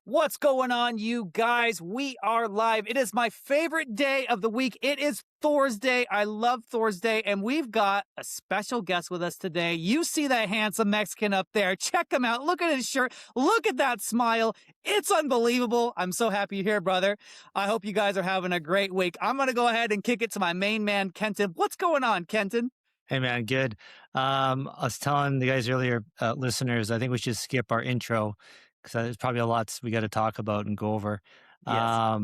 What's going on, you guys? We are live. It is my favorite day of the week. It is Thor's Day. I love Thor's Day, and we've got a special guest with us today. You see that handsome Mexican up there. Check him out. Look at his shirt. Look at that smile. It's unbelievable. I'm so happy you're here, brother. I hope you guys are having a great week. I'm going to go ahead and kick it to my main man, Kenton. What's going on, Kenton? Hey man, good. I was telling the guys earlier, listeners, I think we should skip our intro because there's probably a lot we got to talk about and go over. Yes.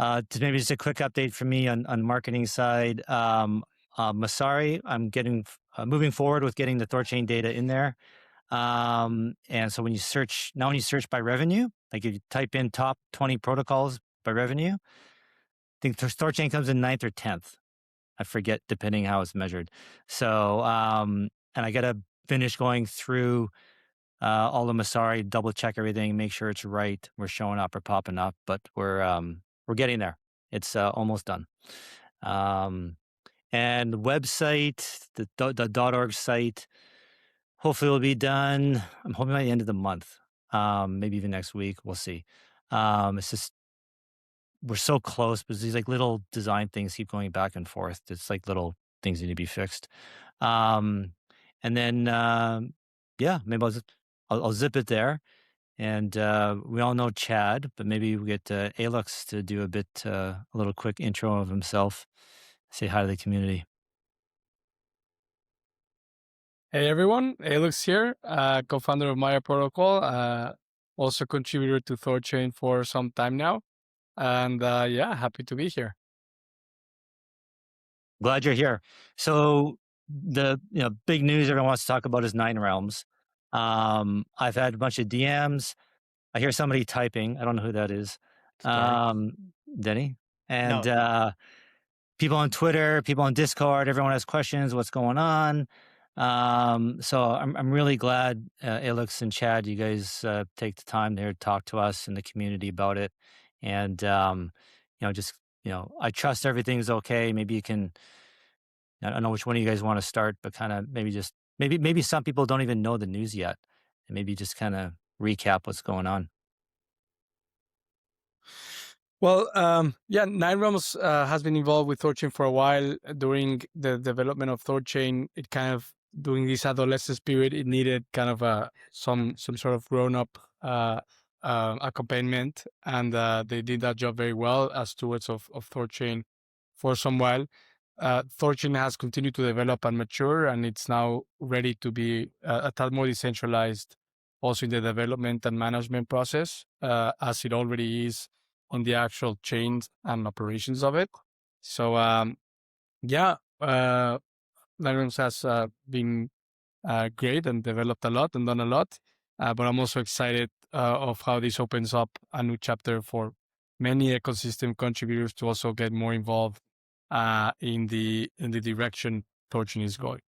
To maybe just a quick update from me on marketing side. Masari, I'm getting moving forward with getting the THORChain data in there. And so when you search by revenue, like if you type in top 20 protocols by revenue, I think THORChain comes in 9th or 10th. I forget, depending how it's measured. So, and I got to finish going through all the Masari, double check everything, make sure it's right. We're showing up or popping up, but we're getting there. It's almost done. And the website, the .org site, hopefully will be done. I'm hoping by the end of the month, maybe even next week. We'll see. It's just, we're so close, but these like little design things keep going back and forth. It's like little things need to be fixed. And then, maybe I'll zip it there. And we all know Chad, but maybe we get Alex to do a little quick intro of himself, say hi to the community. Hey everyone, Alex here, co-founder of Maya Protocol, also contributor to THORChain for some time now. And happy to be here. Glad you're here. So the big news everyone wants to talk about is Nine Realms. I've had a bunch of DMs. I hear somebody typing. I don't know who that is. Denny. And No. People on Twitter, people on Discord, everyone has questions. What's going on? So I'm really glad, Alex and Chad, you guys take the time there to talk to us in the community about it. And, I trust everything's okay. Maybe you can, I don't know which one of you guys want to start, but kind of maybe some people don't even know the news yet. And maybe just kind of recap what's going on. Well, Nine Realms has been involved with THORChain for a while. During the development of THORChain, it kind of, during this adolescence period, it needed kind of some sort of grown-up accompaniment, and they did that job very well as stewards of THORChain for some while. THORChain has continued to develop and mature, and it's now ready to be a tad more decentralized also in the development and management process, as it already is on the actual chains and operations of it. So, Nine Realms has been great and developed a lot and done a lot. But I'm also excited of how this opens up a new chapter for many ecosystem contributors to also get more involved in the direction THORChain is going.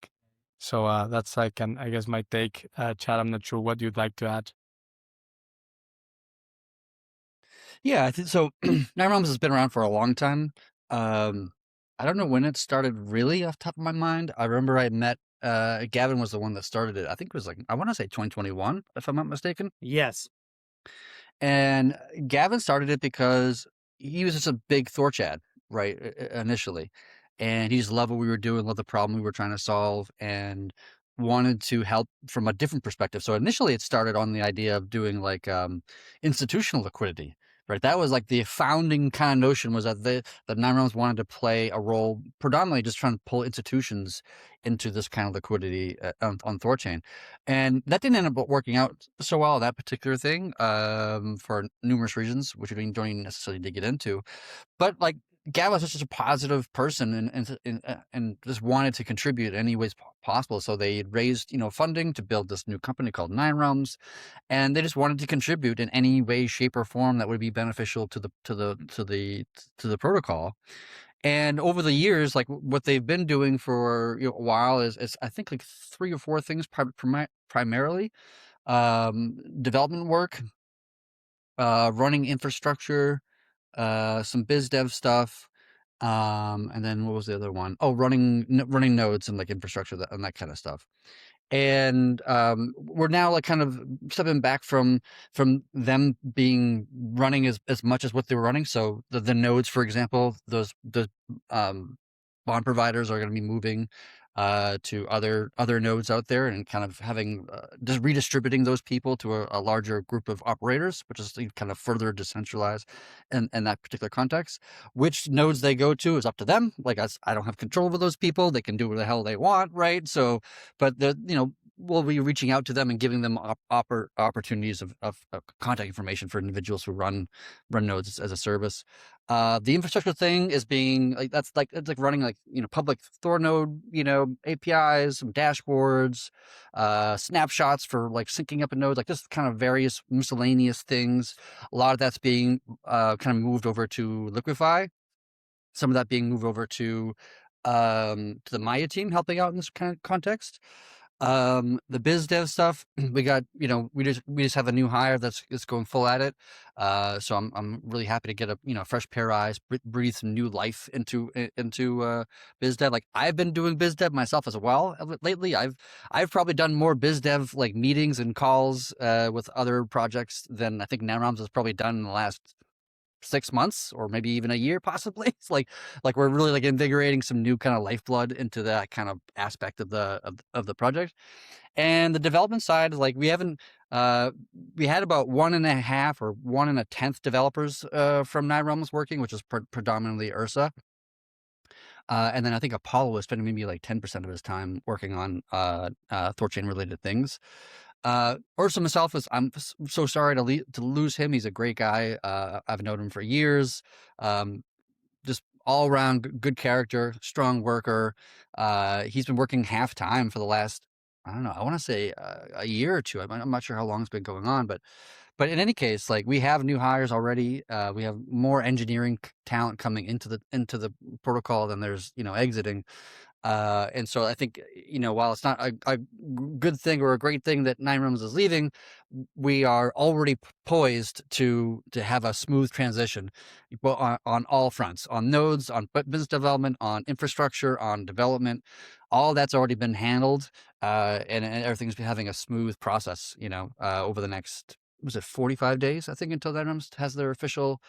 So that's I guess my take. Chad, I'm not sure what you'd like to add. Yeah, I think so. Nine Realms has been around for a long time. I don't know when it started really off the top of my mind. I remember I met Gavin was the one that started it. I think it was I want to say 2021, if I'm not mistaken. Yes. And Gavin started it because he was just a big THORChad, right, initially. And he just loved what we were doing, loved the problem we were trying to solve, and wanted to help from a different perspective. So initially it started on the idea of doing institutional liquidity, right? That was the founding kind of notion, was that the Nine Realms wanted to play a role predominantly just trying to pull institutions into this kind of liquidity on THORChain. And that didn't end up working out so well, that particular thing, for numerous reasons, which we don't even necessarily dig it into. But Gavin was such a positive person and just wanted to contribute in any ways possible. So they raised, funding to build this new company called Nine Realms, and they just wanted to contribute in any way, shape, or form that would be beneficial to the protocol. And over the years, what they've been doing for a while is I think 3 or 4 things primarily: development work, running infrastructure, some biz dev stuff, and then what was the other one? Oh, running nodes and infrastructure and that kind of stuff. And we're now like kind of stepping back from them being running as much as what they were running. So the nodes, for example, those bond providers are going to be moving to other nodes out there, and kind of having just redistributing those people to a larger group of operators, which is kind of further decentralized in that particular context. Which nodes they go to is up to them. Like I don't have control over those people. They can do what the hell they want, right? So, but we'll be reaching out to them and giving them opportunities of contact information for individuals who run nodes as a service. The infrastructure thing is being like it's like running like public Thor node APIs, some dashboards, snapshots for like syncing up a node, like just kind of various miscellaneous things. A lot of that's being kind of moved over to Liquify. Some of that being moved over to the Maya team, helping out in this kind of context. The biz dev stuff, we got, we just have a new hire that's going full at it. So I'm really happy to get a fresh pair of eyes, breathe some new life into biz dev. Like I've been doing biz dev myself as well lately. I've probably done more biz dev like meetings and calls with other projects than I think NetRoms has probably done in the last 6 months or maybe even a year, possibly. It's like we're really like invigorating some new kind of lifeblood into that kind of aspect of the project. And the development side, like we haven't we had about 1.5 or 1.1 developers from Nine Realms working, which is predominantly Ursa. And then I think Apollo was spending maybe like 10% of his time working on THORChain related things. Ursa himself I'm so sorry to lose him. He's a great guy. I've known him for years. Just all around good character, strong worker. He's been working half time for the last, I don't know, I want to say a year or two. I'm not sure how long it's been going on, but in any case, like we have new hires already. We have more engineering talent coming into the protocol than there's exiting. And so I think, while it's not a good thing or a great thing that Nine Realms is leaving, we are already poised to have a smooth transition on all fronts, on nodes, on business development, on infrastructure, on development. All that's already been handled, and everything's been having a smooth process, over the next, was it 45 days, I think, until Nine Realms has their official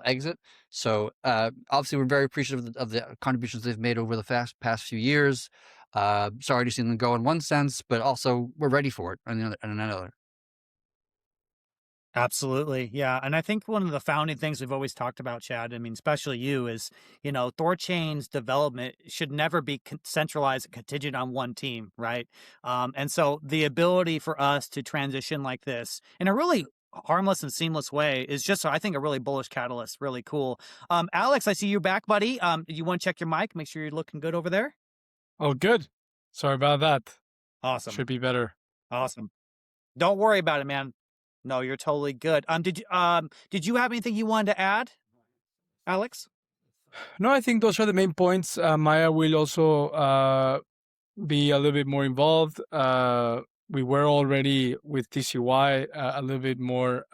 exit. So obviously we're very appreciative of the contributions they've made over the past few years. Sorry to see them go in one sense, but also we're ready for it in another. Absolutely. Yeah. And I think one of the founding things we've always talked about, Chad, I mean, especially you, is, THORChain's development should never be centralized and contingent on one team, right? And so the ability for us to transition like this in a really harmless and seamless way is just, I think, a really bullish catalyst. Really cool. Alex, I see you back, buddy. You want to check your mic? Make sure you're looking good over there. Oh, good. Sorry about that. Awesome. Should be better. Awesome. Don't worry about it, man. No, you're totally good. Did you have anything you wanted to add, Alex? No, I think those are the main points. Maya will also be a little bit more involved. We were already with TCY a little bit more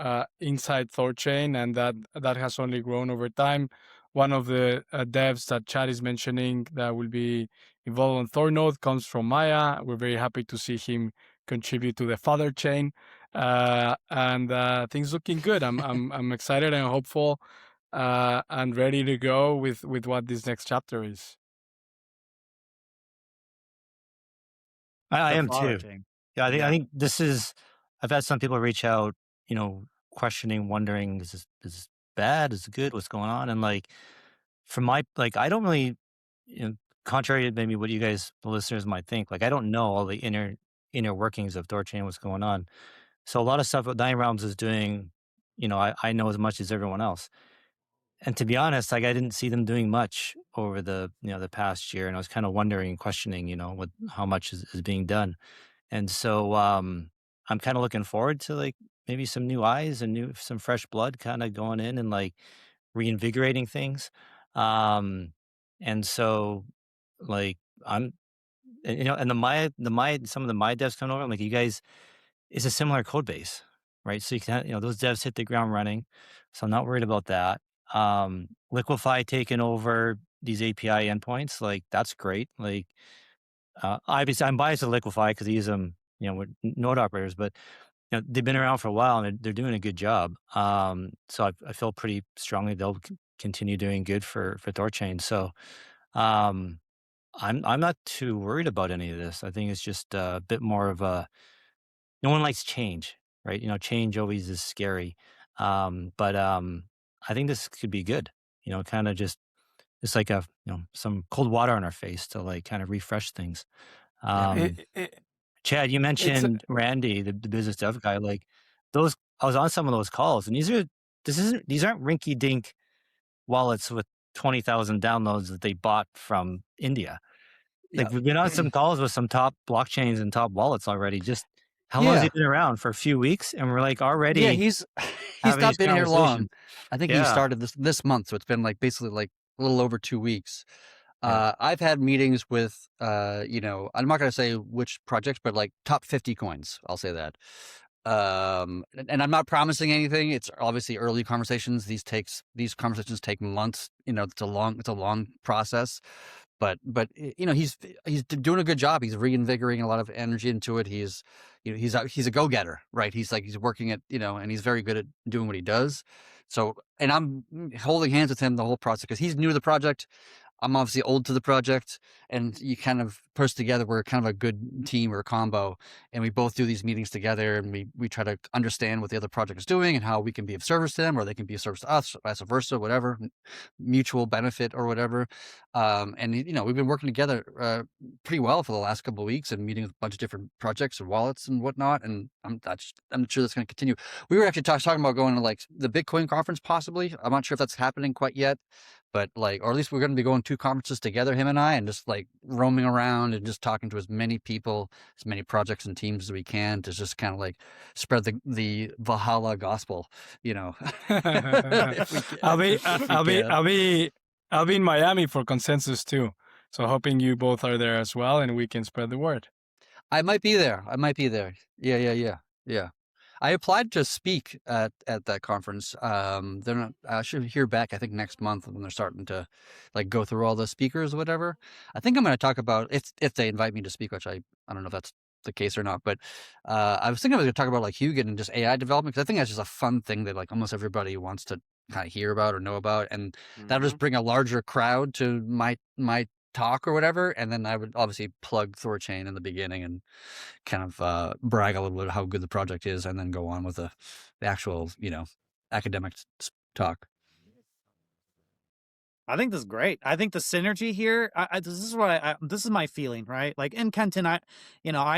inside THORChain, and that has only grown over time. One of the devs that Chad is mentioning that will be involved on Thor node comes from Maya. We're very happy to see him contribute to the THORChain, and things looking good. I'm excited and hopeful and ready to go with what this next chapter is. I am too. Yeah, I think this is. I've had some people reach out, questioning, wondering, is this bad? Is it good? What's going on? And like, from my I don't really, contrary to maybe what you guys, the listeners, might think, like I don't know all the inner workings of THORChain, what's going on. So a lot of stuff what Nine Realms is doing, I know as much as everyone else. And to be honest, like I didn't see them doing much over the the past year, and I was kind of wondering and questioning, how much is being done. And so I'm kind of looking forward to like maybe some new eyes and some fresh blood kind of going in and like reinvigorating things. And so like I'm, and the Maya, some of the Maya devs coming over, I'm like, you guys, it's a similar code base, right? So you can, those devs hit the ground running. So I'm not worried about that. Liquify taking over these API endpoints, like that's great. Like obviously I'm biased to Liquify because they use them, with node operators, but they've been around for a while and they're doing a good job. So I feel pretty strongly they'll continue doing good for THORChain. So I'm not too worried about any of this. I think it's just a bit more of no one likes change, right? Change always is scary. But I think this could be good. Kind of just it's like some cold water on our face to like kind of refresh things. Chad, you mentioned Randy, the business dev guy. Like those, I was on some of those calls, and these aren't rinky dink wallets with 20,000 downloads that they bought from India. Like we've been on some calls with some top blockchains and top wallets already. Just how long has he been around? For a few weeks, and we're like already. Yeah, he's not been here long. I think he started this month, so it's been like basically like a little over 2 weeks. I've had meetings with, I'm not going to say which projects, but like top 50 coins. I'll say that. And I'm not promising anything. It's obviously early conversations. These conversations take months. It's a long process. But he's doing a good job. He's reinvigorating a lot of energy into it. He's a go-getter, right? He's working at, and he's very good at doing what he does. So, and I'm holding hands with him the whole process because he's new to the project. I'm obviously old to the project, and you kind of put us together. We're kind of a good team or a combo, and we both do these meetings together, and we try to understand what the other project is doing and how we can be of service to them, or they can be of service to us, vice versa, whatever, mutual benefit or whatever. And we've been working together pretty well for the last couple of weeks and meeting with a bunch of different projects and wallets and whatnot. And I'm sure that's going to continue. We were actually talking about going to like the Bitcoin conference possibly. I'm not sure if that's happening quite yet. But or at least we're going to be going to conferences together, him and I, and just like roaming around and just talking to as many people, as many projects and teams as we can to just kind of like spread the Valhalla gospel, I'll be in Miami for Consensus too. So hoping you both are there as well, and we can spread the word. I might be there. Yeah. I applied to speak at that conference. I should hear back, I think, next month when they're starting to like go through all the speakers or whatever. I think I'm going to talk about if they invite me to speak, which I don't know if that's the case or not, but I was thinking I was going to talk about like Hugin and just AI development, because I think that's just a fun thing that like almost everybody wants to kind of hear about or know about, and that'll just bring a larger crowd to my talk or whatever. And then I would obviously plug THORChain in the beginning and kind of brag a little bit how good the project is, and then go on with the actual academic talk. I think this is great. I think the synergy here, this is my feeling, right? Like in Kenton, I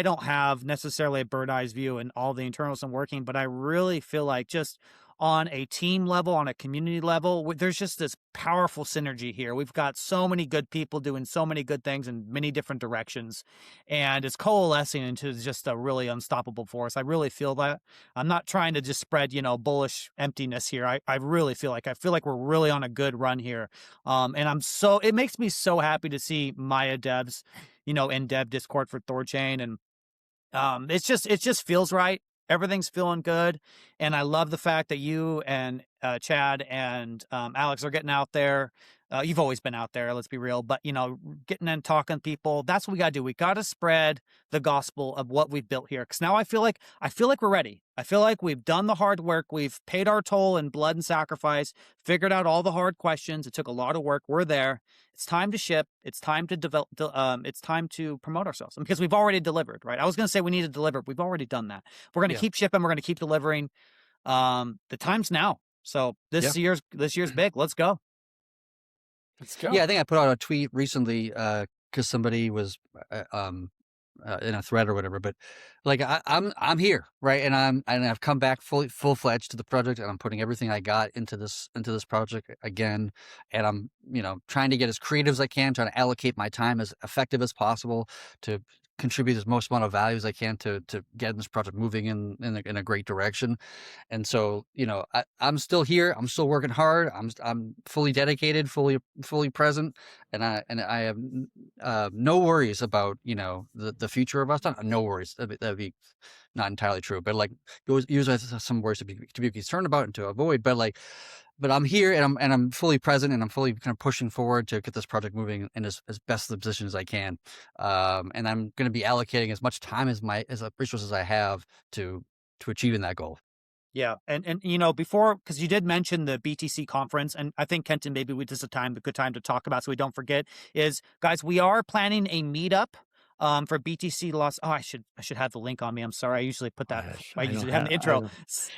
don't have necessarily a bird eyes view and all the internals and working, but I really feel like just on a team level, on a community level, there's just this powerful synergy here. We've got so many good people doing so many good things in many different directions, and it's coalescing into just a really unstoppable force. I really feel that. I'm not trying to just spread, bullish emptiness here. I really feel like we're really on a good run here. And it makes me so happy to see Maya devs, in dev Discord for THORChain. And it just feels right. Everything's feeling good. And I love the fact that you and Chad and Alex are getting out there. You've always been out there, let's be real, but getting and talking to people, that's what we got to do. We got to spread the gospel of what we've built here. Cause now I feel like we're ready. I feel like we've done the hard work. We've paid our toll in blood and sacrifice, figured out all the hard questions. It took a lot of work. We're there. It's time to ship. It's time to develop. It's time to promote ourselves, because we've already delivered, right? I was going to say we need to deliver. We've already done that. We're going to keep shipping. We're going to keep delivering. The time's now. So this year's big. Let's go. Let's go. Yeah, I think I put out a tweet recently because somebody was in a thread or whatever. But like I'm here, right? And I've come back full-fledged to the project, and I'm putting everything I got into this project again. And I'm trying to get as creative as I can, trying to allocate my time as effective as possible to contribute as most amount of value as I can to get this project moving in a great direction. And so, I'm still here. I'm still working hard. I'm fully dedicated, fully present. And I have no worries about, the future of us. No worries. That'd be not entirely true, but like you usually have some worries to be concerned about and to avoid. But like, but I'm here and I'm fully present and I'm fully kind of pushing forward to get this project moving in as best the position as I can. And I'm going to be allocating as much time as resources I have to achieving that goal. Yeah. And you know, before, because you did mention the BTC conference, and I think, Kenton, maybe this is a good time to talk about so we don't forget, is, guys, we are planning a meetup for BTC Los. Oh, I should have the link on me. I'm sorry. I usually put that. I usually have an intro.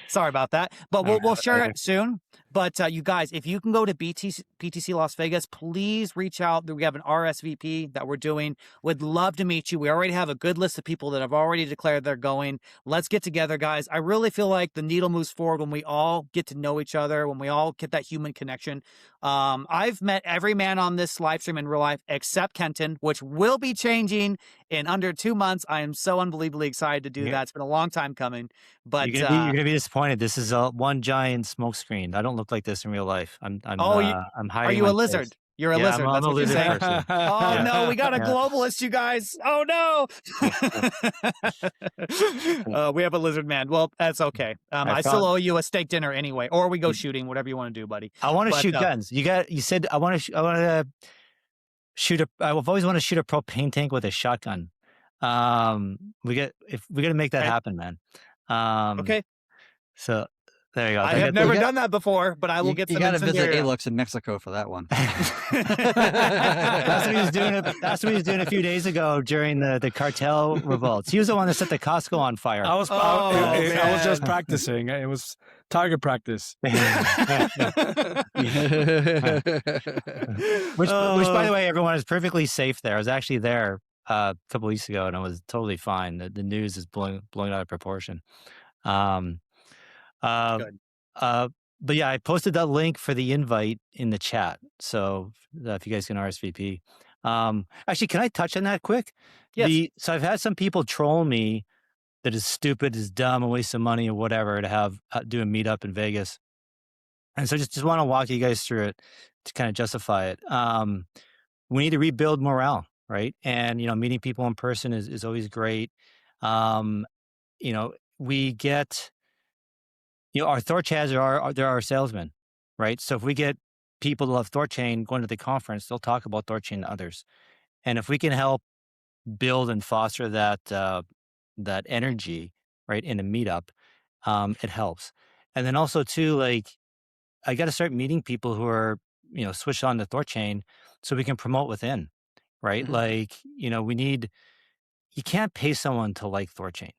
Sorry about that. But we'll share it soon. But you guys, if you can go to BTC Las Vegas, please reach out. We have an RSVP that we're doing. Would love to meet you. We already have a good list of people that have already declared they're going. Let's get together, guys. I really feel like the needle moves forward when we all get to know each other, when we all get that human connection. I've met every man on this live stream in real life except Kenton, which will be changing in under 2 months. I am so unbelievably excited to do that. It's been a long time coming, but you're gonna be disappointed. This is one giant smoke screen. I don't look like this in real life. I'm hiding. Are you a lizard? Face. You're a lizard. I'm a lizard person. Oh no, we got a globalist, you guys. Oh no. We have a lizard man. Well, that's okay. I still owe you a steak dinner anyway, or we go shooting, whatever you want to do, buddy. I want to shoot guns. You said I want to shoot I've always wanted to shoot a propane tank with a shotgun. We got to make that happen, man. Okay. So there you go. I have never done that before, but I will get some. You got to visit Alux in Mexico for that one. That's what he was doing. That's what he was doing a few days ago during the cartel revolts. He was the one that set the Costco on fire. I was just practicing. It was target practice. Which, by the way, everyone is perfectly safe there. I was actually there a couple weeks ago, and I was totally fine. The news is blowing out of proportion. But yeah, I posted that link for the invite in the chat. So if you guys can RSVP. Actually, can I touch on that quick? Yes. So I've had some people troll me that is stupid, is dumb, a waste of money or whatever to do a meetup in Vegas. And so just want to walk you guys through it to kind of justify it. We need to rebuild morale, right? And, meeting people in person is always great. We get, our THORChans they're our salesmen, right? So if we get people who love THORChain going to the conference, they'll talk about THORChain to others. And if we can help build and foster that energy, right, in a meetup, it helps. And then also too, I got to start meeting people who are, switched on to THORChain so we can promote within, right? Mm-hmm. You can't pay someone to like THORChain,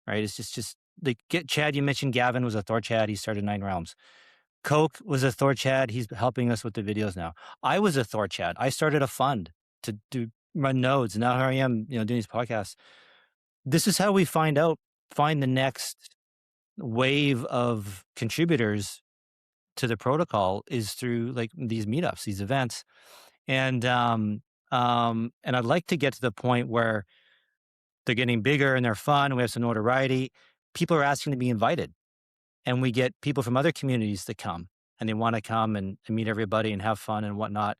right? It's just get Chad. You mentioned Gavin was a THORChad. He started 9 Realms. Coke was a THORChad. He's helping us with the videos now. I was a THORChad. I started a fund to run nodes. And now here I am, doing these podcasts. This is how we find the next wave of contributors to the protocol is through these meetups, these events. And I'd like to get to the point where they're getting bigger and they're fun. We have some notoriety. People are asking to be invited, and we get people from other communities to come, and they want to come and meet everybody and have fun and whatnot.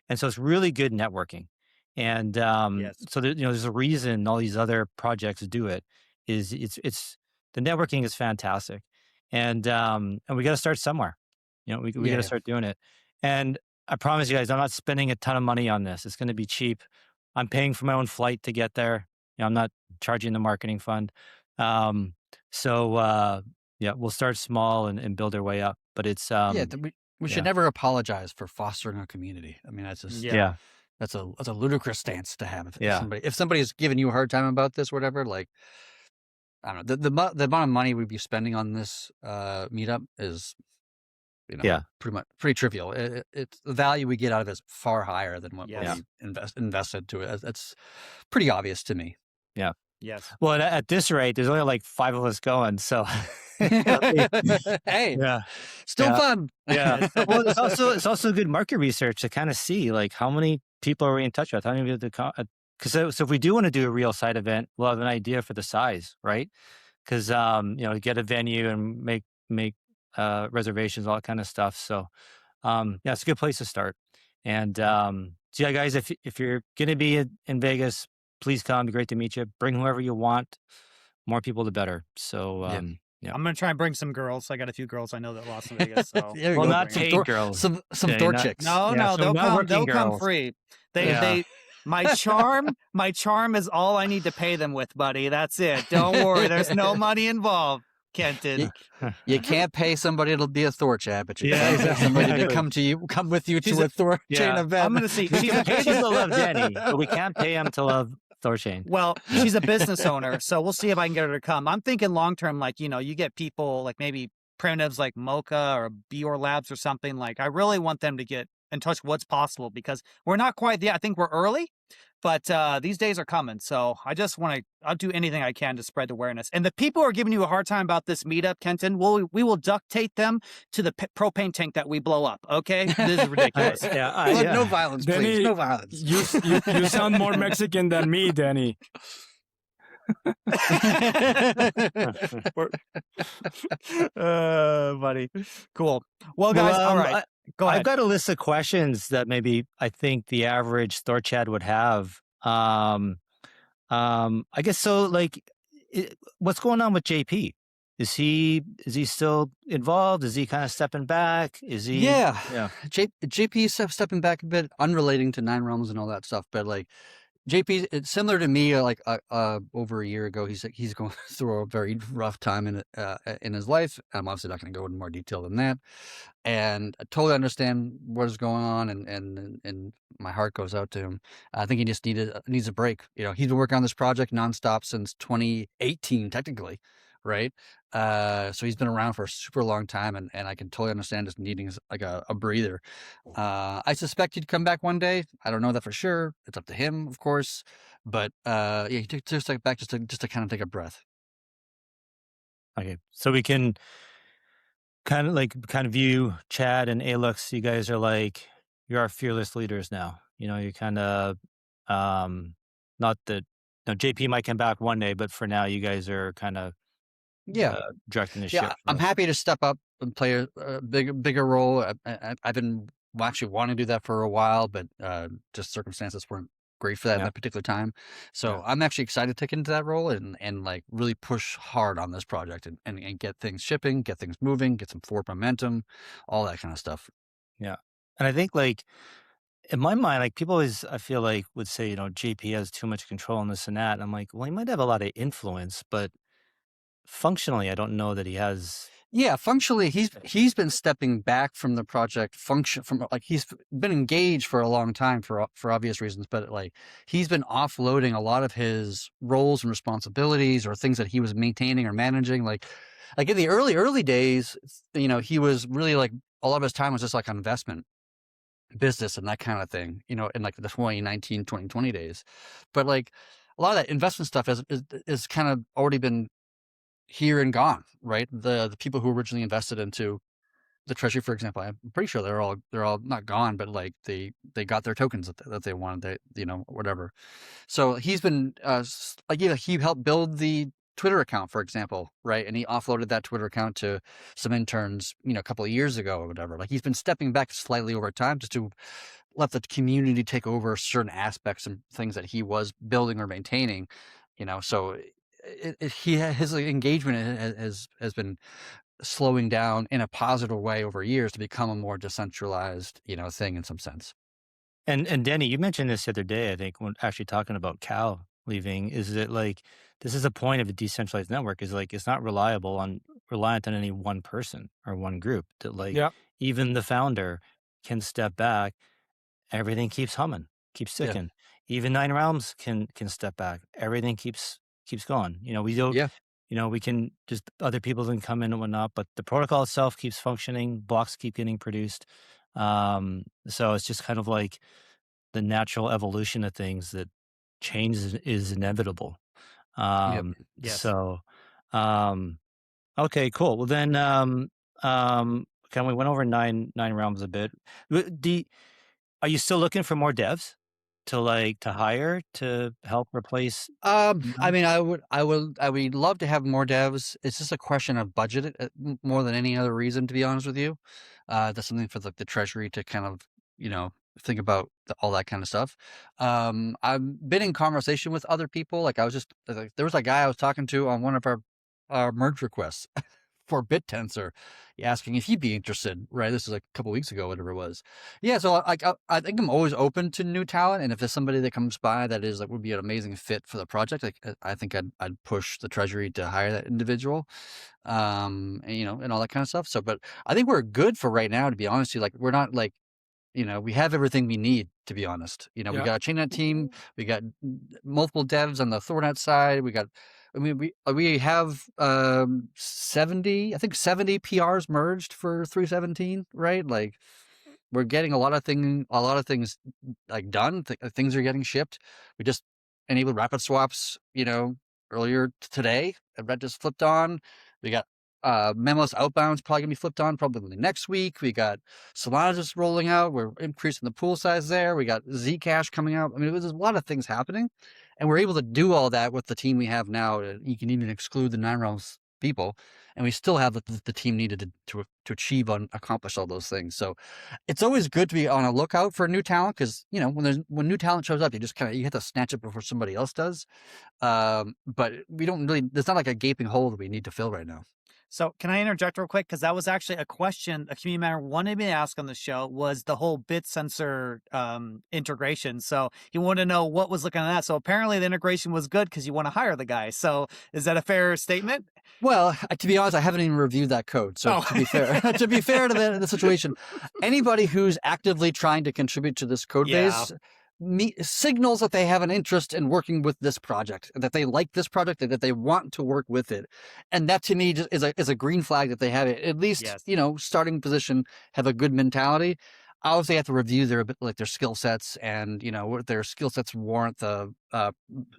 And so it's really good networking. And so there's a reason all these other projects do it. Is it's the networking is fantastic, and we got to start somewhere. We got to start doing it. And I promise you guys, I'm not spending a ton of money on this. It's going to be cheap. I'm paying for my own flight to get there. I'm not charging the marketing fund. We'll start small and build our way up. But it's we should never apologize for fostering a community. I mean, that's just that's a ludicrous stance to have. If somebody's giving you a hard time about this, or whatever, I don't know, the amount of money we'd be spending on this meetup is pretty trivial. It's the value we get out of it is far higher than what we invested to it. That's pretty obvious to me. Yeah. Yes. Well, at this rate, there's only 5 of us going. So, hey, still fun. Yeah. Well, it's also good market research to kind of see how many people are we in touch with. How many because if we do want to do a real side event, we'll have an idea for the size, right? Because get a venue and make reservations, all that kind of stuff. So, it's a good place to start. And guys, if you're going to be in Vegas, please come. It'd be great to meet you. Bring whoever you want. More people, the better. So, Yeah. I'm gonna try and bring some girls. I got a few girls I know that Las Vegas. So There you Well, go. not Some paid Thor, girls. some Yeah, Thor not- chicks. no, Yeah, no, so they'll not come. working They'll come girls. free. Yeah. My charm is all I need to pay them with, buddy. That's it. Don't worry. There's no money involved, Kenton. You can't pay somebody to be a Thor chat, but you Yeah, can pay exactly. somebody to come with you She's to a Thor chain yeah. event. I'm gonna see. We She's can pay them she's to love Denny, but we can't pay him to love THORChain. well, she's a business owner, so we'll see if I can get her to come. I'm thinking long term, like, you get people like maybe primitives like Mocha or Bior Labs or something. Like, I really want them to get in touch with what's possible because we're not quite there. I think we're early, but these days are coming. So I just I'll do anything I can to spread awareness. And the people who are giving you a hard time about this meetup, Kenton, we will duct tape them to the propane tank that we blow up. Okay, this is ridiculous. Look, no violence, please. Danny, No violence. You sound more Mexican than me, Danny. Buddy, cool. Well, guys, all right. Go ahead. I've got a list of questions that maybe I think the average Thor Chad would have. I guess so. Like, what's going on with JP? Is he still involved? Is he kind of stepping back? Is he? Yeah. JP is stepping back a bit, unrelating to Nine Realms and all that stuff, but like JP, it's similar to me. Like over a year ago, he's going through a very rough time in his life. I'm obviously not going to go into more detail than that, and I totally understand what is going on, and my heart goes out to him. I think he just needs a break. He's been working on this project nonstop since 2018, technically, right? So he's been around for a super long time, and I can totally understand just needing like a breather. I suspect he'd come back one day. I don't know that for sure. It's up to him, of course. But yeah, he took a step back just to kind of take a breath. Okay, so we can kind of view Chad and Alux. You guys are like, you're our fearless leaders now. You're kind of not that. JP might come back one day, but for now, you guys are kind of directing the ship. Yeah, I'm happy to step up and play a bigger role. I've been actually wanting to do that for a while, but just circumstances weren't great for that at that particular time. So I'm actually excited to take into that role and like really push hard on this project and get things shipping, get things moving, get some forward momentum, all that kind of stuff. Yeah. And I think like in my mind, like people always, I feel like would say, JP has too much control on this and that. And I'm like, well, he might have a lot of influence, but functionally, I don't know that he has. Yeah, functionally, he's been stepping back from the project. He's been engaged for a long time for obvious reasons, but like he's been offloading a lot of his roles and responsibilities or things that he was maintaining or managing. Like in the early days, he was really like a lot of his time was just like on investment, business, and that kind of thing. In like the 2019, 2020 days, but like a lot of that investment stuff is kind of already been here and gone, right? The people who originally invested into the treasury, for example, I'm pretty sure they're all not gone, but like they got their tokens that they wanted, whatever. So he's been he helped build the Twitter account, for example, right? And he offloaded that Twitter account to some interns, a couple of years ago or whatever. Like he's been stepping back slightly over time just to let the community take over certain aspects and things that he was building or maintaining, so his engagement has been slowing down in a positive way over years to become a more decentralized, thing in some sense. And Danny, you mentioned this the other day, I think, when actually talking about Cal leaving, is that like, this is a point of a decentralized network is like, it's not reliant on any one person or one group that like, even the founder can step back. Everything keeps humming, keeps ticking. Even Nine Realms can step back. Everything keeps going. We don't, we can just, other people can come in and whatnot, but the protocol itself keeps functioning. Blocks keep getting produced. So it's just kind of like the natural evolution of things that change is inevitable. Yes. So, okay, cool. Well then, we went over Nine Realms a bit. Are you still looking for more devs to hire to help replace? I mean, I would love to have more devs. It's just a question of budget more than any other reason, to be honest with you. That's something for the treasury to kind of, think about all that kind of stuff. I've been in conversation with other people. Like there was a guy I was talking to on one of our our merge requests for BitTensor, asking if he'd be interested, right? This is like a couple weeks ago, whatever it was. Yeah, so I think I'm always open to new talent, and if there's somebody that comes by that is like would be an amazing fit for the project, like I think I'd push the treasury to hire that individual, and, and all that kind of stuff. So, but I think we're good for right now, to be honest with you. Like we're not like, we have everything we need, to be honest. We Yeah. got a ChainNet team, we got multiple devs on the THORnet side. We have 70 PRs merged for 317, right? Like we're getting a lot of things like done. Things are getting shipped. We just enabled rapid swaps, earlier today. That just flipped on. We got memos outbounds probably gonna be flipped on probably next week. We got Solana just rolling out. We're increasing the pool size there. We got Zcash coming out. I mean, there's a lot of things happening, and we're able to do all that with the team we have now. You can even exclude the 9realms people, and we still have the team needed to achieve accomplish all those things. So it's always good to be on a lookout for new talent, because when new talent shows up, you have to snatch it before somebody else does. But we don't really. There's not like a gaping hole that we need to fill right now. So can I interject real quick? Because that was actually a question a community member wanted me to ask on the show, was the whole BitSensor integration. So he wanted to know what was looking at that. So apparently the integration was good because you want to hire the guy. So is that a fair statement? Well, to be honest, I haven't even reviewed that code. So to be fair, to the situation, anybody who's actively trying to contribute to this code base signals that they have an interest in working with this project, that they like this project, that they want to work with it. And that to me is a green flag that they have at least, starting position, have a good mentality. Obviously, have to review their skill sets, and what their skill sets warrant the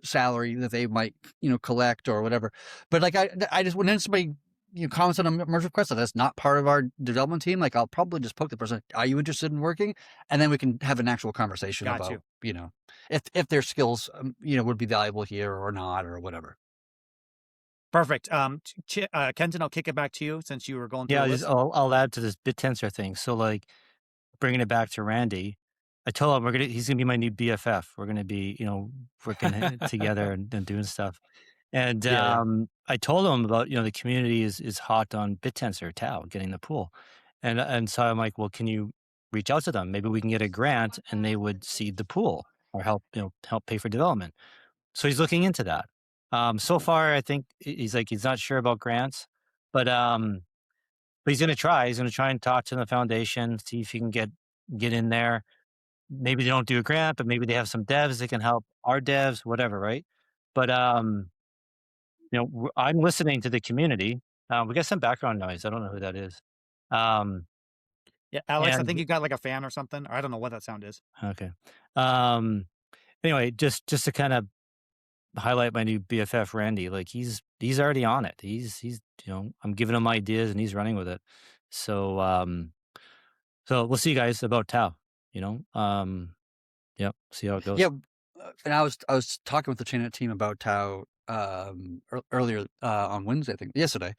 salary that they might collect or whatever. But like I just, when somebody comments on a merge request that's not part of our development team, like I'll probably just poke the person, are you interested in working? And then we can have an actual conversation about if their skills would be valuable here or not or whatever. Perfect. Kenton, I'll kick it back to you since you were going through this. I'll add to this BitTensor thing. So like bringing it back to Randy, I told him he's gonna be my new BFF. We're gonna be working together and doing stuff. And I told him about the community is hot on BitTensor Tau, getting the pool, and so I'm like, well, can you reach out to them? Maybe we can get a grant and they would seed the pool or help pay for development. So he's looking into that. So far, I think he's not sure about grants, but he's going to try. He's going to try and talk to the foundation, see if he can get in there. Maybe they don't do a grant, but maybe they have some devs that can help our devs, whatever, right? But I'm listening to the community. We got some background noise. I don't know who that is. Yeah, Alex, I think you got like a fan or something. Or I don't know what that sound is. Okay. Anyway, just to kind of highlight my new BFF, Randy. Like he's already on it. He's I'm giving him ideas and he's running with it. So so we'll see, guys, about Tau. Yep. See how it goes. Yeah, and I was talking with the ChainNet team about Tau earlier on Wednesday, I think yesterday,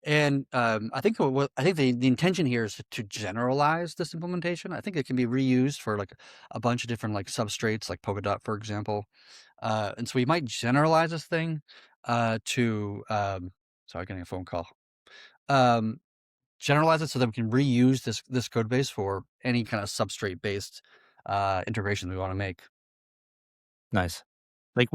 and I think the intention here is to generalize this implementation. I think it can be reused for like a bunch of different like substrates, like Polkadot, for example, and so we might generalize this thing to sorry, getting a phone call. Generalize it so that we can reuse this code base for any kind of substrate based integration we want to make. Nice. Like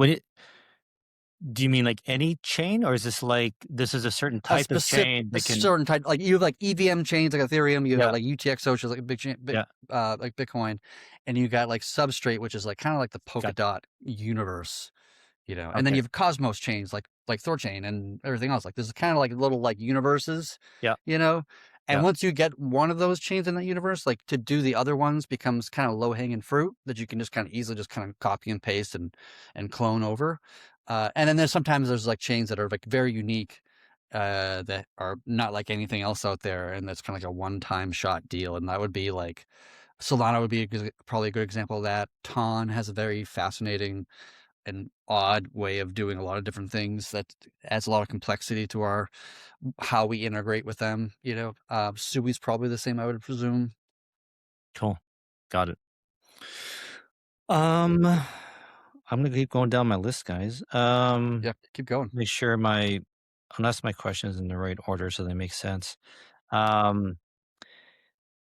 do you mean like any chain, or is this a certain type of chain? Certain type, like you have like EVM chains like Ethereum, you have like UTXO, which is like a big chain, like Bitcoin, and you got like Substrate, which is like kind of like the Polkadot universe, and then you have Cosmos chains like THORChain and everything else. Like this is kind of like little like universes, And once you get one of those chains in that universe, like to do the other ones becomes kind of low hanging fruit that you can just kind of easily just kind of copy and paste and clone over. And then there's like chains that are like very unique, that are not like anything else out there. And that's kind of like a one-time shot deal. And that would be like Solana would be probably a good example of that. Ton has a very fascinating and odd way of doing a lot of different things that adds a lot of complexity to how we integrate with them. Sui's probably the same, I would presume. Cool. Got it. I'm gonna keep going down my list, guys. Yeah, keep going. Make sure my unless my question is in the right order, so they make sense. Um,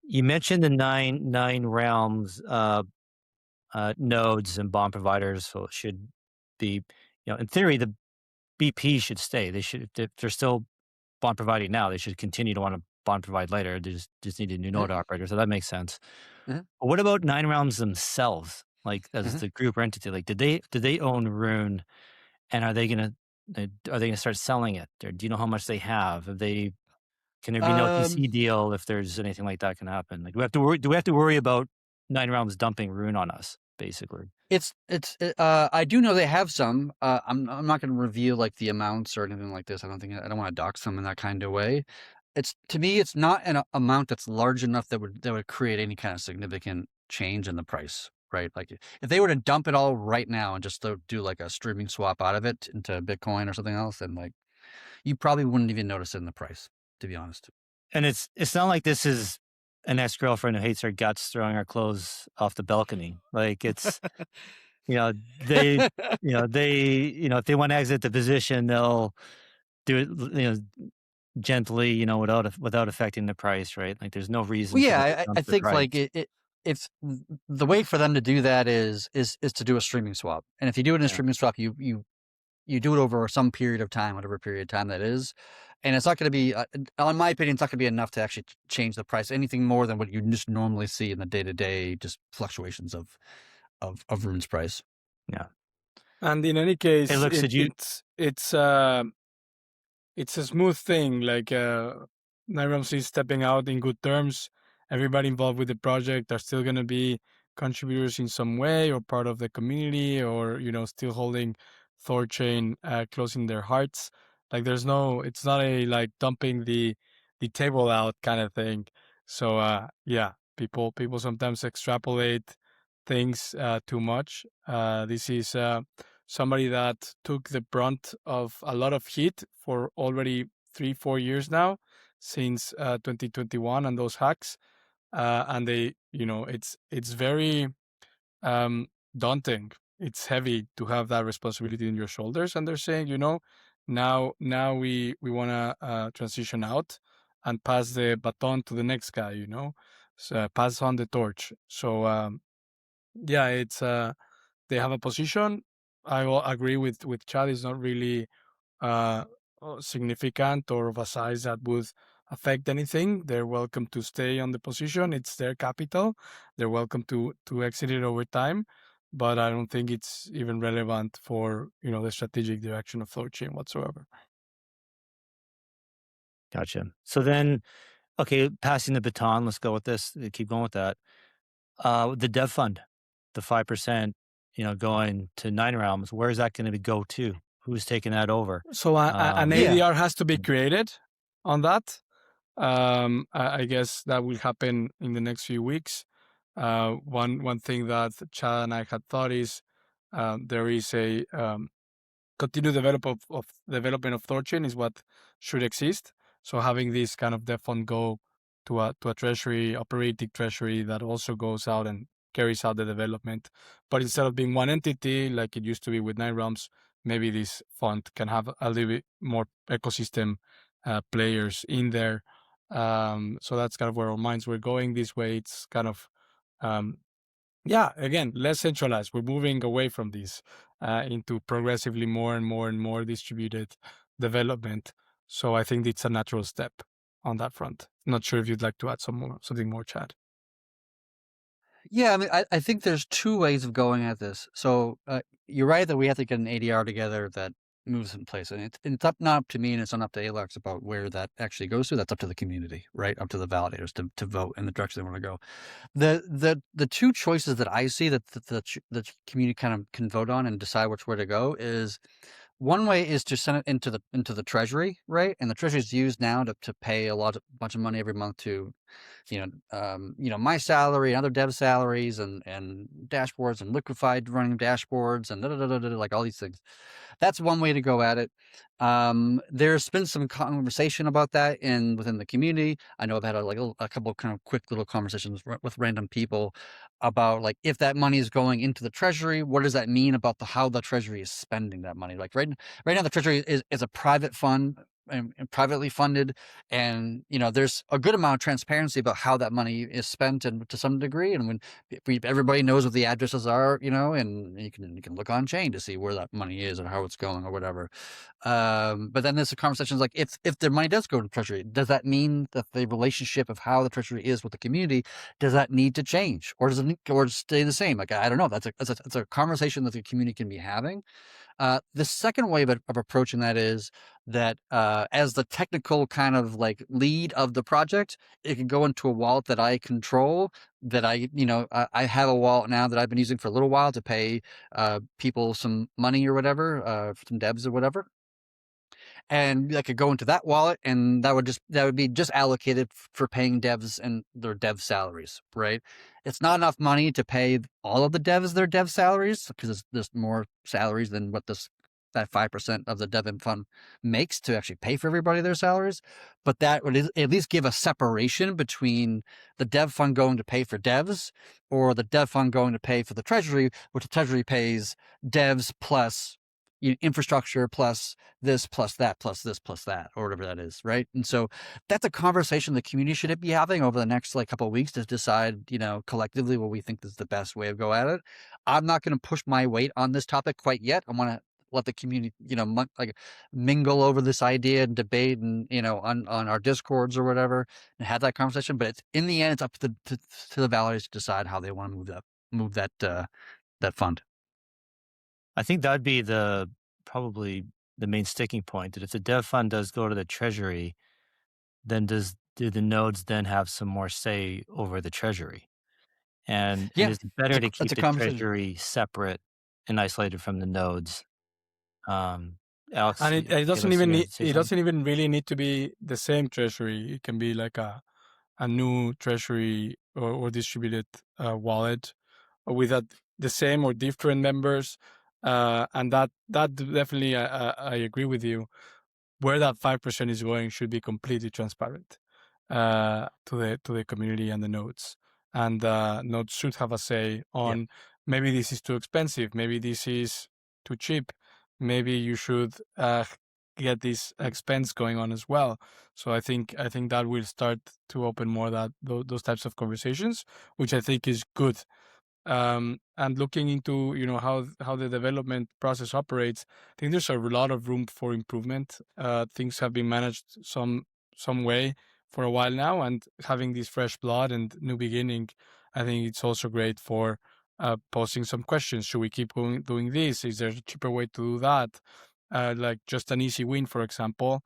you mentioned the nine realms nodes and bond providers, so it should be, in theory, the BP should stay. They should, if they're still bond providing now, they should continue to want to bond provide later. They just need a new node operator, so that makes sense. Mhm. But what about nine realms themselves, like as Mhm. the group or entity? Like, did they own Rune, and are they gonna start selling it? Or do you know how much they have? Can there be no Um, TC deal if there's anything like that can happen? Like, do we have to worry about nine realms dumping Rune on us, basically? I do know they have some. I'm not going to reveal like the amounts or anything like this. I don't want to dox them in that kind of way. To me, it's not an amount that's large enough that would create any kind of significant change in the price, right? Like if they were to dump it all right now and just do like a streaming swap out of it into Bitcoin or something else, then like you probably wouldn't even notice it in the price, to be honest. And it's not like this is an ex-girlfriend who hates her guts throwing her clothes off the balcony. Like it's, they, if they want to exit the position, they'll do it, gently, without affecting the price, right? Like there's no reason Well, for them to yeah, I dump the think price. like if the way for them to do that is to do a streaming swap, and if you do it in a Yeah. streaming swap, you do it over some period of time, whatever period of time that is, and it's not going to be, in my opinion, it's not going to be enough to actually change the price anything more than what you just normally see in the day to day just fluctuations of Rune's price. Yeah. And in any case, Hey, look, did you? it's a smooth thing. Like Nairamsi is stepping out in good terms. Everybody involved with the project are still going to be contributors in some way or part of the community, or still holding THORChain close in their hearts. Like it's not a like dumping the table out kind of thing. So yeah, people sometimes extrapolate things too much. This is somebody that took the brunt of a lot of heat for already 3-4 years now, since 2021 and those hacks, and they, it's very daunting. It's heavy to have that responsibility in your shoulders, and they're saying, now we want to transition out and pass the baton to the next guy, so pass on the torch. So yeah, it's they have a position. I will agree with Chad. It's not really uh, significant or of a size that would affect anything. They're welcome to stay on the position. It's their capital. They're welcome to exit it over time. But I don't think it's even relevant for the strategic direction of THORChain whatsoever. Gotcha. So then, okay, passing the baton. Let's go with this. Keep going with that. The dev fund, the 5%, going to nine realms. Where is that going to go to? Who's taking that over? So an Yeah. ADR has to be created on that. I guess that will happen in the next few weeks. One thing that Chad and I had thought is there is a continued development of THORChain is what should exist. So having this kind of dev fund go to a treasury, operating treasury that also goes out and carries out the development. But instead of being one entity like it used to be with Nine Realms, maybe this fund can have a little bit more ecosystem players in there. So that's kind of where our minds were going. This way, it's kind of again, less centralized. We're moving away from this into progressively more and more and more distributed development. So I think it's a natural step on that front. Not sure if you'd like to add something more, Chad. Yeah, I mean, I think there's two ways of going at this. So you're right that we have to get an ADR together that moves in place, and it's not up to me, and it's not up to Alex about where that actually goes to. That's up to the community, right? Up to the validators to vote in the direction they want to go. The two choices that I see that the community kind of can vote on and decide which way to go is, one way is to send it into the treasury, right? And the treasury is used now to pay bunch of money every month to, my salary and other dev salaries and dashboards and liquefied running dashboards and like all these things. That's one way to go at it. There's been some conversation about that within the community. I know I've had a couple of kind of quick little conversations with random people about like, if that money is going into the treasury, what does that mean about how the treasury is spending that money? Like right now the treasury is a private fund and privately funded, and there's a good amount of transparency about how that money is spent, and to some degree, and when everybody knows what the addresses are, and you can look on chain to see where that money is and how it's going or whatever. But then there's the conversations like, if the money does go to Treasury, does that mean that the relationship of how the Treasury is with the community, does that need to change, or does it or stay the same? Like, I don't know. That's a conversation that the community can be having. The second way of approaching that is that as the technical kind of like lead of the project, it can go into a wallet that I control, that I have a wallet now that I've been using for a little while to pay people some money or whatever, some devs or whatever. And that could go into that wallet, and that would be just allocated for paying devs and their dev salaries, right? It's not enough money to pay all of the devs their dev salaries, because there's more salaries than what that 5% of the dev fund makes to actually pay for everybody their salaries. But that would at least give a separation between the dev fund going to pay for devs, or the dev fund going to pay for the treasury, which the treasury pays devs plus infrastructure plus this plus that plus this plus that, or whatever that is, right? And so that's a conversation the community should be having over the next couple of weeks to decide, collectively what we think is the best way to go at it. I'm not going to push my weight on this topic quite yet. I want to let the community, mingle over this idea and debate, and on our discords or whatever, and have that conversation. But in the end, it's up to the validators to decide how they want to move that fund. I think that'd be probably the main sticking point, that if the dev fund does go to the treasury, then do the nodes then have some more say over the treasury? And is it better to keep the treasury separate and isolated from the nodes? Alex, and it doesn't even really need to be the same treasury. It can be like a new treasury or distributed wallet with the same or different members. And that definitely, I agree with you. Where that 5% is going should be completely transparent to the community and the nodes. And nodes should have a say on maybe this is too expensive, maybe this is too cheap, maybe you should get this expense going on as well. So I think that will start to open more those types of conversations, which I think is good. And looking into how the development process operates, I think there's a lot of room for improvement. Things have been managed some way for a while now, and having this fresh blood and new beginning, I think it's also great for posing some questions. Should we keep doing this? Is there a cheaper way to do that? Like just an easy win, for example.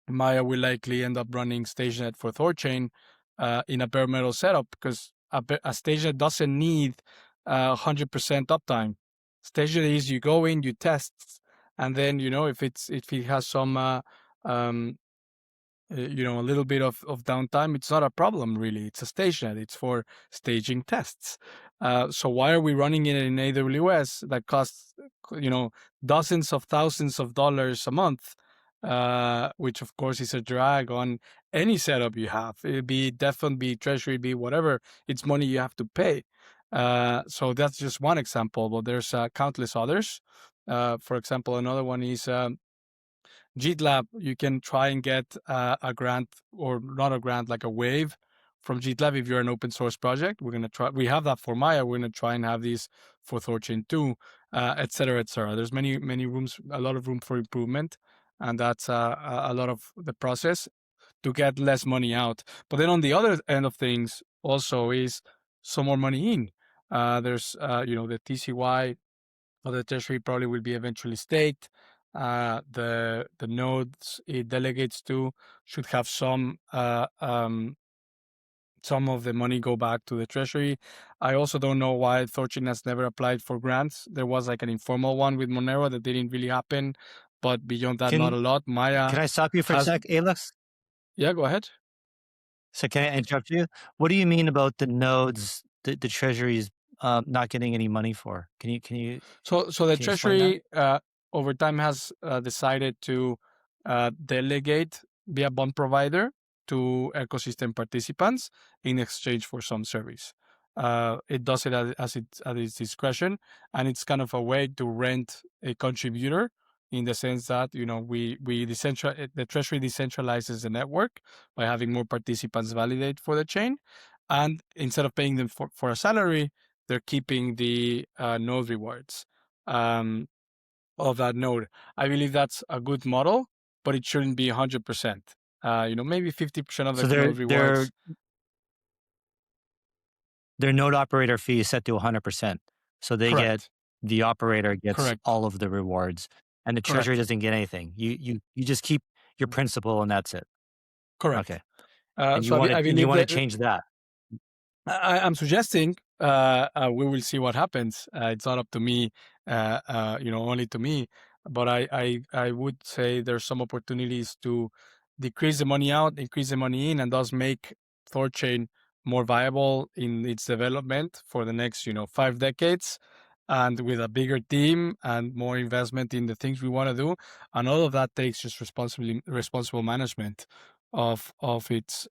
Maya will likely end up running StageNet for THORChain in a bare metal setup, because a StageNet doesn't need 100% uptime. StageNet is you go in, you test, and then if it has some a little bit of downtime, it's not a problem really. It's a StageNet. It's for staging tests. So why are we running it in AWS that costs dozens of thousands of dollars a month? Which of course is a drag on any setup you have. It be Defn, be Treasury, be whatever. It's money you have to pay. So that's just one example, but there's countless others. For example, another one is GitLab. You can try and get a grant, or not a grant, like a wave from GitLab if you're an open source project. We're going to try. We have that for Maya. We're going to try and have these for THORChain too, et cetera, et cetera. There's many rooms, a lot of room for improvement. And that's a lot of the process to get less money out. But then on the other end of things also is some more money in. There's, the TCY or the treasury probably will be eventually staked. The nodes it delegates to should have some of the money go back to the treasury. I also don't know why THORChain has never applied for grants. There was like an informal one with Monero that didn't really happen. But beyond that, not a lot. Maya. Can I stop you for a sec, Alex? Yeah, go ahead. So can I interrupt you? What do you mean about the nodes, the treasuries not getting any money for? Can you? So the treasury over time has decided to delegate, be a bond provider to ecosystem participants in exchange for some service. It does it at its discretion, and it's kind of a way to rent a contributor in the sense that the treasury decentralizes the network by having more participants validate for the chain, and instead of paying them for a salary, they're keeping the node rewards of that node. I believe that's a good model, but it shouldn't be 100%. Maybe 50% of the So node rewards. their node operator fee is set to 100%. So Correct. the operator gets Correct. all of the rewards, and the treasury doesn't get anything. You just keep your principal, and that's it. Correct. Okay. And so I believe you want to that change that. I'm suggesting we will see what happens. It's not up to me, only to me. But I would say there's some opportunities to decrease the money out, increase the money in, and thus make THORChain more viable in its development for the next 5 decades, and with a bigger team and more investment in the things we want to do. And all of that takes just responsible management of its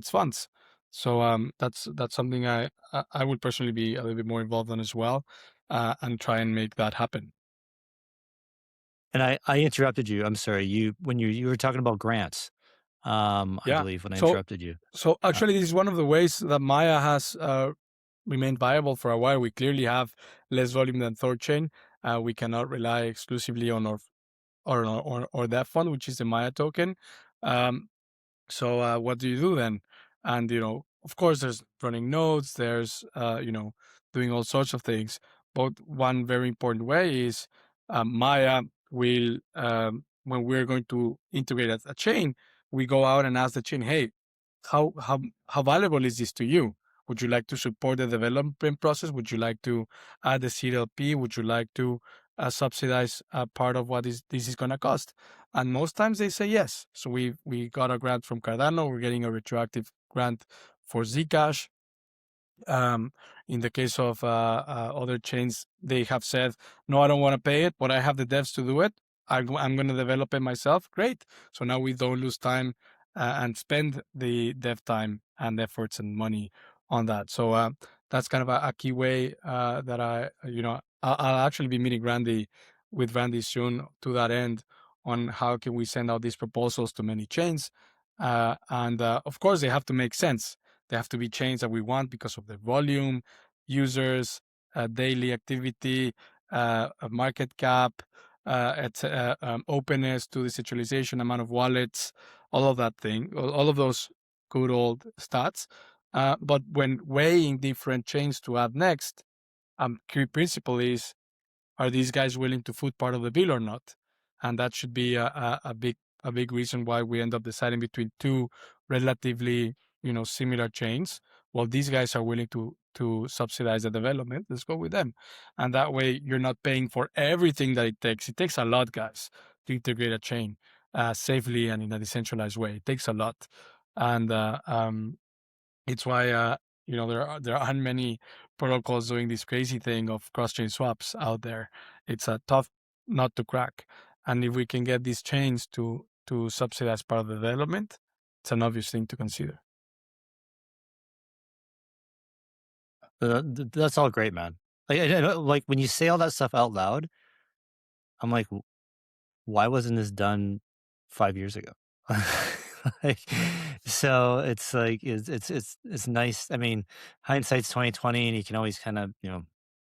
funds. So that's something I would personally be a little bit more involved in as well, and try and make that happen. And I interrupted you. I'm sorry. When you were talking about grants, I believe when I interrupted you. So actually, this is one of the ways that Maya has remained viable for a while. We clearly have less volume than THORChain. We cannot rely exclusively on our that fund, which is the Maya token. So what do you do then? And of course, there's running nodes. There's doing all sorts of things. But one very important way is Maya will, when we're going to integrate a chain, we go out and ask the chain, hey, how valuable is this to you? Would you like to support the development process? Would you like to add the CLP? Would you like to subsidize part of what this is going to cost? And most times they say yes. So we got a grant from Cardano. We're getting a retroactive grant for Zcash. In the case of other chains, they have said, no, I don't want to pay it, but I have the devs to do it. I'm going to develop it myself. Great. So now we don't lose time and spend the dev time and efforts and money on that. So that's kind of a key way that I'll actually be meeting with Randy soon to that end, on how can we send out these proposals to many chains. And of course, they have to make sense. They have to be chains that we want because of their volume, users, daily activity, market cap, openness to decentralization, amount of wallets, all of that thing, all of those good old stats. But when weighing different chains to add next, key principle is, are these guys willing to foot part of the bill or not? And that should be a big reason why we end up deciding between two relatively similar chains. Well, these guys are willing to subsidize the development. Let's go with them. And that way you're not paying for everything that it takes. It takes a lot, guys, to integrate a chain safely and in a decentralized way. It takes a lot. And it's why there aren't many protocols doing this crazy thing of cross-chain swaps out there. It's a tough nut to crack. And if we can get these chains to subsidize part of the development, it's an obvious thing to consider. That's all great, man. Like when you say all that stuff out loud, I'm like, why wasn't this done 5 years ago? So it's like it's nice. I mean, hindsight's 2020, and you can always kind of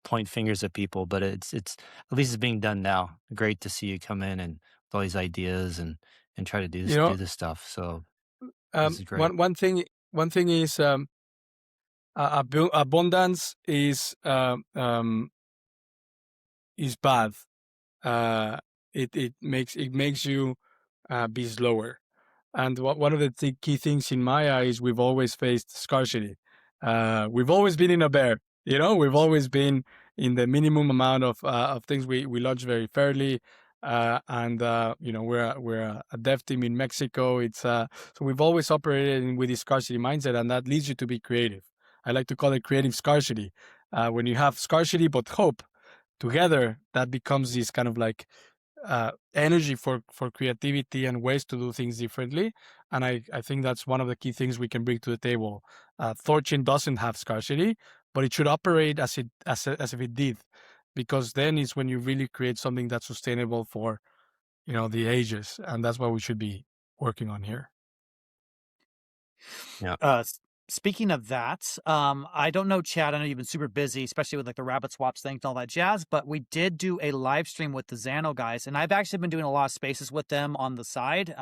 point fingers at people, but it's at least it's being done now. Great to see you come in and with all these ideas and try to do this stuff. So this is great. One thing is abundance is bad. It makes you be slower. And one of the key things in Maya is we've always faced scarcity. We've always been in a bear. We've always been in the minimum amount of things. We launch very fairly, and we're a dev team in Mexico. It's so we've always operated with this scarcity mindset, and that leads you to be creative. I like to call it creative scarcity. When you have scarcity but hope together, that becomes this kind of like energy for creativity and ways to do things differently. And I think that's one of the key things we can bring to the table. THORChain doesn't have scarcity, but it should operate as if it did. because then is when you really create something that's sustainable for, the ages. And that's what we should be working on here. Yeah. Speaking of that, I don't know, Chad. I know you've been super busy, especially with like the rabbit swaps thing and all that jazz. But we did do a live stream with the Xano guys, and I've actually been doing a lot of spaces with them on the side.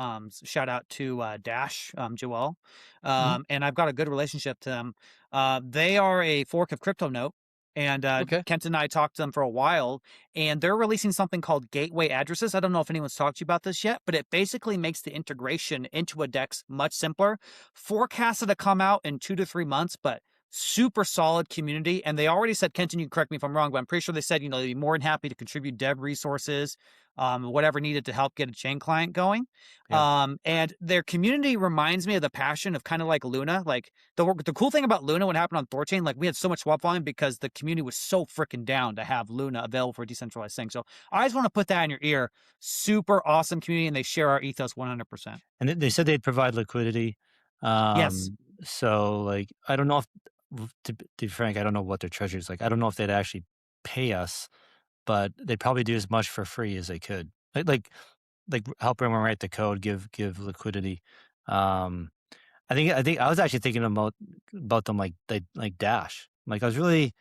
Shout out to Dash, Joel, and I've got a good relationship to them. They are a fork of CryptoNote. And Okay. Kent and I talked to them for a while, and they're releasing something called gateway addresses. I don't know if anyone's talked to you about this yet, but it basically makes the integration into a DEX much simpler. Forecasted to come out in 2 to 3 months, but super solid community. And they already said, Kenton, you can correct me if I'm wrong, but I'm pretty sure they said, they'd be more than happy to contribute dev resources, whatever needed to help get a chain client going. Yeah. And their community reminds me of the passion of kind of like Luna. Like the cool thing about Luna, what happened on THORChain, like we had so much swap volume because the community was so freaking down to have Luna available for a decentralized thing. So I just want to put that in your ear. Super awesome community, and they share our ethos 100%. And they said they'd provide liquidity. Yes. So like, I don't know if, to be frank, I don't know what their treasury is like. I don't know if they'd actually pay us, but they'd probably do as much for free as they could. Like help everyone write the code, give liquidity. I think I was actually thinking about them like Dash. Like I was really,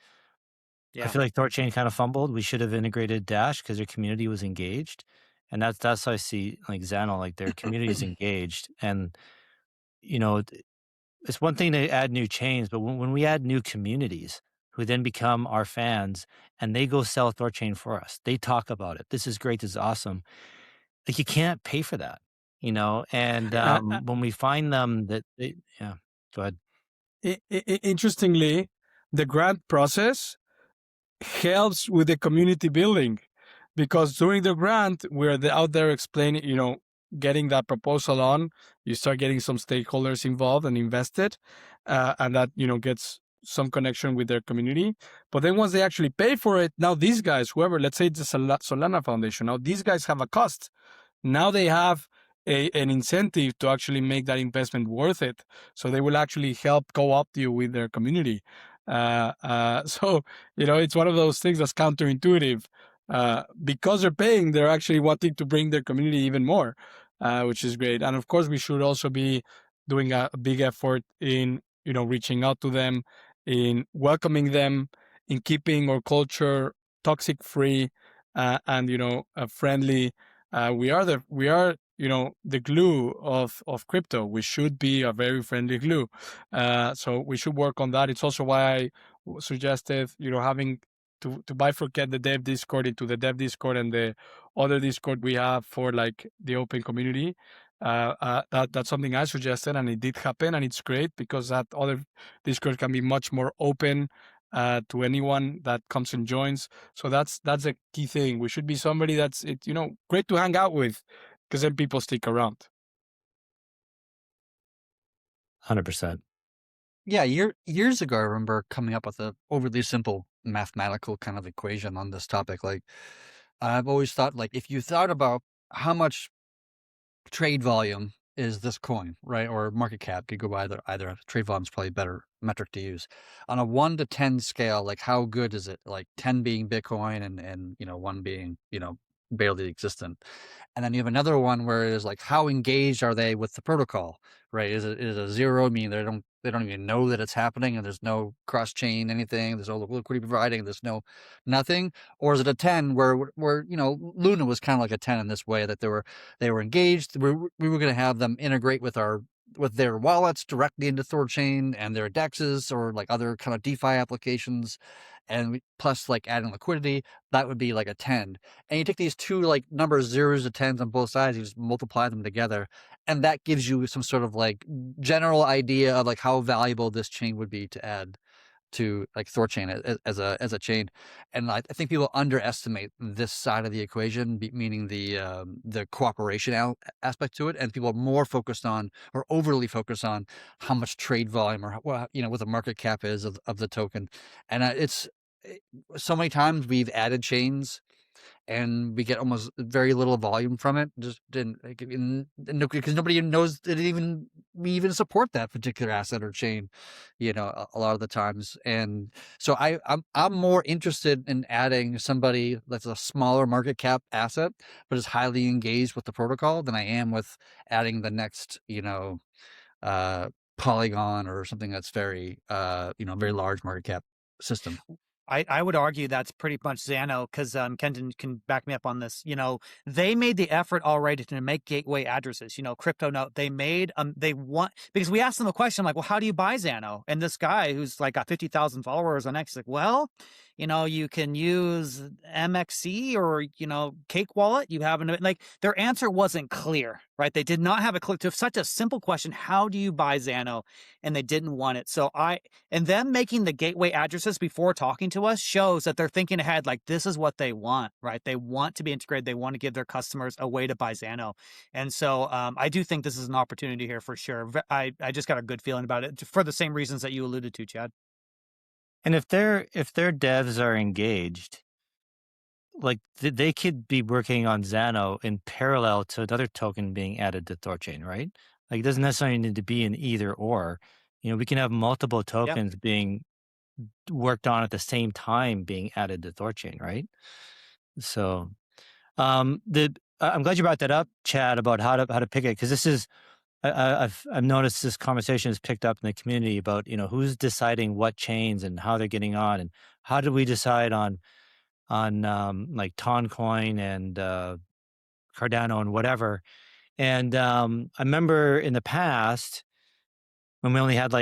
I feel like THORChain kind of fumbled. We should have integrated Dash because their community was engaged, and that's how I see like Xano. Like their community is engaged, and it's one thing to add new chains, but when we add new communities who then become our fans and they go sell THORChain for us, they talk about it. This is great. This is awesome. Like you can't pay for that, and when we find them yeah, go ahead. Interestingly, the grant process helps with the community building, because during the grant, we're out there explaining, getting that proposal on, you start getting some stakeholders involved and invested, and that, gets some connection with their community. But then once they actually pay for it, now these guys, whoever, let's say it's the Solana Foundation, now these guys have a cost. Now they have an incentive to actually make that investment worth it. So they will actually help co-opt you with their community. So, it's one of those things that's counterintuitive. Because they're paying, they're actually wanting to bring their community even more, which is great. And of course, we should also be doing a big effort in, reaching out to them, in welcoming them, in keeping our culture toxic free, and, friendly. We are the glue of crypto. We should be a very friendly glue. So we should work on that. It's also why I suggested, having to bifurcate the dev Discord into the dev Discord and the other Discord we have for like the open community. That's something I suggested, and it did happen, and it's great because that other Discord can be much more open to anyone that comes and joins. So that's a key thing. We should be somebody that's great to hang out with, because then people stick around. 100%. Yeah, years ago, I remember coming up with a overly simple mathematical kind of equation on this topic. Like, I've always thought, like, if you thought about how much trade volume is this coin, right, or market cap, could go by either. Trade volume is probably a better metric to use. On a 1 to 10 scale, like, how good is it? Like 10 being Bitcoin and 1 being barely existent. And then you have another one where it is like, how engaged are they with the protocol, right? Is it a 0, meaning they don't even know that it's happening, and there's no cross chain anything, there's no liquidity providing, there's no nothing? Or is it a 10 where Luna was kind of like a 10 in this way, that they were engaged. We were going to have them integrate with their wallets directly into THORChain and their DEXs or like other kind of DeFi applications, and plus like adding liquidity, that would be like a 10. And you take these two like numbers, 0s to 10s on both sides, you just multiply them together, and that gives you some sort of like general idea of like how valuable this chain would be to add to like THORChain as a chain. And I think people underestimate this side of the equation, meaning the cooperation aspect to it, and people are more focused on, or overly focused on, how much trade volume or what the market cap is of the token. And it's so many times we've added chains and we get almost very little volume from it. Just didn't because nobody knows that we even support that particular asset or chain, a lot of the times. And so I'm more interested in adding somebody that's a smaller market cap asset, but is highly engaged with the protocol than I am with adding the next, Polygon or something that's very, very large market cap system. I would argue that's pretty much Xano, because Kenton can back me up on this. They made the effort already to make gateway addresses. CryptoNote, because we asked them a question like, well, how do you buy Xano? And this guy who's like got 50,000 followers on X, like, well, you can use MXC or, Cake Wallet. You have their answer wasn't clear, right? They did not have a clue to such a simple question. How do you buy Xano? And they didn't want it. So and them making the gateway addresses before talking to us shows that they're thinking ahead, like this is what they want, right? They want to be integrated. They want to give their customers a way to buy Xano. And so I do think this is an opportunity here for sure. I just got a good feeling about it for the same reasons that you alluded to, Chad. And if their devs are engaged, like they could be working on Xano in parallel to another token being added to THORChain, right? Like it doesn't necessarily need to be an either or. We can have multiple tokens being worked on at the same time being added to THORChain, right? So I'm glad you brought that up, Chad, about how to pick it, because this is I've noticed this conversation has picked up in the community about who's deciding what chains and how they're getting on, and how do we decide on like Toncoin and Cardano and whatever. And I remember in the past when we only had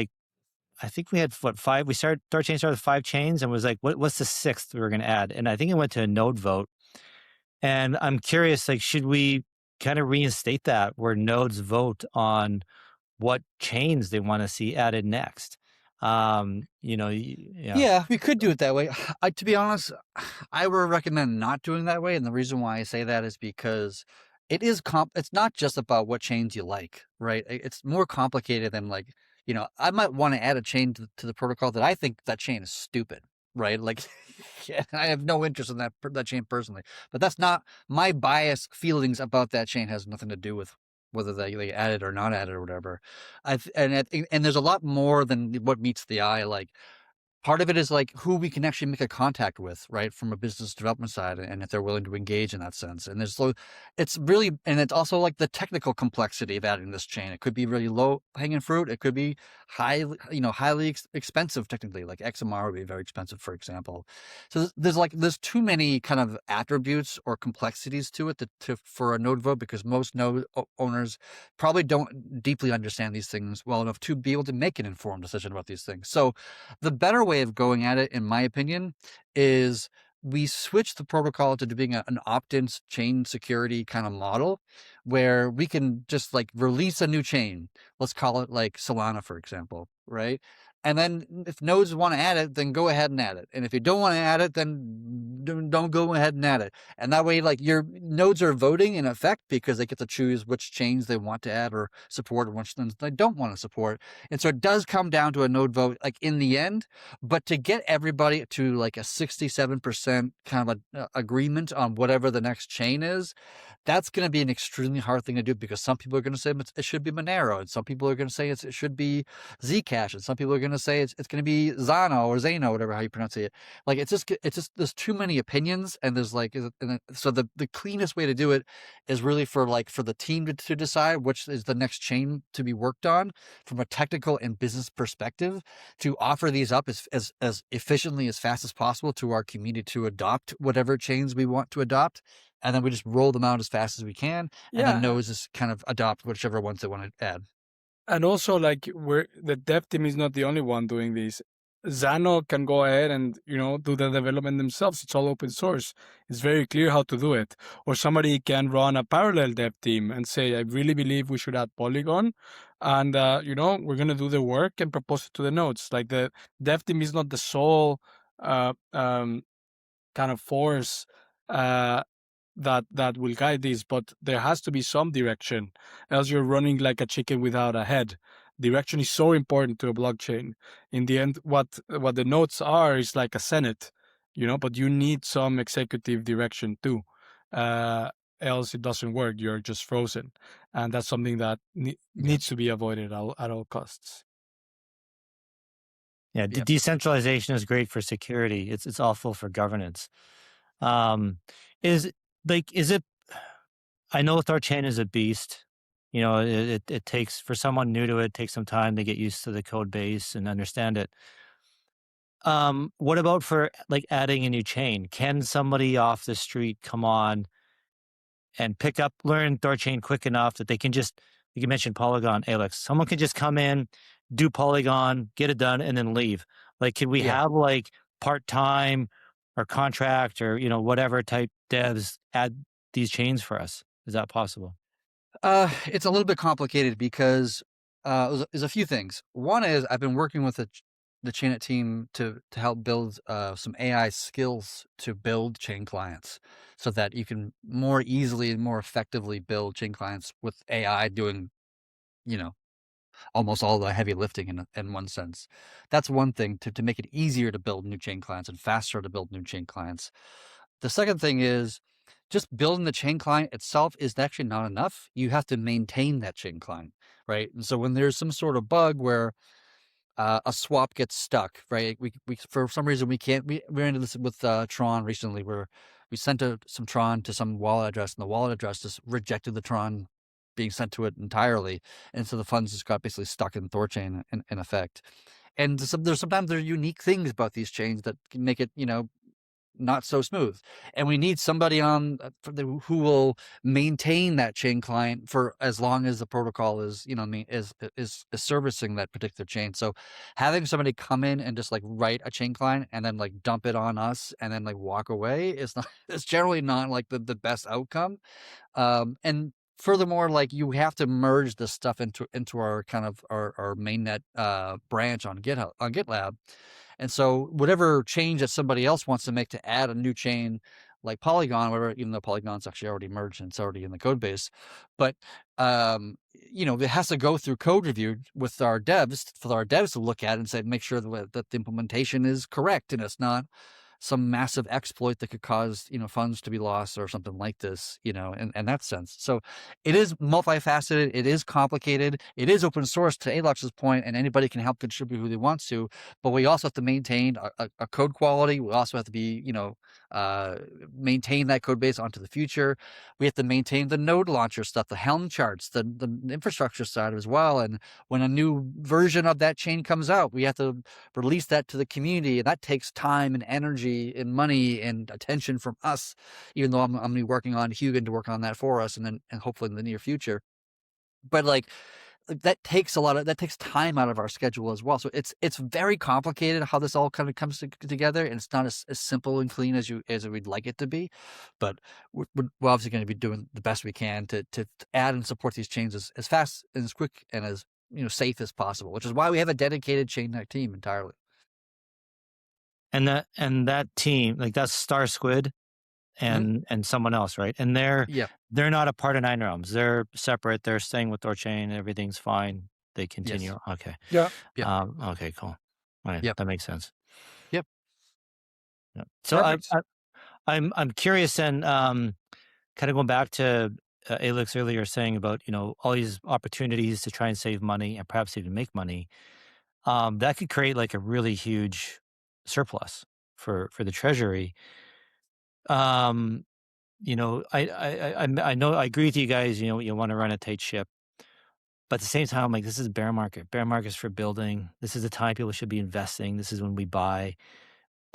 I think we had 5. THORChain started with 5 chains and was like, what's the 6th we were going to add? And I think it went to a node vote. And I'm curious, should we kind of reinstate that where nodes vote on what chains they want to see added next? Yeah, we could do it that way. To be honest, I would recommend not doing that way. And the reason why I say that is because it's not just about what chains you like, right? It's more complicated than I might want to add a chain to the protocol that I think that chain is stupid, right? I have no interest in that chain personally, but that's not my bias. Feelings about that chain has nothing to do with whether they add it or not add it or whatever. And there's a lot more than what meets the eye. Part of it is who we can actually make a contact with, right, from a business development side, and if they're willing to engage in that sense. And it's also the technical complexity of adding this chain. It could be really low hanging fruit. It could be highly expensive technically, like XMR would be very expensive, for example. So there's too many kind of attributes or complexities to it for a node vote, because most node owners probably don't deeply understand these things well enough to be able to make an informed decision about these things. So the better way of going at it, in my opinion, is we switch the protocol to being an opt-in chain security kind of model, where we can just release a new chain. Let's call it Solana, for example, right? And then if nodes want to add it, then go ahead and add it. And if you don't want to add it, then don't go ahead and add it. And that way, your nodes are voting in effect, because they get to choose which chains they want to add or support and which ones they don't want to support. And so it does come down to a node vote in the end. But to get everybody to a 67% kind of agreement on whatever the next chain is, that's going to be an extremely hard thing to do, because some people are going to say it should be Monero, and some people are going to say it should be Zcash, and some people are going to say it's going to be Xano or Xano, whatever how you pronounce it. It's just there's too many opinions, and there's so the cleanest way to do it is really for the team to decide which is the next chain to be worked on from a technical and business perspective, to offer these up as efficiently, as fast as possible to our community to adopt whatever chains we want to adopt. And then we just roll them out as fast as we can, and then nodes just kind of adopt whichever ones they want to add. And also, the dev team is not the only one doing this. Xano can go ahead and do the development themselves. It's all open source. It's very clear how to do it. Or somebody can run a parallel dev team and say, I really believe we should add Polygon, and we're going to do the work and propose it to the nodes. The dev team is not the sole kind of force that will guide this, but there has to be some direction, else you're running like a chicken without a head. Direction is so important to a blockchain. In the end, what the nodes are is like a senate, but you need some executive direction too. else it doesn't work. You're just frozen. And that's something that needs to be avoided at all costs. Yeah, Yep. decentralization is great for security. It's awful for governance. Is it? I know THORChain is a beast. You know, it takes, for someone new to it, takes some time to get used to the code base and understand it. What about for like adding a new chain? Can somebody off the street come on and learn THORChain quick enough that they can just, you mentioned Polygon, Alex, someone can just come in, do Polygon, get it done, and then leave? Like, could we have like part-time or contract or, whatever type devs add these chains for us? Is that possible? It's a little bit complicated because there's a few things. One is I've been working with the Chainet team to help build some AI skills to build chain clients so that you can more easily and more effectively build chain clients with AI doing, almost all the heavy lifting in one sense. That's one thing to make it easier to build new chain clients and faster to build new chain clients. The second thing is just building the chain client itself is actually not enough. You have to maintain that chain client, right? And so when there's some sort of bug where a swap gets stuck, right? We for some reason we can't. We ran into this with Tron recently, where we sent some Tron to some wallet address, and the wallet address just rejected the Tron being sent to it entirely, and so the funds just got basically stuck in THORChain in effect. And sometimes there are unique things about these chains that can make it, not so smooth, and we need somebody on who will maintain that chain client for as long as the protocol is is servicing that particular chain. So having somebody come in and just like write a chain client and then like dump it on us and then like walk away is not, it's generally not like the best outcome. And furthermore, like you have to merge this stuff into our kind of our mainnet branch on GitLab. And so whatever change that somebody else wants to make to add a new chain like Polygon, whatever, even though Polygon's actually already merged and it's already in the code base, but it has to go through code review with our devs for our devs to look at and say, make sure that the implementation is correct and it's not some massive exploit that could cause, funds to be lost or something like this, in that sense. So it is multifaceted. It is complicated. It is open source to Alex's point, and anybody can help contribute who they want to, but we also have to maintain a code quality. We also have to be, maintain that code base onto the future. We have to maintain the node launcher stuff, the Helm charts, the infrastructure side as well. And when a new version of that chain comes out, we have to release that to the community, and that takes time and energy and money and attention from us, even though I'm going to be working on Hugin to work on that for us and hopefully in the near future. But like that takes time out of our schedule as well. So it's very complicated how this all kind of comes together, and it's not as simple and clean as we'd like it to be. But we're obviously going to be doing the best we can to add and support these chains as fast and as quick and as safe as possible, which is why we have a dedicated Chainet team entirely. And that team, like that's Star Squid and someone else, right? And they're not a part of Nine Realms. They're separate. They're staying with THORChain. Everything's fine. They continue. Yes. Okay. Yeah. Okay. Cool. All right. Yep. That makes sense. Yep. So I'm curious, and kind of going back to Alex earlier saying about all these opportunities to try and save money and perhaps even make money. That could create like a really huge surplus for the treasury. I know I agree with you guys. You want to run a tight ship, but at the same time, like this is bear market. Bear market's for building. This is the time people should be investing. This is when we buy.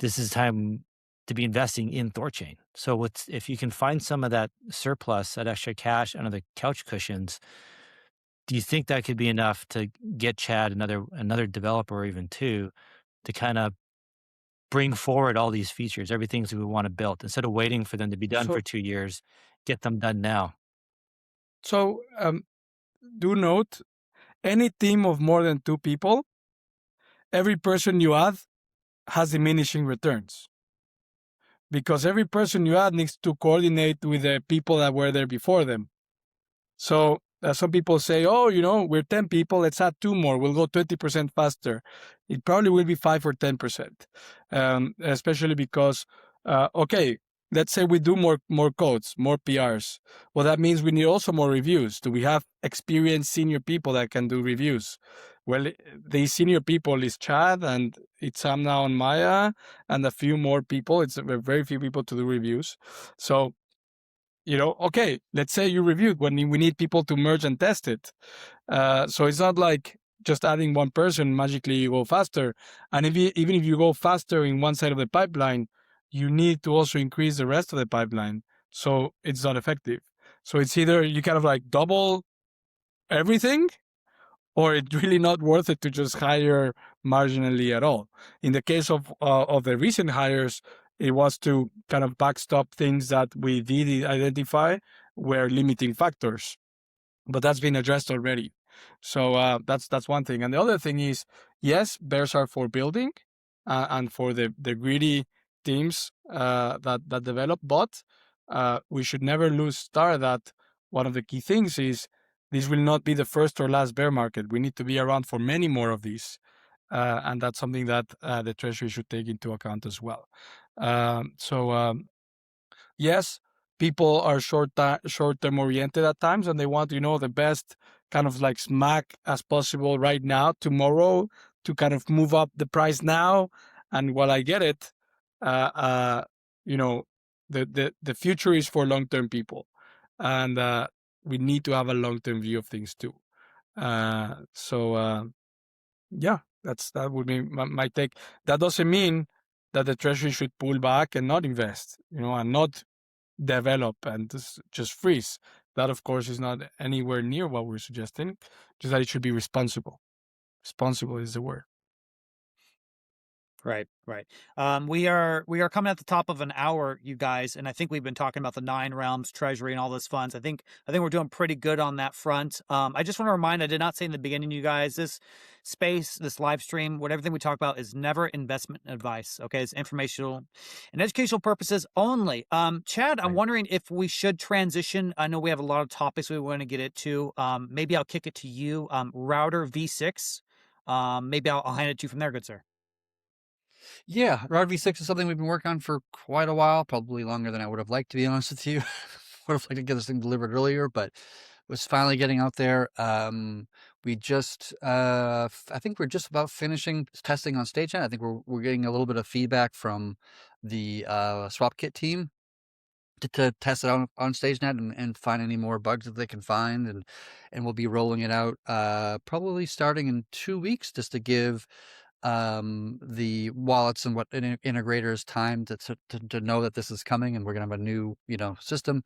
This is time to be investing in THORChain. So if you can find some of that surplus, that extra cash under the couch cushions, do you think that could be enough to get Chad another developer or even two to kind of bring forward all these features, everything that we want to build, instead of waiting for them to be done for 2 years, get them done now? So do note, any team of more than 2 people, every person you add has diminishing returns. Because every person you add needs to coordinate with the people that were there before them. So some people say, we're 10 people, let's add 2 more, we'll go 20% faster. It probably will be 5 or 10%, especially because, let's say we do more codes, more PRs. Well, that means we need also more reviews. Do we have experienced senior people that can do reviews? Well, the senior people is Chad and it's Sam now and Maya and a few more people. It's very few people to do reviews. So, okay, let's say you reviewed when we need people to merge and test it. So it's not like just adding one person, magically you go faster. And even if you go faster in one side of the pipeline, you need to also increase the rest of the pipeline. So it's not effective. So it's either you kind of like double everything, or it's really not worth it to just hire marginally at all. In the case of the recent hires, it was to kind of backstop things that we did identify were limiting factors, but that's been addressed already. So that's one thing. And the other thing is, yes, bears are for building and for the greedy teams that develop, but we should never lose star that one of the key things is this will not be the first or last bear market. We need to be around for many more of these. And that's something that the treasury should take into account as well. Yes, people are short-term oriented at times, and they want, the best kind of like smack as possible right now, tomorrow, to kind of move up the price now. And while I get it, the future is for long-term people, and we need to have a long-term view of things too. Yeah, that would be my take. That doesn't mean that the treasury should pull back and not invest, and not develop and just freeze. That, of course, is not anywhere near what we're suggesting, just that it should be responsible. Responsible is the word. Right. We are coming at the top of an hour, you guys, and I think we've been talking about the 9 realms, treasury, and all those funds. I think we're doing pretty good on that front. I just want to remind, I did not say in the beginning, you guys, this space, this live stream, everything we talk about is never investment advice. Okay, it's informational and educational purposes only. Chad, I'm wondering if we should transition. I know we have a lot of topics we want to get into. Maybe I'll kick it to you. Router V6. Maybe I'll hand it to you from there, good sir. Yeah, Router V6 is something we've been working on for quite a while, probably longer than I would have liked, to be honest with you. Would have liked to get this thing delivered earlier, but was finally getting out there. We just, I think we're just about finishing testing on StageNet. I think we're getting a little bit of feedback from the SwapKit team to test it on StageNet and find any more bugs that they can find, and we'll be rolling it out probably starting in 2 weeks, just to give the wallets and what integrators time to know that this is coming, and we're gonna have a new system,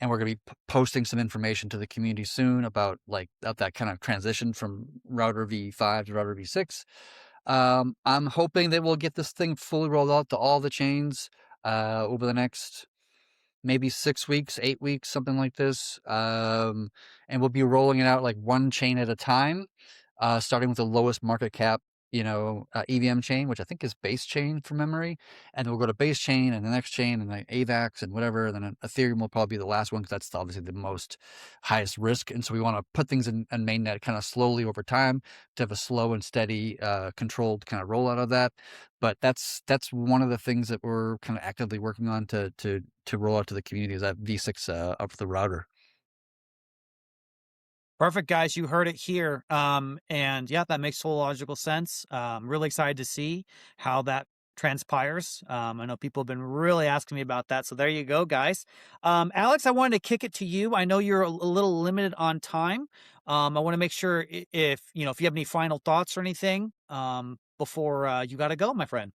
and we're gonna be posting some information to the community soon about that kind of transition from Router V5 to Router V6. I'm hoping that we'll get this thing fully rolled out to all the chains over the next maybe 6 weeks, 8 weeks, something like this. And we'll be rolling it out like one chain at a time, starting with the lowest market cap EVM chain, which I think is base chain from memory. And then we'll go to base chain and the next chain and then AVAX and whatever. And then Ethereum will probably be the last one, because that's obviously the most highest risk. And so we want to put things in mainnet kind of slowly over time to have a slow and steady, controlled kind of rollout of that. But that's one of the things that we're kind of actively working on to roll out to the community, is that V6 up for the router. Perfect, guys. You heard it here. And yeah, that makes total logical sense. Really excited to see how that transpires. I know people have been really asking me about that. So there you go, guys. Alex, I wanted to kick it to you. I know you're a little limited on time. I want to make sure if you have any final thoughts or anything before you got to go, my friend.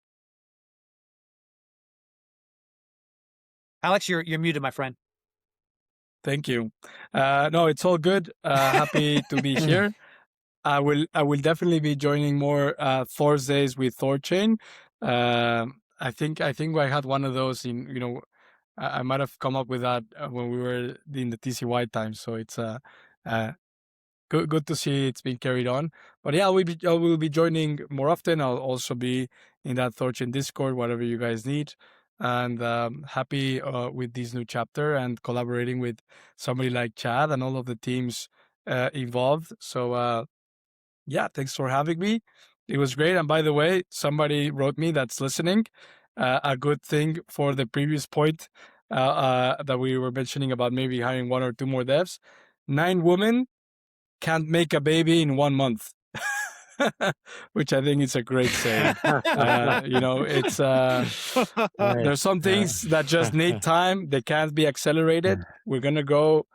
Alex, you're muted, my friend. Thank you. No, it's all good. Happy to be here. I will definitely be joining more Thursdays with THORChain. I think I had one of those in I might have come up with that when we were in the TCY time. So it's good to see it's been carried on. But yeah, I will be joining more often. I'll also be in that THORChain Discord, whatever you guys need. And happy with this new chapter and collaborating with somebody like Chad and all of the teams involved. So yeah, thanks for having me. It was great. And by the way, somebody wrote me that's listening, a good thing for the previous point that we were mentioning about maybe hiring 1 or 2 more devs. 9 women can't make a baby in 1 month, which I think is a great saying. It's there's some things that just need time. They can't be accelerated. We're gonna go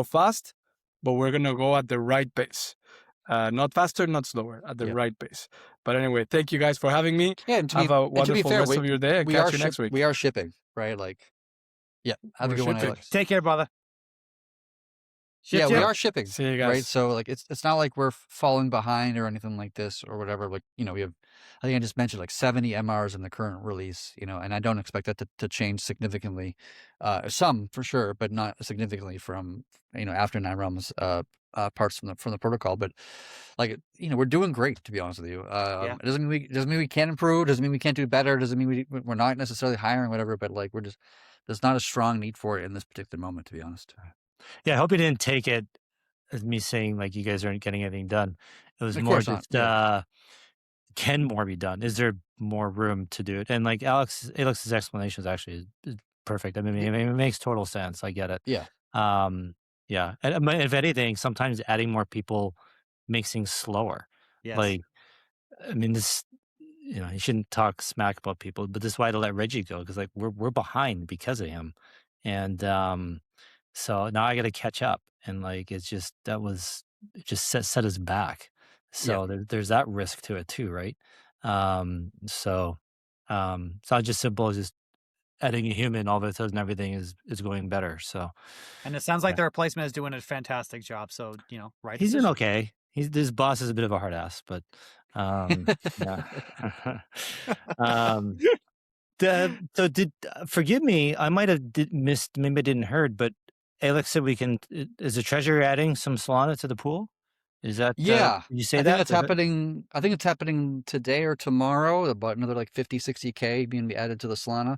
fast, but we're gonna go at the right pace. Not faster, not slower, at the right pace. But anyway, thank you guys for having me. Yeah, and Have a wonderful rest of your day, and catch you next week. We are shipping, right? Have a good one, Alex. Take care, brother. We are shipping. See you guys. Right? So it's not like we're falling behind or anything like this or whatever. We have, I think I just mentioned 70 MRs in the current release, and I don't expect that to change significantly. Some for sure, but not significantly from, after 9 realms parts from the protocol. But we're doing great, to be honest with you. It doesn't mean we can't improve, doesn't mean we can't do better, doesn't mean we're not necessarily hiring, whatever, but there's not a strong need for it in this particular moment, to be honest. Yeah, I hope you didn't take it as me saying you guys aren't getting anything done. It was more just can more be done? Is there more room to do it? And Alex's explanation is actually is perfect. I mean, it makes total sense. I get it. Yeah. Yeah. And if anything, sometimes adding more people makes things slower. Yes. This, you shouldn't talk smack about people, but this is why I let Reggie go, because we're behind because of him, and so now I got to catch up, and it just set us back. So there's that risk to it too, right? So it's not just simple as just adding a human. All of a sudden, everything is going better. So, and it sounds like the replacement is doing a fantastic job. So right? He's doing okay. This boss is a bit of a hard ass, but yeah. Forgive me, I might have missed, maybe I didn't heard, but Alex said is the treasury adding some Solana to the pool? Is that, did you say that? I think it's happening today or tomorrow, about another 50, 60K being added to the Solana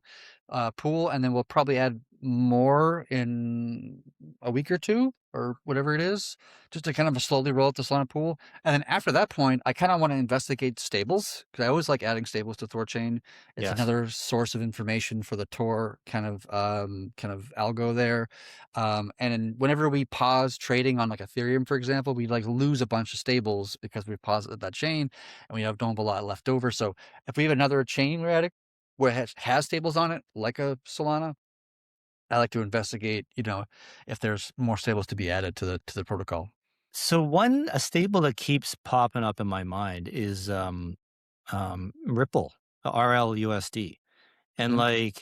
pool. And then we'll probably add more in a week or 2 or whatever it is, just to kind of slowly roll out the Solana pool. And then after that point, I kind of want to investigate stables, because I always like adding stables to THORChain. It's another source of information for the Tor kind of algo there. And then whenever we pause trading on Ethereum, for example, we lose a bunch of stables because we paused that chain and we don't have a lot left over. So if we have another chain we're adding where it has stables on it, like a Solana, I like to investigate, if there's more stables to be added to the protocol. So a stable that keeps popping up in my mind is Ripple, RLUSD, and we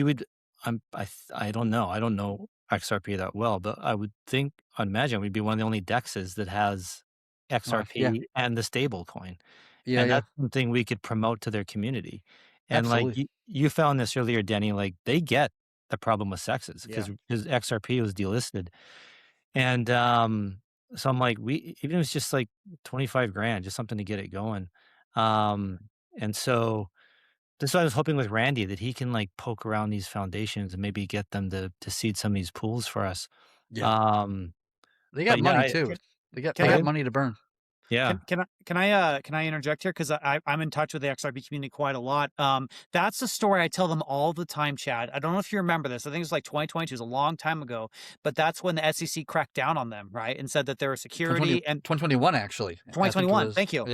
would. I don't know XRP that well, but I'd imagine we'd be one of the only dexes that has XRP and the stable coin. And that's something we could promote to their community. And you found this earlier, Denny, they get the problem with sexes because XRP was delisted. And so I'm even if it's just $25,000, just something to get it going. And so this is what I was hoping with Randy, that he can poke around these foundations and maybe get them to seed some of these pools for us. Yeah. They got money too. They got money to burn. Yeah. Can I interject here? Because I'm in touch with the XRP community quite a lot. That's the story I tell them all the time, Chad. I don't know if you remember this. I think it was 2022. It was a long time ago. But that's when the SEC cracked down on them, right? And said that there was security. 2021, actually. 2021. Thank you.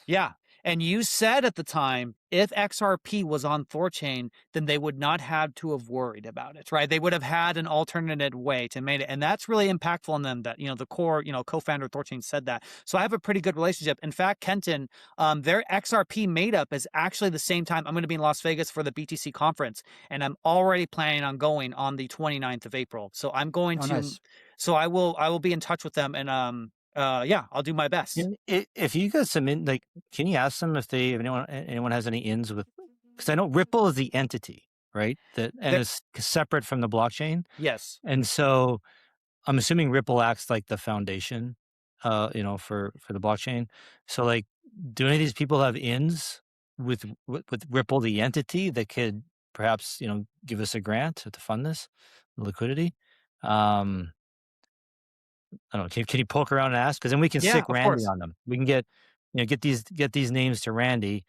Yeah. And you said at the time, if XRP was on THORChain, then they would not have to have worried about it, right? They would have had an alternative way to make it. And that's really impactful on them that, the core, co-founder of THORChain said that. So I have a pretty good relationship. In fact, Kenton, their XRP meetup is actually the same time. I'm going to be in Las Vegas for the BTC conference, and I'm already planning on going on the 29th of April. So I'm going to, nice. So I will be in touch with them, and I'll do my best. If you got some can you ask them if anyone has any ins with, because I know Ripple is the entity, right? It's separate from the blockchain. Yes. And so I'm assuming Ripple acts like the foundation, for the blockchain. So do any of these people have ins with Ripple, the entity, that could perhaps, give us a grant to fund this liquidity? I don't know. Can you poke around and ask? Because then we can stick Randy on them. We can get these names to Randy,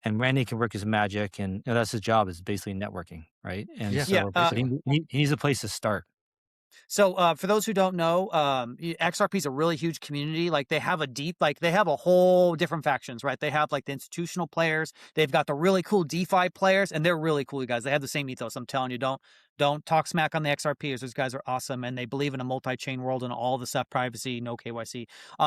and Randy can work his magic, and that's his job, is basically networking, right? And Yeah, so basically. he needs a place to start. So for those who don't know, XRP is a really huge community. Like they have they have a whole different factions, right? They have like the institutional players. They've got the really cool DeFi players, and they're really cool, you guys. They have the same ethos. I'm telling you, don't talk smack on the XRPers. Those guys are awesome, and they believe in a multi-chain world and all the stuff, privacy, no KYC.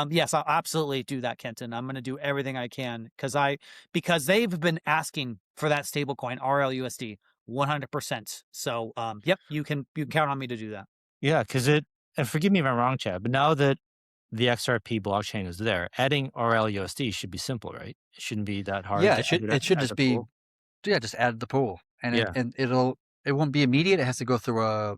Yes, I'll absolutely do that, Kenton. I'm going to do everything I can because they've been asking for that stablecoin RLUSD 100%. So yep, you can count on me to do that. Yeah, because and forgive me if I'm wrong, Chad, but now that the XRP blockchain is there, adding RLUSD should be simple, right? It shouldn't be that hard. Yeah, to it should add just the be, pool. just add the pool, and Yeah. it won't be immediate. It has to go through a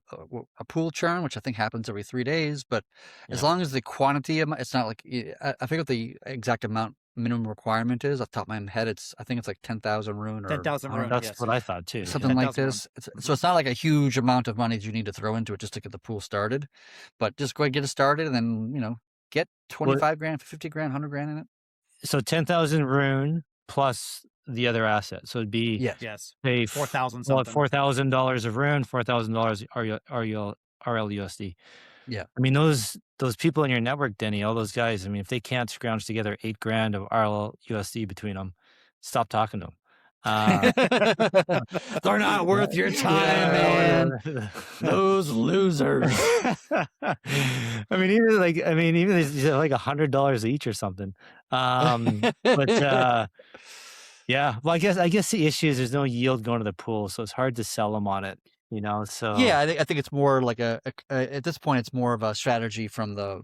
pool churn, which I think happens every 3 days. But as Yeah. long as the quantity, it's not like I forget what the exact amount minimum requirement is off the top of my head. I think it's like 10,000 rune or 10,000 rune. That's Yes. what I thought too. something Yeah. like 10,000 rune. this. So it's not like a huge amount of money that you need to throw into it just to get the pool started, but just go ahead and get it started, and then get 25 grand, 50 grand, 100 grand in it. So 10,000 rune plus the other asset. So it'd be Yes. say 4,000 something. $4,000 of rune, $4,000 RLUSD. Yeah. I mean, those people in your network, Denny, all those guys, I mean, if they can't scrounge together $8,000 of RLUSD between them, stop talking to them. They're not worth your time, man. Those losers. I mean, even like $100 each or something. But yeah, well, I guess the issue is there's no yield going to the pool, so it's hard to sell them on it. So Yeah, I think it's more like at this point it's more of a strategy from the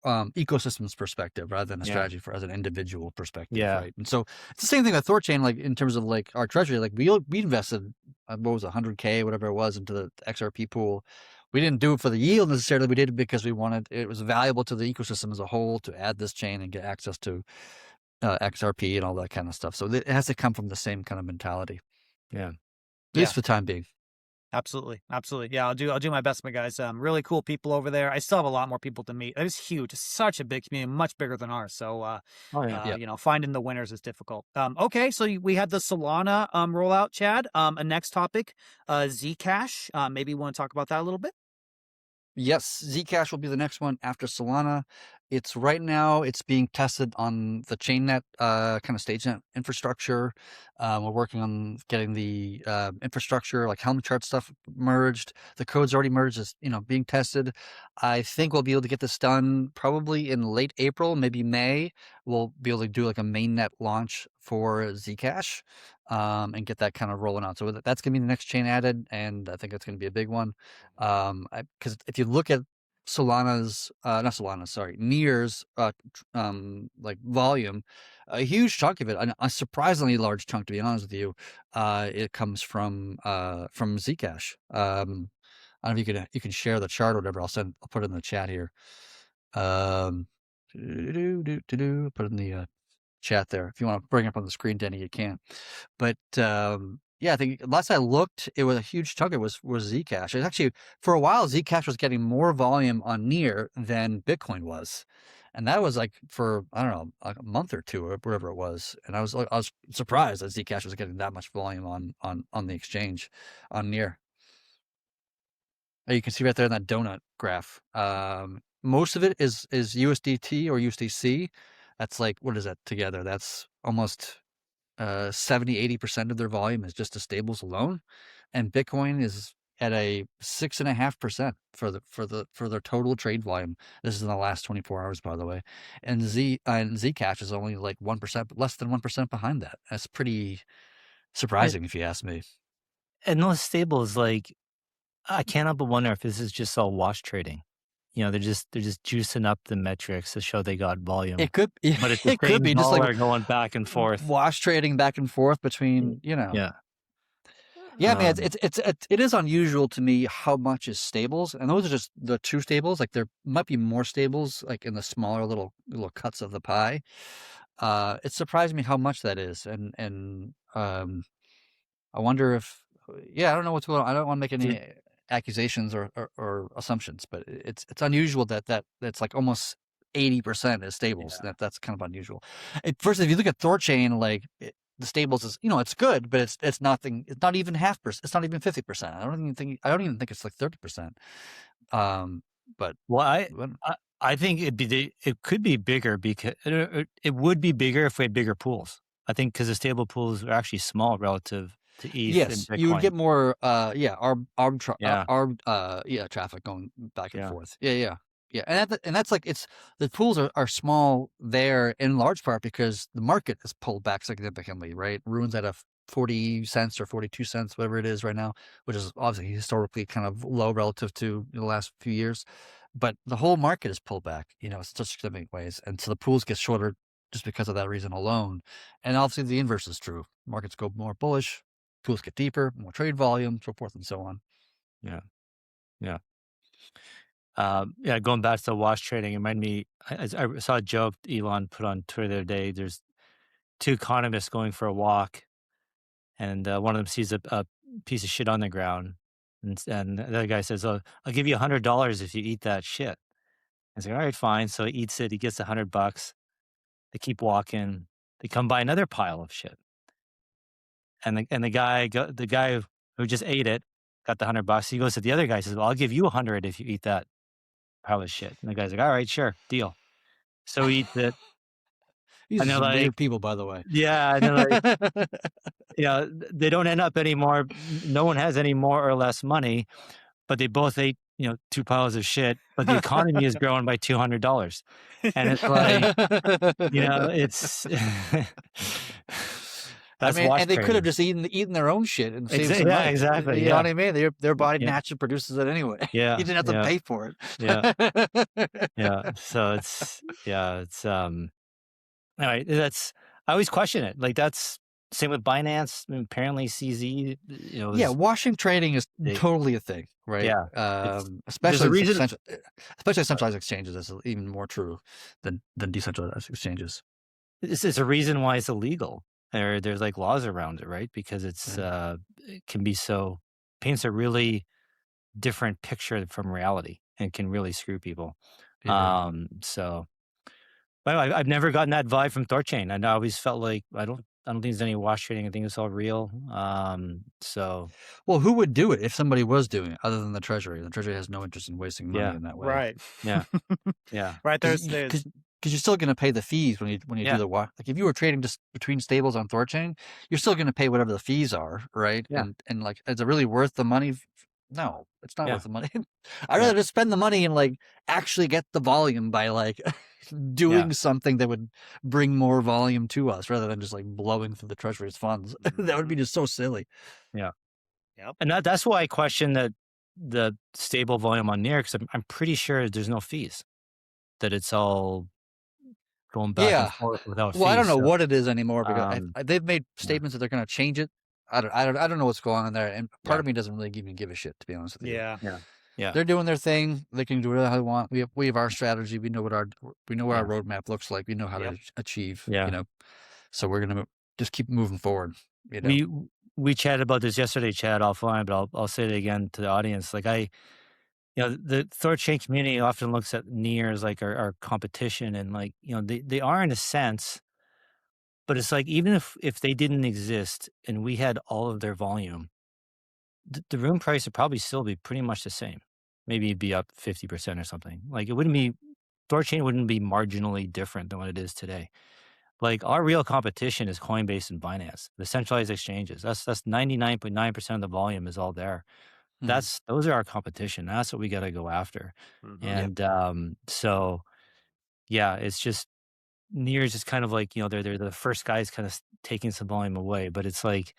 ecosystem's perspective rather than a strategy as an individual perspective. Yeah. Right. And so it's the same thing with THORChain, like in terms of like our treasury, like we invested what was $100K, whatever it was, into the XRP pool. We didn't do it for the yield necessarily. We did it because it was valuable to the ecosystem as a whole to add this chain and get access to XRP and all that kind of stuff. So it has to come from the same kind of mentality. Yeah. At least for the time being. Absolutely. Yeah, I'll do my best, my guys. Really cool people over there. I still have a lot more people to meet. It was huge. It's such a big community, much bigger than ours. So, finding the winners is difficult. Okay, so we had the Solana rollout, Chad. A next topic, Zcash. Maybe you want to talk about that a little bit? Yes, Zcash will be the next one after Solana. It's right now it's being tested on the chainnet kind of StageNet infrastructure. We're working on getting the infrastructure like Helm chart stuff merged. The code's already merged. It's being tested. I think we'll be able to get this done probably in late April, maybe May. We'll be able to do like a mainnet launch for Zcash and get that kind of rolling out. So that's going to be the next chain added, and I think it's going to be a big one. Because if you look at Near's like volume, a huge chunk of it, a surprisingly large chunk, to be honest with you, it comes from Zcash. I don't know if you can share the chart or whatever. I'll put it in the chat here. Put it in the chat there. If you want to bring it up on the screen, Denny, you can. But I think last I looked, it was a huge chunk. It was Zcash. It's actually, for a while, Zcash was getting more volume on Near than Bitcoin was, and that was like for I don't know a month or two or wherever it was. And I was surprised that Zcash was getting that much volume on the exchange on Near. You can see right there in that donut graph. Most of it is USDT or USDC. That's like, what is that together? That's almost 70-80% of their volume is just the stables alone, and Bitcoin is at a 6.5% for their total trade volume. This is in the last 24 hours, by the way. And Zcash is only like 1%, less than 1% behind that. That's pretty surprising, if you ask me. And those stables, like, I can't help but wonder if this is just all wash trading. They're just juicing up the metrics to show they got volume. It could, but it's it could be just like going back and forth, wash trading back and forth between, Yeah. Yeah, man, it is unusual to me how much is stables, and those are just the two stables. Like there might be more stables, like in the smaller little cuts of the pie. It surprised me how much that is, and I wonder if, I don't know what's going on. I don't want to make any accusations or assumptions, but it's unusual that it's like almost 80% is stables. That's kind of unusual. First, if you look at THORChain, like the stables is, it's good, but it's nothing. It's not even 0.5%. It's not even 50%. I don't even think it's like 30%. But Well, when- I think it could be bigger because it would be bigger if we had bigger pools. I think because the stable pools are actually small relative to ETH and yes, Bitcoin. you would get more, Yeah. traffic going back and Yeah. forth. Yeah. And that's like, the pools are small there in large part because the market has pulled back significantly, right? Rune's at a 40 cents or 42 cents, whatever it is right now, which is obviously historically kind of low relative to the last few years. But the whole market has pulled back, in such significant ways. And so the pools get shorter just because of that reason alone. And obviously the inverse is true. Markets go more bullish, pools get deeper, more trade volume, so forth and so on. Yeah. Going back to wash trading, it reminded me, I saw a joke Elon put on Twitter the other day. There's two economists going for a walk, and one of them sees a piece of shit on the ground, and the other guy says, "Oh, I'll give you $100 if you eat that shit." He's like, "All right, fine." So he eats it. He gets $100. They keep walking. They come by another pile of shit, and the guy who just ate it got the $100. He goes to the other guy, says, "Well, I'll give you $100 if you eat that pile of shit." And the guy's like, "All right, sure, deal." So he eats it. These are And they're some like, weird people, by the way. yeah, and they're like, they don't end up anymore. No one has any more or less money, but they both ate, 2 piles of shit, but the economy is growing by $200. And it's like, it's that's wash and they could have trading. just eaten their own shit and saved some Yeah, money. exactly. You know what I mean? Their body Yeah. naturally produces it anyway. Yeah. You didn't have to pay for it. Yeah. Yeah. So it's anyway, I always question it. Like that's same with Binance. I mean, apparently CZ, Yeah, washing trading is totally a thing, right? Yeah. Especially centralized exchanges is even more true than decentralized exchanges. It's a reason why it's illegal. There's like laws around it, right? Because it can be paints a really different picture from reality and can really screw people. Yeah. So, but I've never gotten that vibe from THORChain, and I always felt like I don't think there's any wash trading. I think it's all real. So, well, who would do it if somebody was doing it other than the Treasury? The Treasury has no interest in wasting money in that way, right? Yeah, yeah, right. There's because you're still going to pay the fees when you do the wash. Like if you were trading just between stables on THORChain, you're still going to pay whatever the fees are, right? Yeah. And like, is it really worth the money? No, it's not worth the money. I'd rather just spend the money and like actually get the volume by like doing something that would bring more volume to us rather than just like blowing through the Treasury's funds. That would be just so silly. Yeah. Yep. And that's why I question the stable volume on Near, because I'm pretty sure there's no fees, that it's all going back and forth without fees. Well, I don't know what it is anymore because they've made statements that they're going to change it. I don't know what's going on there, and part of me doesn't really even give a shit, to be honest with you. Yeah. They're doing their thing. They can do whatever they want. We have our strategy. We know what our roadmap looks like. We know how to achieve. So we're gonna just keep moving forward. We chatted about this yesterday, Chad, offline, but I'll say it again to the audience. Like the THORChain community often looks at Near as like our competition, and like they are in a sense. But it's like, even if they didn't exist and we had all of their volume, the room price would probably still be pretty much the same. Maybe it'd be up 50% or something. Like THORChain wouldn't be marginally different than what it is today. Like our real competition is Coinbase and Binance, the centralized exchanges. That's 99.9% of the volume is all there. Those are our competition. That's what we got to go after. And so, yeah, it's just, Near is just kind of like, they're the first guys kind of taking some volume away, but it's like,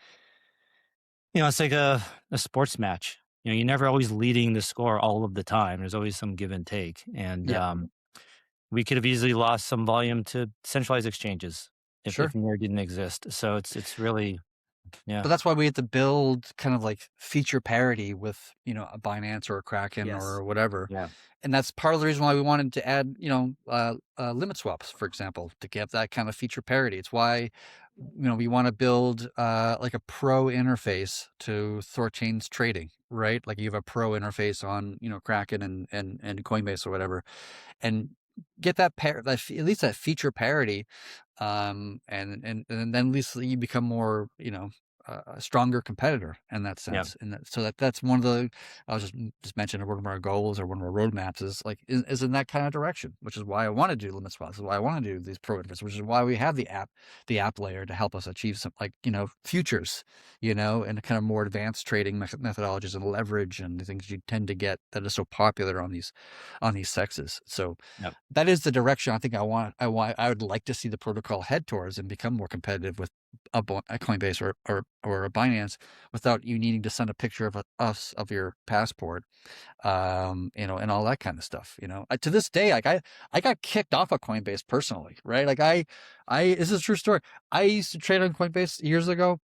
it's like a sports match. You're never always leading the score all of the time. There's always some give and take. And we could have easily lost some volume to centralized exchanges if Near didn't exist. So it's really, But that's why we have to build kind of like feature parity with, a Binance or a Kraken or whatever. Yeah. And that's part of the reason why we wanted to add, limit swaps, for example, to get that kind of feature parity. It's why, we want to build like a pro interface to THORChain's trading, right? Like you have a pro interface on, Kraken and Coinbase or whatever. And get that at least that feature parity, and then at least you become more, a stronger competitor in that Yeah. sense. And that's one of the, I was just mentioning one of our goals or one of our roadmaps is in that kind of direction, which is why I want to do limit swaps, is why I want to do these pro inverts, which is why we have the app layer to help us achieve some futures, and kind of more advanced trading methodologies and leverage and the things you tend to get that is so popular on these sexes. So Yep. that is the direction I think I would like to see the protocol head towards and become more competitive with a Coinbase or a Binance without you needing to send a picture of your passport, and all that kind of stuff. To this day, like I got kicked off of Coinbase personally, right? Like I this is a true story. I used to trade on Coinbase years ago.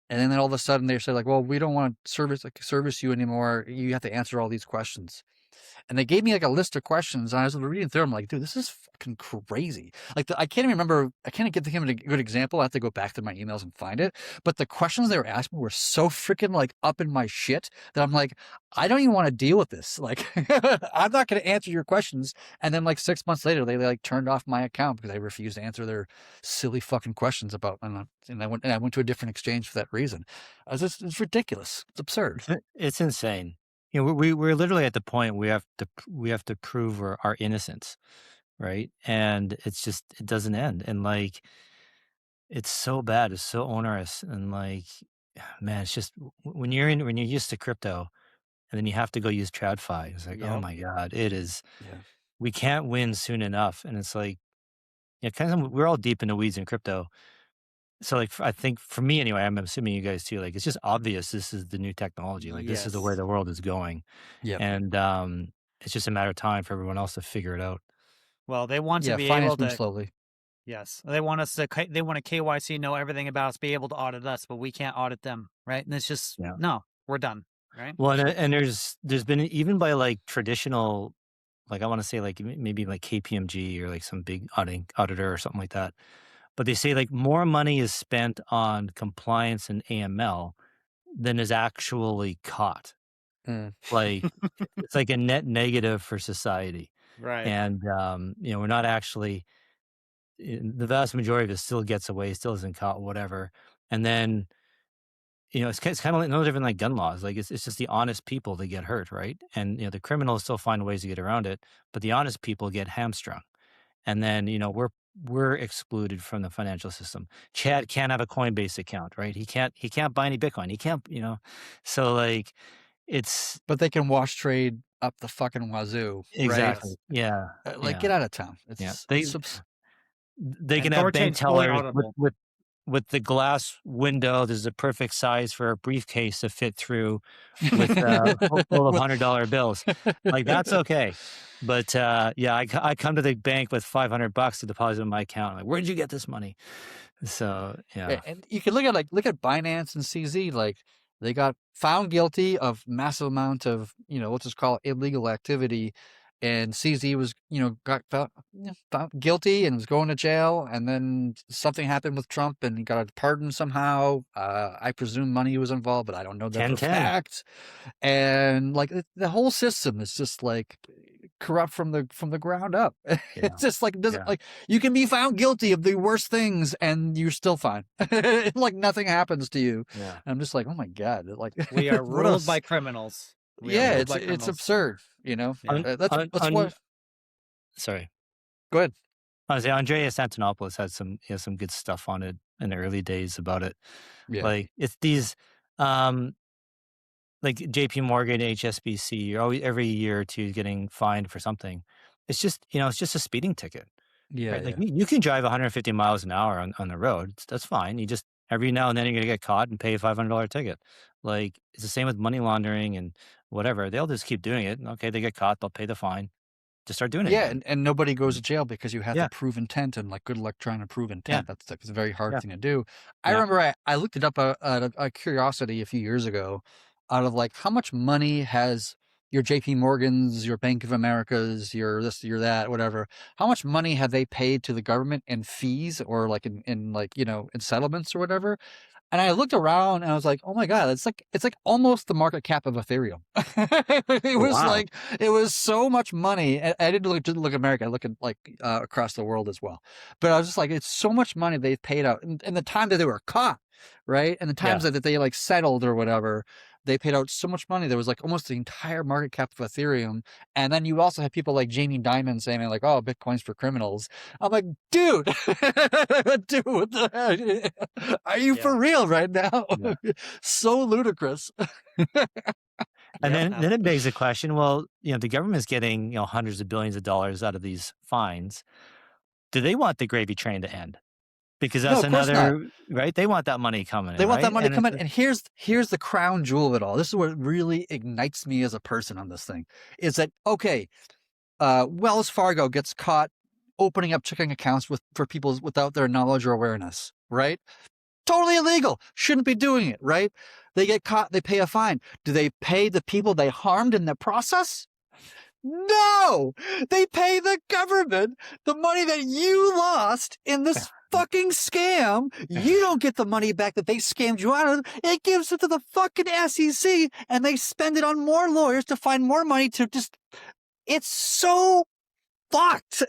And then all of a sudden they said like, well, we don't want to service you anymore. You have to answer all these questions. And they gave me like a list of questions, and I was reading through them like, dude, this is fucking crazy. Like I can't even remember. I can't give him a good example. I have to go back to my emails and find it. But the questions they were asking were so freaking like up in my shit that I'm like, I don't even want to deal with this. Like, I'm not going to answer your questions. And then like 6 months later, they like turned off my account because I refused to answer their silly fucking questions about. And I went to a different exchange for that reason. It's ridiculous. It's absurd. It's insane. We're literally at the point we have to prove our innocence, right? And it's just, it doesn't end. And like, it's so bad. It's so onerous. And like, man, it's just when you're used to crypto and then you have to go use TradFi, it's like, oh my God, it is, we can't win soon enough. And it's like, kind of, we're all deep in the weeds in crypto. So like, I think for me anyway, I'm assuming you guys too, like, it's just obvious this is the new technology. Like this is the way the world is going. Yeah. And it's just a matter of time for everyone else to figure it out. Well, they want to be finance able to slowly. Yes, they want us to. They want a KYC, know everything about us, be able to audit us, but we can't audit them, right? And it's just no, we're done, right? Well, and there's been, even by like traditional, like I want to say like maybe like KPMG or like some big auditor or something like that. But they say like more money is spent on compliance and AML than is actually caught. Like it's like a net negative for society. Right. And, we're not actually, the vast majority of it still gets away, still isn't caught, whatever. And then, it's kind of like no different like gun laws. Like it's just the honest people that get hurt, right? And, the criminals still find ways to get around it, but the honest people get hamstrung. And then, we're excluded from the financial system. Chad can't have a Coinbase account, right? He can't buy any Bitcoin. He can't, so like it's. But they can wash trade up the fucking wazoo. Exactly. Right? Yeah. Get out of town. They can have bank tellers with the glass window. This is a perfect size for a briefcase to fit through with full of $100 bills. Like that's okay. But I come to the bank with $500 to deposit in my account. Like, where did you get this money? So and you can look at Binance and CZ. Like they got found guilty of massive amount of let's just call it illegal activity. And CZ was, got found guilty and was going to jail. And then something happened with Trump and he got a pardon somehow. I presume money was involved, but I don't know that for a fact. And like the whole system is just like corrupt from the ground up. It's just like, like you can be found guilty of the worst things and you're still fine. Like nothing happens to you. Yeah. And I'm just like, oh my God. Like we are ruled by criminals. It's absurd, That's what. Sorry. Go ahead. I was saying Andreas Antonopoulos had some good stuff on it in the early days about it. Yeah. Like it's these, like JP Morgan, HSBC, you're always every year or two getting fined for something. It's just, it's just a speeding ticket. Yeah. Right? Like you can drive 150 miles an hour on the road. That's fine. You just, every now and then you're going to get caught and pay a $500 ticket. Like it's the same with money laundering and whatever. They'll just keep doing it. Okay, they get caught, they'll pay the fine. Just start doing it. Yeah, and nobody goes to jail because you have to prove intent, and like good luck trying to prove intent. Yeah. That's a very hard thing to do. I remember I looked it up out of curiosity a few years ago, out of like how much money has your JP Morgans, your Bank of Americas, your this, your that, whatever. How much money have they paid to the government in fees or like in settlements or whatever? And I looked around and I was like, oh my God, it's like almost the market cap of Ethereum. It was wow. like, it was so much money. I didn't look at America, I look at like across the world as well. But I was just like, it's so much money they've paid out in the time that they were caught, right? And the times that they like settled or whatever, they paid out so much money. There was like almost the entire market cap of Ethereum. And then you also have people like Jamie Dimon saying like, oh, Bitcoin's for criminals. I'm like, dude, dude, what the heck? Are you for real right now? Yeah. So ludicrous. And then it begs the question, well, the government's getting, hundreds of billions of dollars out of these fines. Do they want the gravy train to end? Because that's No, of course not. another, right? They want that money coming in. They want that money And coming in. And here's the crown jewel of it all. This is what really ignites me as a person on this thing. Is that, okay, Wells Fargo gets caught opening up checking accounts for people without their knowledge or awareness, right? Totally illegal. Shouldn't be doing it, right? They get caught, they pay a fine. Do they pay the people they harmed in the process? No! They pay the government the money that you lost in this fucking scam. You don't get the money back that they scammed you out of. It gives it to the fucking SEC, and they spend it on more lawyers to find more money to just... It's so fucked.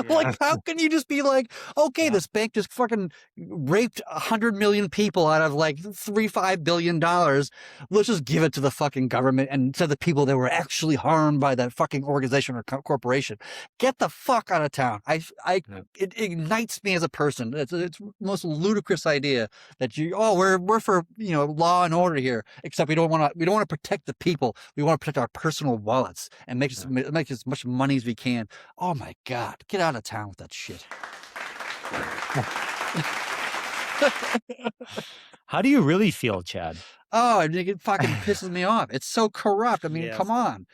Like, how can you just be like, okay, this bank just fucking raped 100 million people out of like $5 billion. Let's just give it to the fucking government and to the people that were actually harmed by that fucking organization or corporation. Get the fuck out of town. It ignites me as a person. It's the most ludicrous idea that we're for, law and order here, except we don't want to protect the people. We want to protect our personal wallets and make as much money as we can. Oh my God, get out of town with that shit. how do you really feel, Chad? Oh, it fucking pisses me off. It's so corrupt. I mean, come on.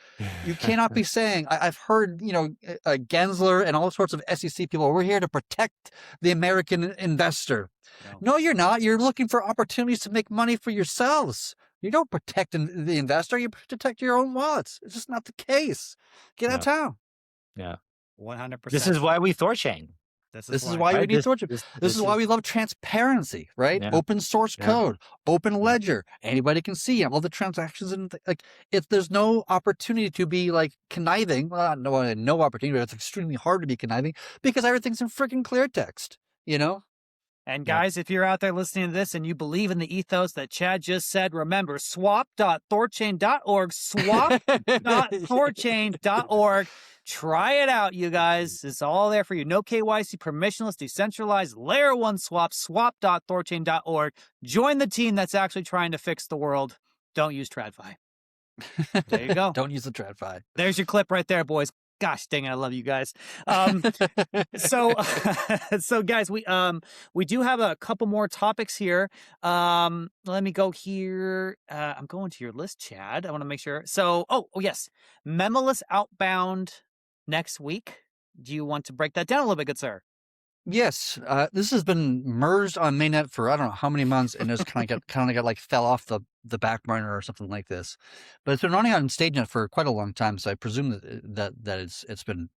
You cannot be saying, I've heard, Gensler and all sorts of SEC people, we're here to protect the American investor. No, you're not. You're looking for opportunities to make money for yourselves. You don't protect the investor. You protect your own wallets. It's just not the case. Get out of town. Yeah. 100%. This is why we THORChain. This is why we need THORChain. This is why we love transparency, right? Yeah. Open source code, open ledger. Anybody can see all the transactions, and if there's no opportunity to be like conniving, well, no opportunity, but it's extremely hard to be conniving because everything's in freaking clear text, And guys, if you're out there listening to this and you believe in the ethos that Chad just said, remember swap.thorchain.org, swap.thorchain.org. Try it out, you guys. It's all there for you. No KYC, permissionless, decentralized, layer 1 swap, swap.thorchain.org. Join the team that's actually trying to fix the world. Don't use TradFi. There you go. Don't use the TradFi. There's your clip right there, boys. Gosh dang it, I love you guys. So guys, we do have a couple more topics here. Let me go here. I'm going to your list, Chad. I want to make sure. So, oh yes, Memoless outbound next week. Do you want to break that down a little bit, good sir? Yes, this has been merged on mainnet for I don't know how many months, and it's kind of got like fell off the back burner or something like this. But it's been running on StageNet for quite a long time, so I presume that it's been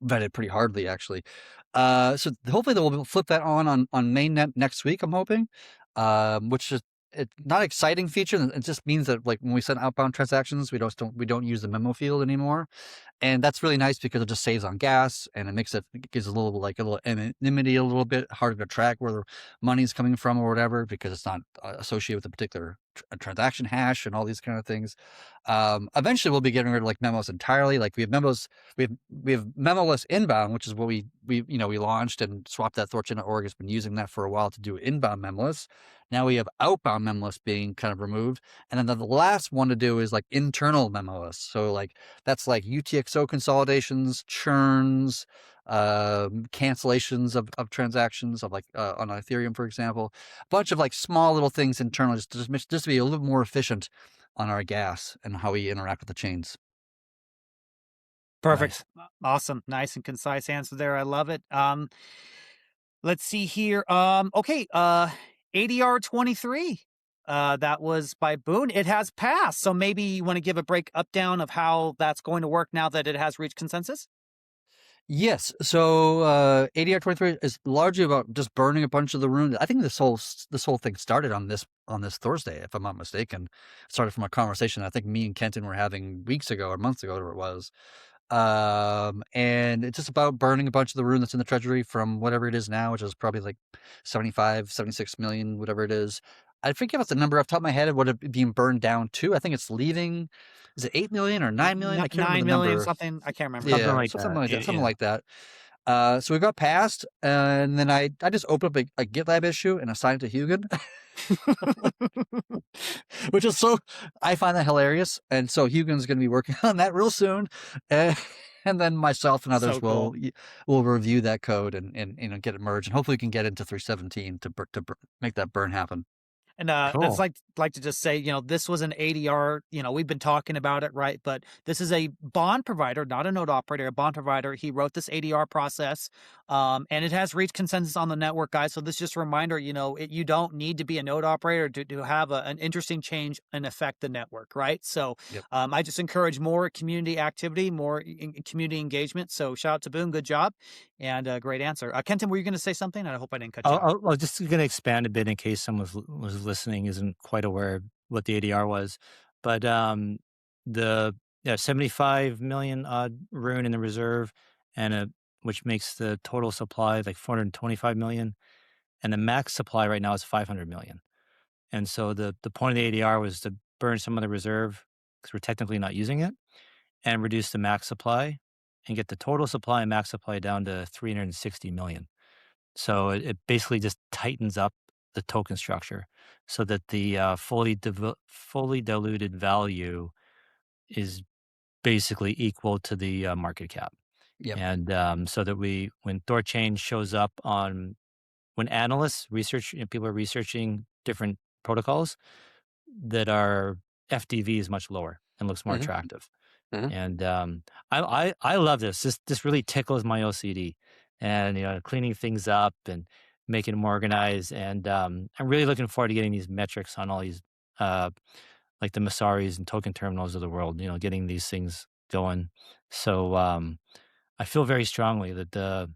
vetted pretty hardly actually. So hopefully they will flip that on mainnet next week. I'm hoping, which is it's not an exciting feature. It just means that like when we send outbound transactions, we don't use the memo field anymore. And that's really nice because it just saves on gas and it gives a little anonymity, a little bit harder to track where the money's coming from or whatever, because it's not associated with a particular transaction hash and all these kind of things. Eventually we'll be getting rid of like memos entirely. Like we have memos, we have memoless inbound, which is what we launched, and swap.thorchain.org has been using that for a while to do inbound memoless. Now we have outbound memoless being kind of removed. And then the last one to do is like internal memoless. So like that's like UTXO consolidations, churns, cancellations of transactions of like on Ethereum, for example, a bunch of like small little things internally just to be a little more efficient on our gas and how we interact with the chains. Perfect. Nice. Awesome. Nice and concise answer there. I love it. Let's see here. Okay. ADR 23. That was by Boone. It has passed. So maybe you want to give a break up down of how that's going to work now that it has reached consensus? Yes. So ADR 23 is largely about just burning a bunch of the rune. I think this whole thing started on this Thursday, if I'm not mistaken. It started from a conversation I think me and Kenton were having weeks ago or months ago, whatever it was. And it's just about burning a bunch of the rune that's in the treasury from whatever it is now, which is probably like 75, 76 million, whatever it is. I forget what's the number off the top of my head of what it being burned down to. I think it's leaving. Is it 8 million or 9 million? I can't remember 9 the million number. something. I can't remember. Something Yeah, like something that. like that. Yeah, Something yeah. like that. So we got past, and then I just opened up a GitLab issue and assigned it to Hugin, which is I find that hilarious. And so Hugin's going to be working on that real soon. And then myself and others So cool. will review that code and get it merged, and hopefully we can get into 317 to make that burn happen. And I'd Cool. like to just say, this was an ADR, we've been talking about it, right? But this is a bond provider, not a node operator, a bond provider. He wrote this ADR process, and it has reached consensus on the network, guys. So this is just a reminder, you don't need to be a node operator to have an interesting change and affect the network, right? So Yep. I just encourage more community activity, more community engagement. So shout out to Boone, good job, and great answer. Kenton, were you going to say something? I hope I didn't cut you off. I'll just going to expand a bit in case someone was listening isn't quite aware of what the ADR was, but the 75 million odd rune in the reserve, and which makes the total supply like 425 million, and the max supply right now is 500 million. And so the point of the ADR was to burn some of the reserve because we're technically not using it, and reduce the max supply, and get the total supply and max supply down to 360 million. So it basically just tightens up the token structure so that the fully diluted value is basically equal to the market cap. Yep. And so that when THORChain shows up when analysts people are researching different protocols, that our FDV is much lower and looks more Mhm. attractive. Mhm. And I love this. This really tickles my OCD, and cleaning things up and making them organized. And I'm really looking forward to getting these metrics on all these like the Masaris and token terminals of the world. Getting these things going. So I feel very strongly that the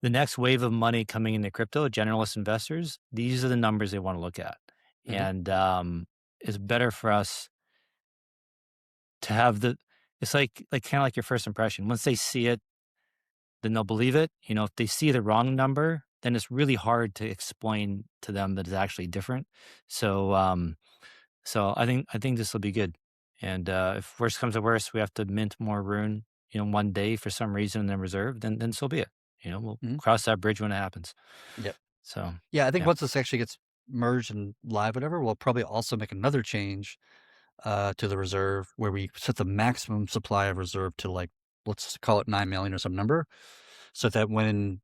next wave of money coming into crypto, generalist investors, these are the numbers they want to look at. Mhm. And it's better for us to have it's kind of like your first impression. Once they see it, then they'll believe it. If they see the wrong number, then it's really hard to explain to them that it's actually different. So I think this will be good. And if worst comes to worst, we have to mint more rune, one day for some reason in the reserve, then so be it. We'll Mhm. cross that bridge when it happens. Yep. So Yeah, I think yeah. once this actually gets merged and live, whatever, we'll probably also make another change to the reserve where we set the maximum supply of reserve to let's call it 9 million or some number, so that when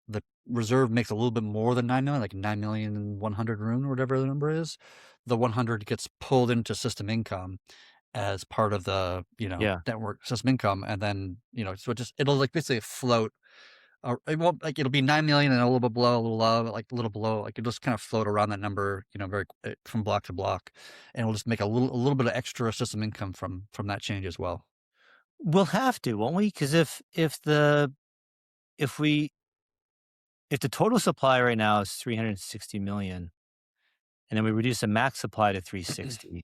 the reserve makes a little bit more than 9 million, like 9,100,000 rune or whatever the number is, the 100 gets pulled into system income as part of the Yeah. network system income, and then so it'll basically float. It won't it'll be 9 million and a little bit below, a little low, a little below. It'll just kind of float around that number, very from block to block, and we'll just make a little bit of extra system income from that change as well. We'll have to, won't we? Because if the total supply right now is 360 million, and then we reduce the max supply to 360,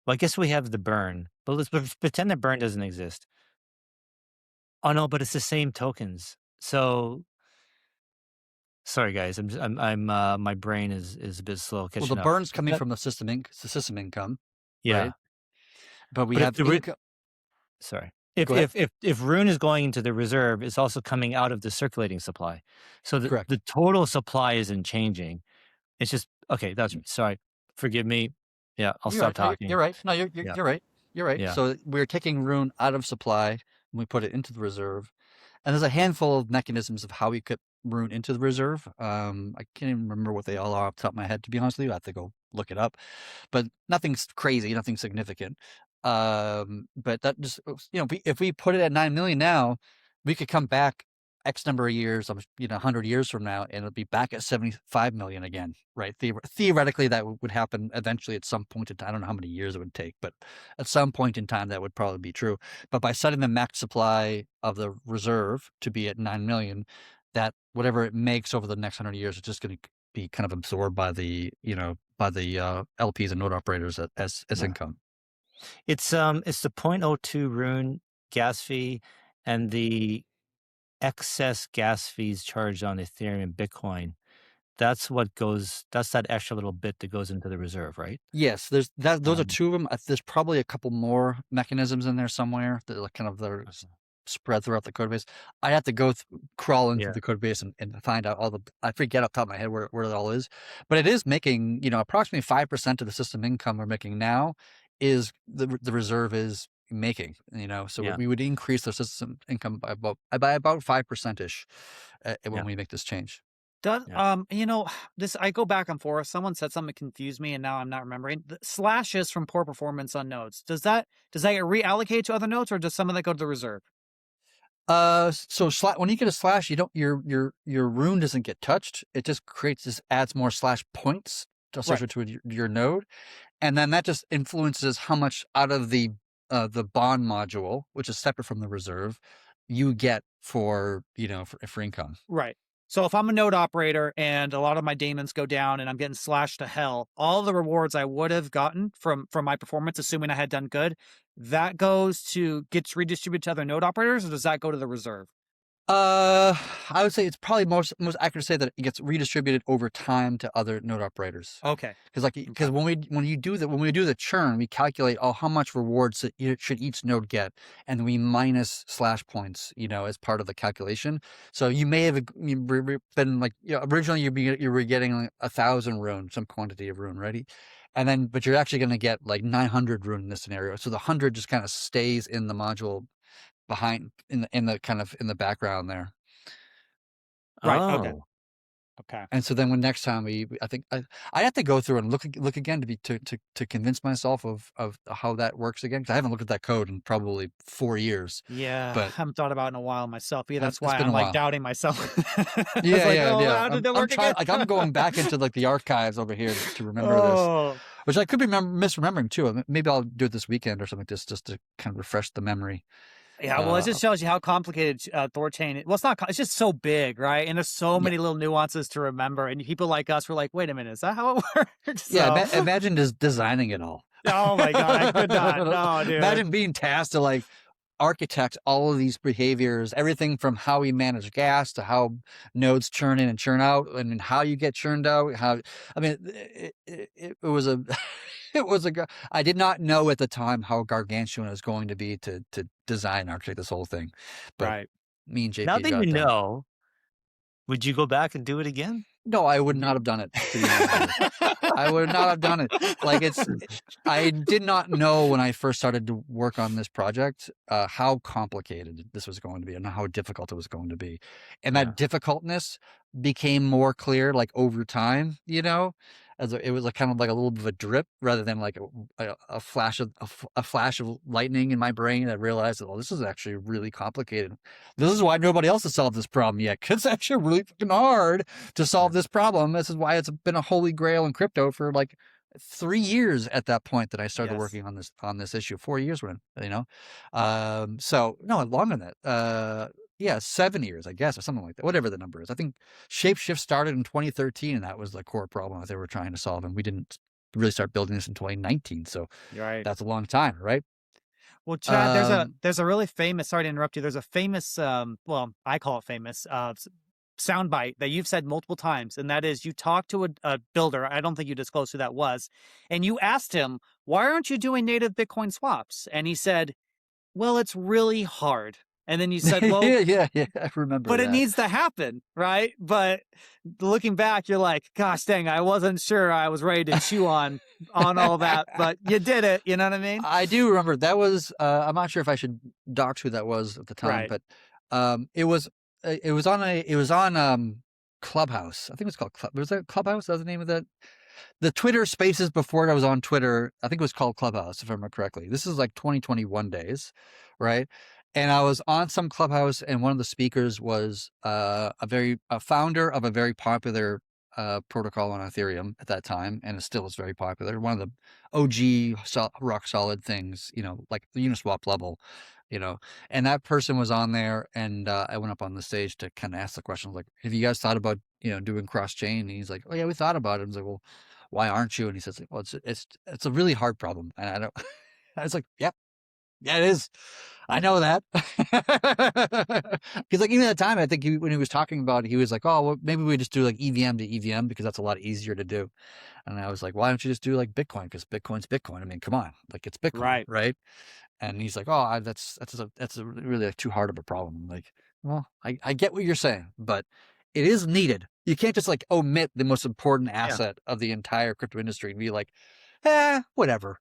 well, I guess we have the burn, but let's pretend the burn doesn't exist. Oh no, but it's the same tokens. So sorry guys, I'm my brain is a bit slow Well, catching the up. burn's coming from the system income, Yeah, right? But we but have income. sorry. Go ahead. If rune is going into the reserve, it's also coming out of the circulating supply. So Correct. the total supply isn't changing. It's just okay. That's sorry. Forgive me. Yeah, I'll You're stop right. No, talking. you're right. No, you're Yeah. right. You're right. Yeah. So we're taking rune out of supply and we put it into the reserve. And there's a handful of mechanisms of how we could rune into the reserve. I can't even remember what they all are off the top of my head, to be honest with you. I have to go look it up. But nothing's crazy, nothing significant. But that just if we put it at 9 million now, we could come back X number of years, 100 years from now, and it'll be back at 75 million again, right? Theoretically, that would happen eventually at some point in time. I don't know how many years it would take, but at some point in time, that would probably be true. But by setting the max supply of the reserve to be at 9 million, that whatever it makes over the next 100 years is just going to be kind of absorbed by the LPs and node operators as income. It's the 0.02 rune gas fee and the excess gas fees charged on Ethereum and Bitcoin. That's that extra little bit that goes into the reserve, right? Yes, those are two of them. There's probably a couple more mechanisms in there somewhere that are they're spread throughout the code base. I have to go crawl into the code base and find out I forget off the top of my head where it all is, but it is making, approximately 5% of the system income we're making now is the reserve is making, so we would increase the system income by about 5%ish when we make this change. This, I go back and forth. Someone said something that confused me, and now I'm not remembering. The slashes from poor performance on nodes. Does that get reallocated to other nodes, or does some of that go to the reserve? So when you get a slash, your rune doesn't get touched. It just adds more slash points associated with your node, and then that just influences how much out of the bond module, which is separate from the reserve, you get for income. Right. So if I'm a node operator and a lot of my daemons go down and I'm getting slashed to hell, all the rewards I would have gotten from my performance, assuming I had done good, that gets redistributed to other node operators, or does that go to the reserve? I would say it's probably most accurate to say that it gets redistributed over time to other node operators. Okay. Because when we do the churn, we calculate how much rewards should each node get, and we minus slash points, as part of the calculation. So you may have been originally you were getting like 1,000 rune, some quantity of rune, right? But you're actually going to get like 900 rune in this scenario. So the 100 just kind of stays in the module behind in the background there. Right. Oh. Okay. And so then when next time I think I have to go through and look again to convince myself of how that works again, because I haven't looked at that code in probably 4 years. Yeah, but I haven't thought about it in a while myself. Yeah, that's why been I'm a while. doubting myself. Yeah. How did that work again? I'm going back into the archives over here to remember this, which I could be misremembering too. Maybe I'll do it this weekend or something, just to kind of refresh the memory. Yeah, well, it just shows you how complicated THORChain. Well, it's not. It's just so big, right? And there's so many little nuances to remember. And people like us were like, "Wait a minute, is that how it works?" So, yeah, imagine just designing it all. Oh my god, I could not. No, dude. Imagine being tasked to architect all of these behaviors, everything from how we manage gas to how nodes churn in and churn out, and how you get churned out. It was a. I did not know at the time how gargantuan it was going to be to design and architect this whole thing. But me and JP. Now that you know, would you go back and do it again? No, I would not have done it. To be honest with you. I would not have done it. I did not know when I first started to work on this project how complicated this was going to be and how difficult it was going to be, and that difficultness became more clear over time. As it was kind of like a little bit of a drip rather than like a flash of lightning in my brain. I realized that this is actually really complicated. This is why nobody else has solved this problem yet. Because it's actually really fucking hard to solve this problem. This is why it's been a holy grail in crypto for 3 years at that point that I started working on this issue. 4 years when, so no, longer than that. 7 years, I guess, or something like that, whatever the number is. I think Shapeshift started in 2013, and that was the core problem that they were trying to solve. And we didn't really start building this in 2019. So that's a long time, right? Well, Chad, there's a really famous, sorry to interrupt you. There's a famous, I call it famous, soundbite that you've said multiple times. And that is, you talked to a builder. I don't think you disclosed who that was. And you asked him, why aren't you doing native Bitcoin swaps? And he said, well, it's really hard. And then you said, well, yeah, I remember. But it needs to happen, right? But looking back, you're like, gosh dang, I wasn't sure I was ready to chew on all that, but you did it. You know what I mean? I do remember that was. I'm not sure if I should dox who that was at the time, but it was on Clubhouse. I think it was called Was that Clubhouse? That was the name of that. The Twitter Spaces before I was on Twitter, I think it was called Clubhouse, if I remember correctly. This is 2021 days, right? And I was on some Clubhouse, and one of the speakers was a founder of a very popular protocol on Ethereum at that time, and it still is very popular. One of the OG rock solid things, like the Uniswap level, And that person was on there, and I went up on the stage to kind of ask the question, like, "Have you guys thought about doing cross chain?" And he's like, "Oh yeah, we thought about it." I was like, "Well, why aren't you?" And he says, like, "Well, it's a really hard problem," and I don't. I was like, "Yep, yeah, it is. I know that." Because like even at the time, I think when he was talking about it, he was like, "Oh, well, maybe we just do like EVM to EVM because that's a lot easier to do." And I was like, "Why don't you just do like Bitcoin? Because Bitcoin's Bitcoin. I mean, come on, like it's Bitcoin, right?" And he's like, "Oh, that's really like too hard of a problem." I'm like, well, I get what you're saying, but it is needed. You can't just like omit the most important asset of the entire crypto industry and be like, whatever.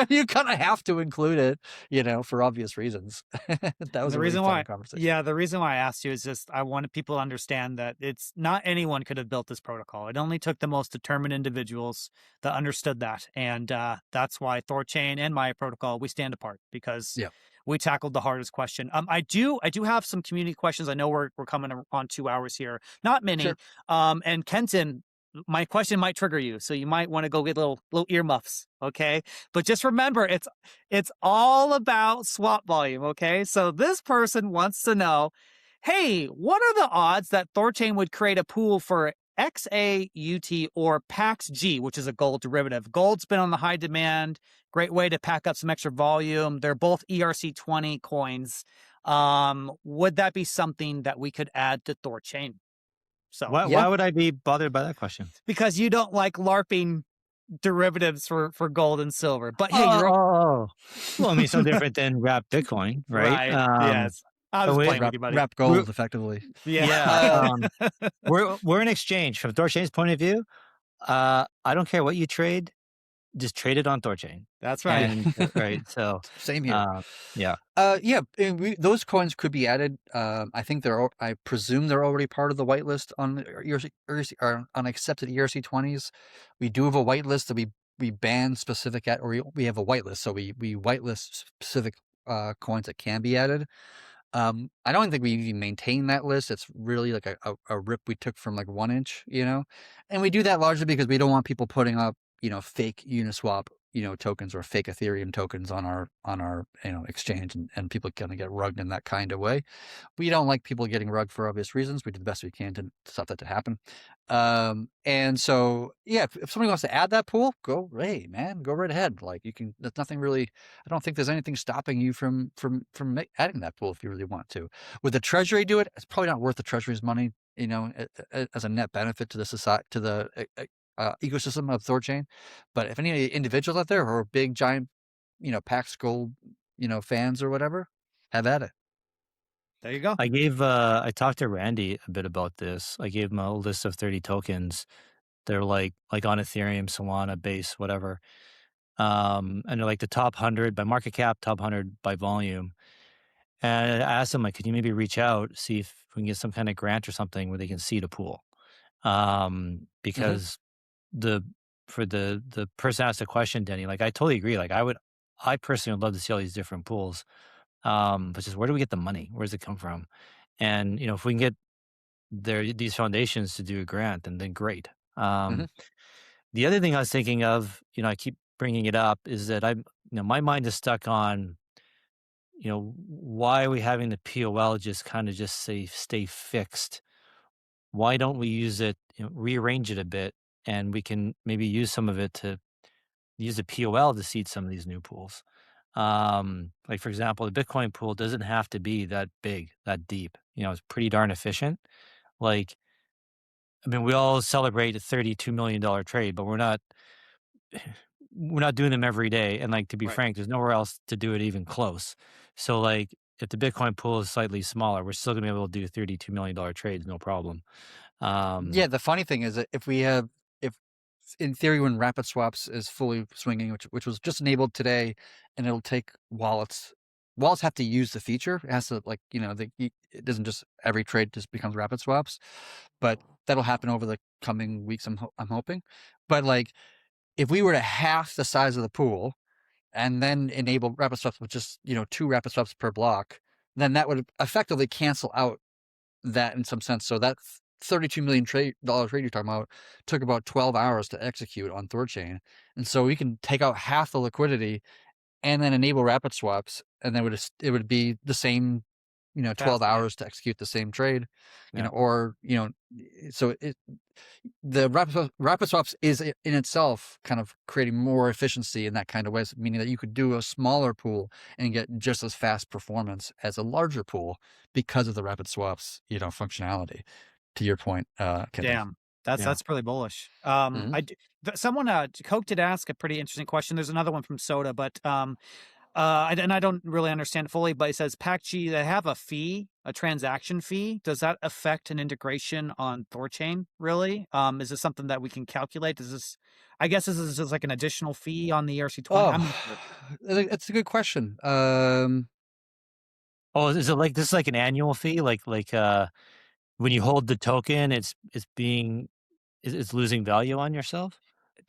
You kind of have to include it, for obvious reasons. That was The a really reason fun why, conversation. the reason why I asked you is just I wanted people to understand that it's not anyone could have built this protocol. It only took the most determined individuals that understood that, and that's why THORChain and my protocol we stand apart because Yeah. we tackled the hardest question. I do have some community questions. I know we're coming on 2 hours here, not many. Sure. And Kenton, my question might trigger you, so you might want to go get little earmuffs, okay? But just remember, it's all about swap volume, okay? So this person wants to know, hey, what are the odds that THORChain would create a pool for XAUT or PAX-G, which is a gold derivative? Gold's been on the high demand, great way to pack up some extra volume. They're both ERC20 coins. Would that be something that we could add to THORChain? So Why would I be bothered by that question? because you don't like LARPing derivatives for gold and silver. But hey, well, I mean, so different than wrap Bitcoin, right? Yes. I was playing with you, buddy. Wrap gold, effectively. Yeah. We're an exchange. From THORChain's point of view, I don't care what you trade, just trade it on THORChain. That's right. And, right. So Same here. Yeah. And those coins could be added. I think I presume they're already part of the whitelist on ERC, or on accepted ERC20s. We do have a whitelist that we ban specific or we have a whitelist, so we whitelist specific coins that can be added. I don't think we even maintain that list. It's really like a rip we took from like 1inch, and we do that largely because we don't want people putting up, fake Uniswap, tokens or fake Ethereum tokens on our exchange, and people kind of get rugged in that kind of way. We don't like people getting rugged for obvious reasons. We do the best we can to stop that to happen. And so, yeah, if somebody wants to add that pool, go right ahead. Like you can, there's nothing really, I don't think there's anything stopping you from adding that pool if you really want to. Would the treasury do it? It's probably not worth the treasury's money, as a net benefit to the society, to the ecosystem of THORChain. But if any individuals out there who are big, giant, Pax Gold, fans or whatever, have at it. There you go. I talked to Randy a bit about this. I gave him a list of 30 tokens. They're like on Ethereum, Solana, Base, whatever. And they're like the top 100 by market cap, top 100 by volume. And I asked him, like, could you maybe reach out, see if we can get some kind of grant or something where they can seed a pool? Because for the person asked the question, Denny, like I totally agree. Like I personally would love to see all these different pools. But just where do we get the money? Where does it come from? And if we can get these foundations to do a grant, then great. The other thing I was thinking of, I keep bringing it up, is that my mind is stuck on, why are we having the POL just kind of stay fixed? Why don't we use it, rearrange it a bit, and we can maybe use some of it to use the POL to seed some of these new pools. Like for example, the Bitcoin pool doesn't have to be that big, that deep. It's pretty darn efficient. Like, I mean, we all celebrate a $32 million trade, but we're not doing them every day. And like, to be frank, there's nowhere else to do it even close. So like, if the Bitcoin pool is slightly smaller, we're still gonna be able to do $32 million trades, no problem. Yeah, the funny thing is that if in theory, when Rapid Swaps is fully swinging, which was just enabled today, and it'll take wallets have to use the feature. It has to, like, it doesn't just every trade just becomes Rapid Swaps, but that'll happen over the coming weeks. I'm hoping, but like if we were to half the size of the pool and then enable Rapid Swaps with just 2 Rapid Swaps per block, then that would effectively cancel out that in some sense. So that $32 million trade you're talking about took about 12 hours to execute on THORChain. And so we can take out half the liquidity and then enable rapid swaps, and then it would be the same, 12 hours to execute the same trade, or, so the rapid swaps is in itself kind of creating more efficiency in that kind of way, meaning that you could do a smaller pool and get just as fast performance as a larger pool because of the rapid swaps, functionality. To your point, Kevin. Damn, that's really bullish. Someone, Coke did ask a pretty interesting question. There's another one from Soda, but and I don't really understand it fully, but it says PacG, they have a fee, a transaction fee. Does that affect an integration on THORChain, really? Is this something that we can calculate? I guess this is just like an additional fee on the ERC20? That's a good question. Is it like, this is like an annual fee? Like when you hold the token, it's losing value on yourself?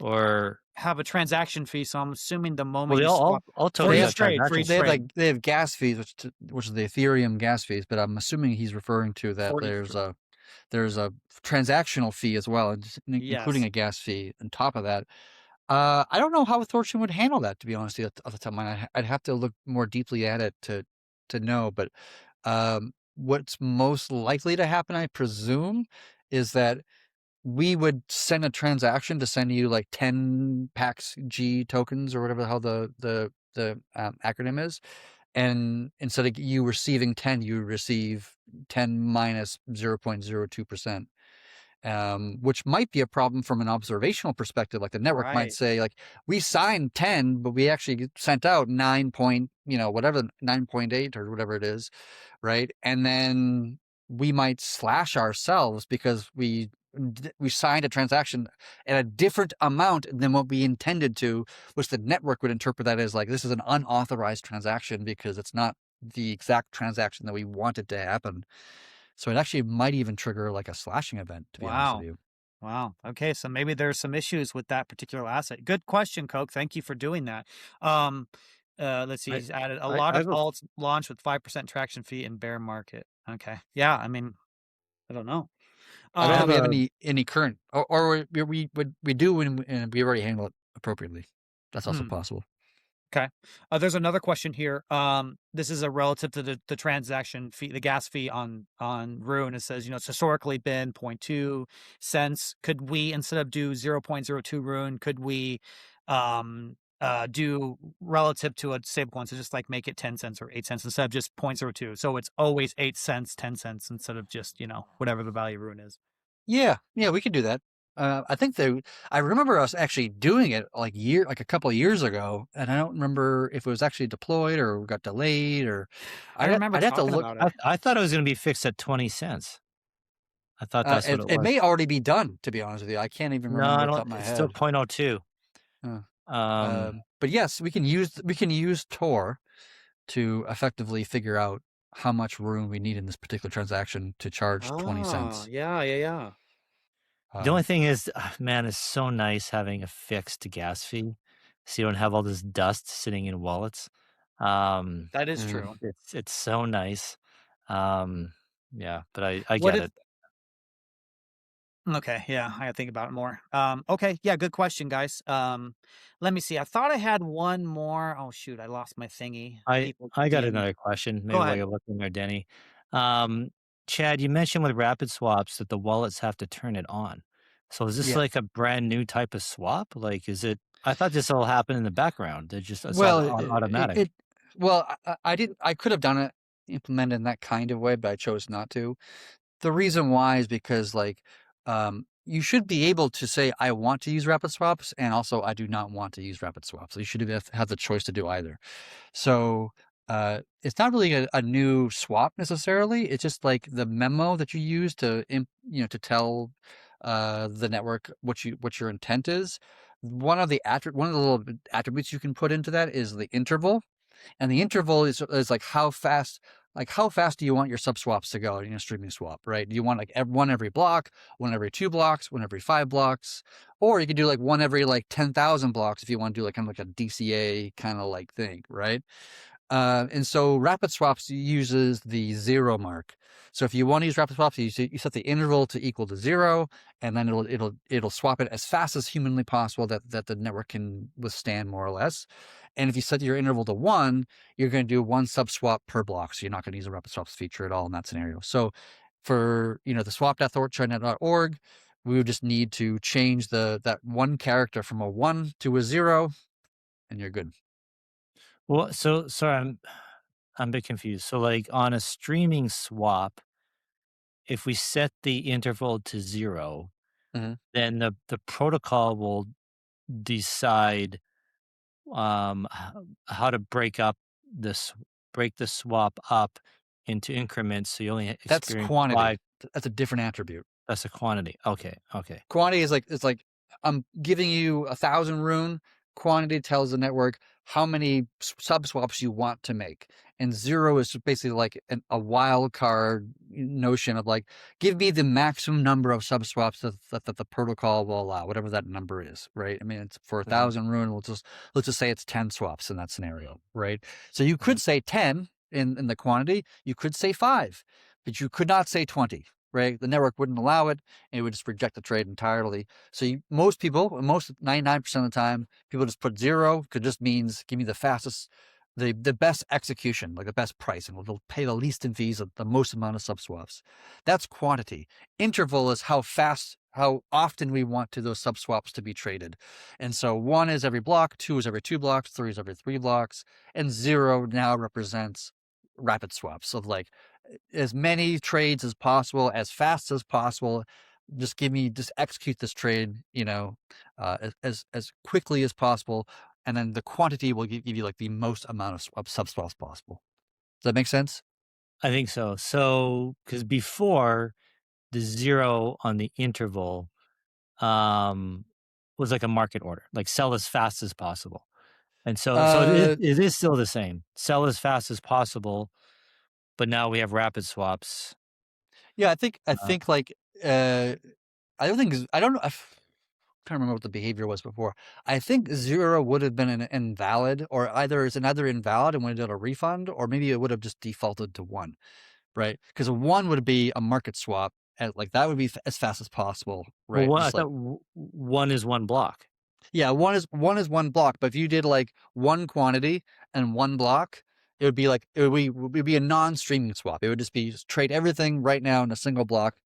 Or have a transaction fee, so I'm assuming the moment you all tokens have trade. They have gas fees, which is the Ethereum gas fees, but I'm assuming he's referring to that there's a transactional fee as well, including a gas fee on top of that. I don't know how THORChain would handle that, to be honest, off the top of my mind. I'd have to look more deeply at it to know, but what's most likely to happen, I presume, is that we would send a transaction to send you like 10 PacG tokens or whatever the hell the acronym is. And instead of you receiving 10, you receive 10 minus 0.02%, which might be a problem from an observational perspective. Like the network might say, like, we signed 10, but we actually sent out 9.8 or whatever it is, right? And then we might slash ourselves because we signed a transaction at a different amount than what we intended to, which the network would interpret that as like, this is an unauthorized transaction because it's not the exact transaction that we wanted to happen. So it actually might even trigger like a slashing event, to be honest with you. Wow. Okay. So maybe there's some issues with that particular asset. Good question, Coke. Thank you for doing that. Let's see. He's added a lot of alts launched with 5% traction fee in bear market. Okay. Yeah. I mean, I don't know. I don't know if we have any current, or we do, and we already handle it appropriately. That's also possible. Okay. There's another question here. This is a relative to the transaction fee, the gas fee on Rune. It says, it's historically been 0.2 cents. Could we, instead of do 0.02 Rune, could we do relative to a stablecoin? So just like make it 10 cents or 8 cents instead of just 0.02. So it's always 8 cents, 10 cents instead of just, whatever the value Rune is. Yeah, we could do that. I think I remember us actually doing it like a couple of years ago, and I don't remember if it was actually deployed or got delayed, or I remember I'd have to look. About it. I thought it was going to be fixed at 20 cents. I thought that's what it was. It may already be done, to be honest with you. I can't even remember off the top of my head. Still 0.02. But yes, we can use Tor to effectively figure out how much room we need in this particular transaction to charge 20 cents. Yeah. The only thing is, man, it's so nice having a fixed gas fee, so you don't have all this dust sitting in wallets. That is true. It's so nice. Yeah, but I get it. Okay, yeah, I gotta think about it more. Okay, yeah, good question, guys. Let me see. I thought I had one more. Oh shoot, I lost my thingy. I got another question. Maybe while you're looking there, Denny. Chad, you mentioned with rapid swaps that the wallets have to turn it on. So is this like a brand new type of swap? Like, is it? I thought this all happened in the background. It's automatic. I could have done it, implemented in that kind of way, but I chose not to. The reason why is because you should be able to say, I want to use rapid swaps, and also I do not want to use rapid swaps. So you should have the choice to do either. So it's not really a new swap necessarily. It's just like the memo that you use to tell the network what your intent is. One of the little attributes you can put into that is the interval, and the interval is like how fast do you want your sub swaps to go in a streaming swap, right? Do you want like one every block, one every 2 blocks, one every 5 blocks, or you could do like one every like 10,000 blocks if you want to do like kind of like a DCA kind of like thing, right? And so rapid swaps uses the 0 mark. So if you want to use rapid swaps, you set the interval to equal to 0, and then it'll swap it as fast as humanly possible that the network can withstand, more or less. And if you set your interval to 1, you're going to do 1 sub swap per block. So you're not going to use a rapid swaps feature at all in that scenario. So for the swap.thorchain.org, we would just need to change that one character from a 1 to a 0, and you're good. Well, so sorry, I'm a bit confused. So like on a streaming swap, if we set the interval to 0, Mhm. then the protocol will decide how to break the swap up into increments. So you only That's experience quantity. 5. That's a different attribute. That's a quantity. Okay. Quantity is it's like I'm giving you 1,000 rune. Quantity tells the network how many sub swaps you want to make, and 0 is basically like a wild card notion of like, give me the maximum number of sub swaps that the protocol will allow, whatever that number is, right? I mean, it's for 1,000 rune. Let's just say it's 10 swaps in that scenario, right? So you could say 10 in the quantity. You could say 5, but you could not say 20. Right? The network wouldn't allow it, and it would just reject the trade entirely. So most 99% of the time, people just put 0, because just means give me the fastest, the best execution, like the best price, and we'll pay the least in fees, the most amount of sub swaps. That's quantity. Interval is how often we want those sub swaps to be traded. And so 1 is every block, 2 is every 2 blocks, 3 is every 3 blocks, and 0 now represents rapid swaps of like as many trades as possible, as fast as possible. Just execute this trade, as quickly as possible, and then the quantity will give you like the most amount of sub swaps possible. Does that make sense? I think so. So because before, the 0 on the interval was like a market order, like sell as fast as possible. And so it is still the same. Sell as fast as possible, but now we have rapid swaps. Yeah, I think like I don't know. I'm trying to remember what the behavior was before. I think 0 would have been an invalid, or either it's another invalid and when it did a refund, or maybe it would have just defaulted to 1, right? Because a 1 would be a market swap, and like that would be as fast as possible, right? Well, I Just like, thought 1 is 1 block. yeah, 1 is 1 block, but if you did like 1 quantity and 1 block, it would be a non-streaming swap. It would just be trade everything right now in a single block.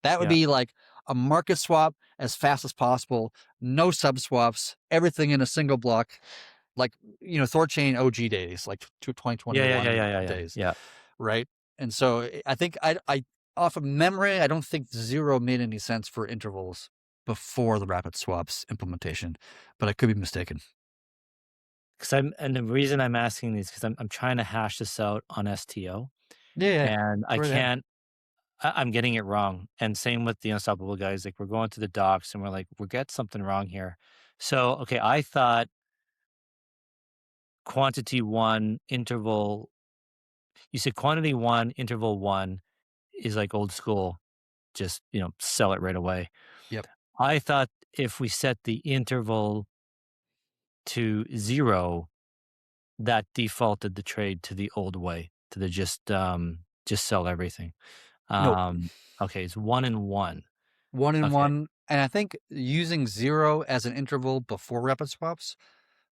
That would be like a market swap as fast as possible, no sub swaps, everything in a single block, like THORChain OG days, like 2021 days. Yeah. Right. And so I think I off of memory, I don't think 0 made any sense for intervals before the rapid swaps implementation, but I could be mistaken. And the reason I'm asking these, because I'm trying to hash this out on STO. Yeah. And I can't. I'm getting it wrong. And same with the Unstoppable guys. Like, we're going to the docs and we're like, we get something wrong here. So, okay, I thought quantity 1, interval. You said quantity 1, interval 1 is like old school. Just, sell it right away. Yep. I thought if we set the interval to 0, that defaulted the trade to the old way, to the just sell everything. Nope. Okay, it's 1 and 1. 1 and Okay. 1, and I think using 0 as an interval before rapid swaps,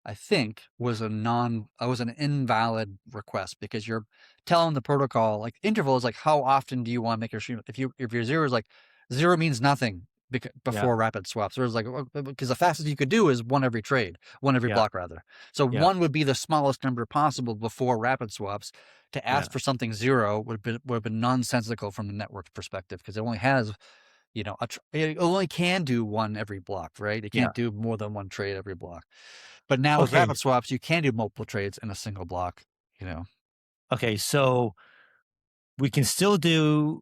I think was an invalid request, because you're telling the protocol, like, interval is like, how often do you want to make your stream? If your 0 is like 0 means nothing before rapid swaps, or it's like, because the fastest you could do is 1 every trade, 1 every block rather. So 1 would be the smallest number possible before rapid swaps. To ask for something 0 would have been nonsensical from the network's perspective, because it only has, it only can do 1 every block, right? It can't do more than 1 trade every block. But now with rapid swaps, you can do multiple trades in a single block, Okay, so we can still do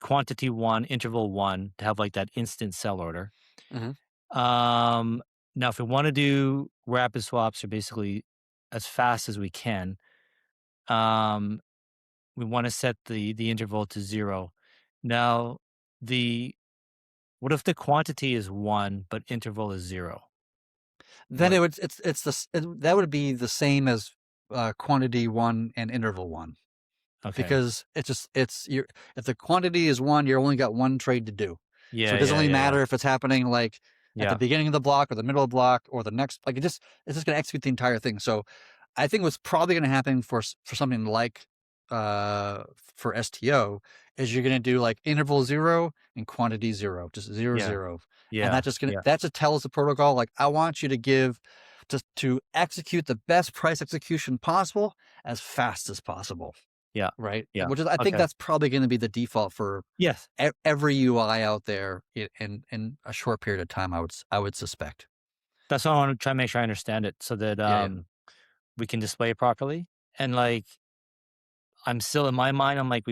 quantity 1, interval 1 to have like that instant sell order. Mhm. Now, if we want to do rapid swaps, or basically as fast as we can, we want to set the interval to 0. Now, what if the quantity is 1 but interval is 0? Then that would be the same as quantity 1 and interval 1. Okay. Because if the quantity is 1, you only got one trade to do. Yeah. So it doesn't really matter if it's happening like at the beginning of the block or the middle of the block or the next, like it's just going to execute the entire thing. So I think what's probably going to happen for something like for STO is you're going to do like interval 0 and quantity 0, just 0, 0. Yeah. And that just tells the protocol, like, I want you to give to execute the best price execution possible as fast as possible. Yeah. Right. Yeah. Which is, I think that's probably going to be the default for every UI out there in a short period of time. I would suspect. That's why I want to try and make sure I understand it so that we can display it properly. And like, I'm still in my mind, I'm like,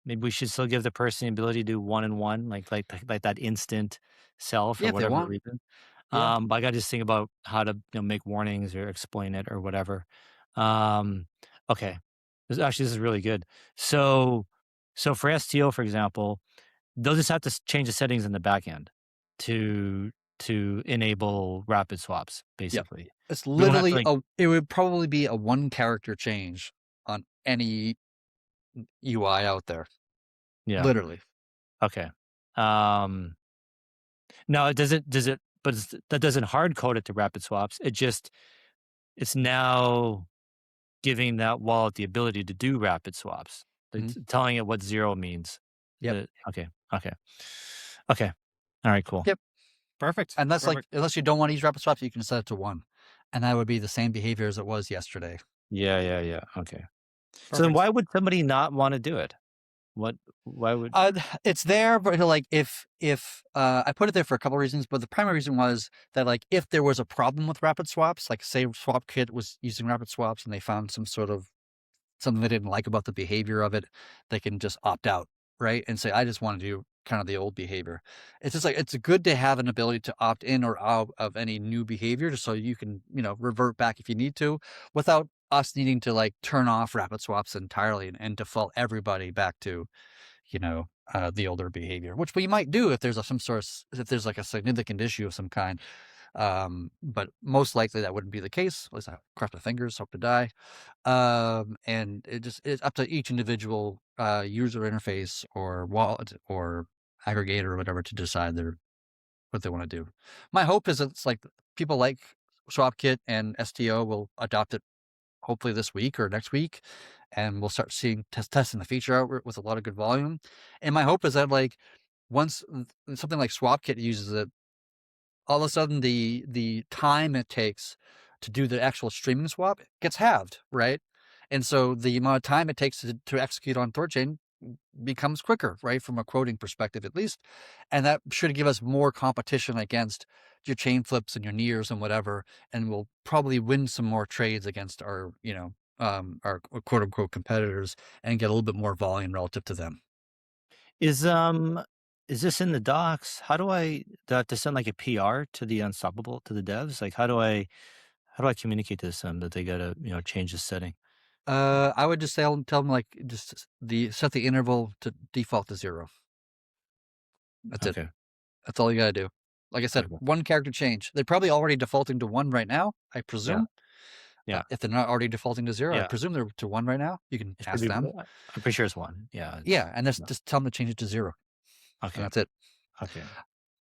maybe we should still give the person the ability to do 1 and 1, like that instant sell for whatever reason. Yeah. But I got to just think about how to make warnings or explain it or whatever. Okay. This is really good. So for STO, for example, they'll just have to change the settings in the back end to enable rapid swaps, basically. Yep. It's literally it would probably be a 1 character change on any UI out there. Yeah. Literally. Okay. Now but that doesn't hard code it to rapid swaps. It's now giving that wallet the ability to do rapid swaps. It's telling it what 0 means. Yep. Okay. All right, cool. Yep. Perfect. Unless you don't want to use rapid swaps, you can set it to 1. And that would be the same behavior as it was yesterday. Yeah. Okay. Perfect. So then why would somebody not want to do it? Why would it's there, but like if I put it there for a couple of reasons, but the primary reason was that like if there was a problem with rapid swaps, like say SwapKit was using rapid swaps and they found something they didn't like about the behavior of it, they can just opt out, right? And say, I just want to do kind of the old behavior. It's just like, it's good to have an ability to opt in or out of any new behavior just so you can, revert back if you need to without us needing to like turn off rapid swaps entirely and default everybody back to, the older behavior, which we might do if there's if there's like a significant issue of some kind. But most likely that wouldn't be the case. At least I cross my fingers, hope to die. And it's up to each individual user interface or wallet or aggregator or whatever to decide what they want to do. My hope is it's like people like SwapKit and STO will adopt it hopefully this week or next week, and we'll start seeing testing the feature out with a lot of good volume. And my hope is that like once something like SwapKit uses it, all of a sudden the time it takes to do the actual streaming swap gets halved, right? And so the amount of time it takes to execute on THORChain becomes quicker, right? From a quoting perspective, at least. And that should give us more competition against your chain flips and your nears and whatever. And we'll probably win some more trades against our quote unquote competitors and get a little bit more volume relative to them. Is this in the docs? How do I to send like a PR to the Unstoppable to the devs? Like how do I communicate to them that they gotta change the setting? I would just tell them like just set the interval to default to 0. That's it. That's all you gotta do. Like I said, 1 character change. They're probably already defaulting to 1 right now, I presume. Yeah. If they're not already defaulting to 0, I presume they're to 1 right now. You can ask them. I'm pretty sure it's 1. Yeah. Yeah, and just tell them to change it to 0. Okay. And that's it. Okay.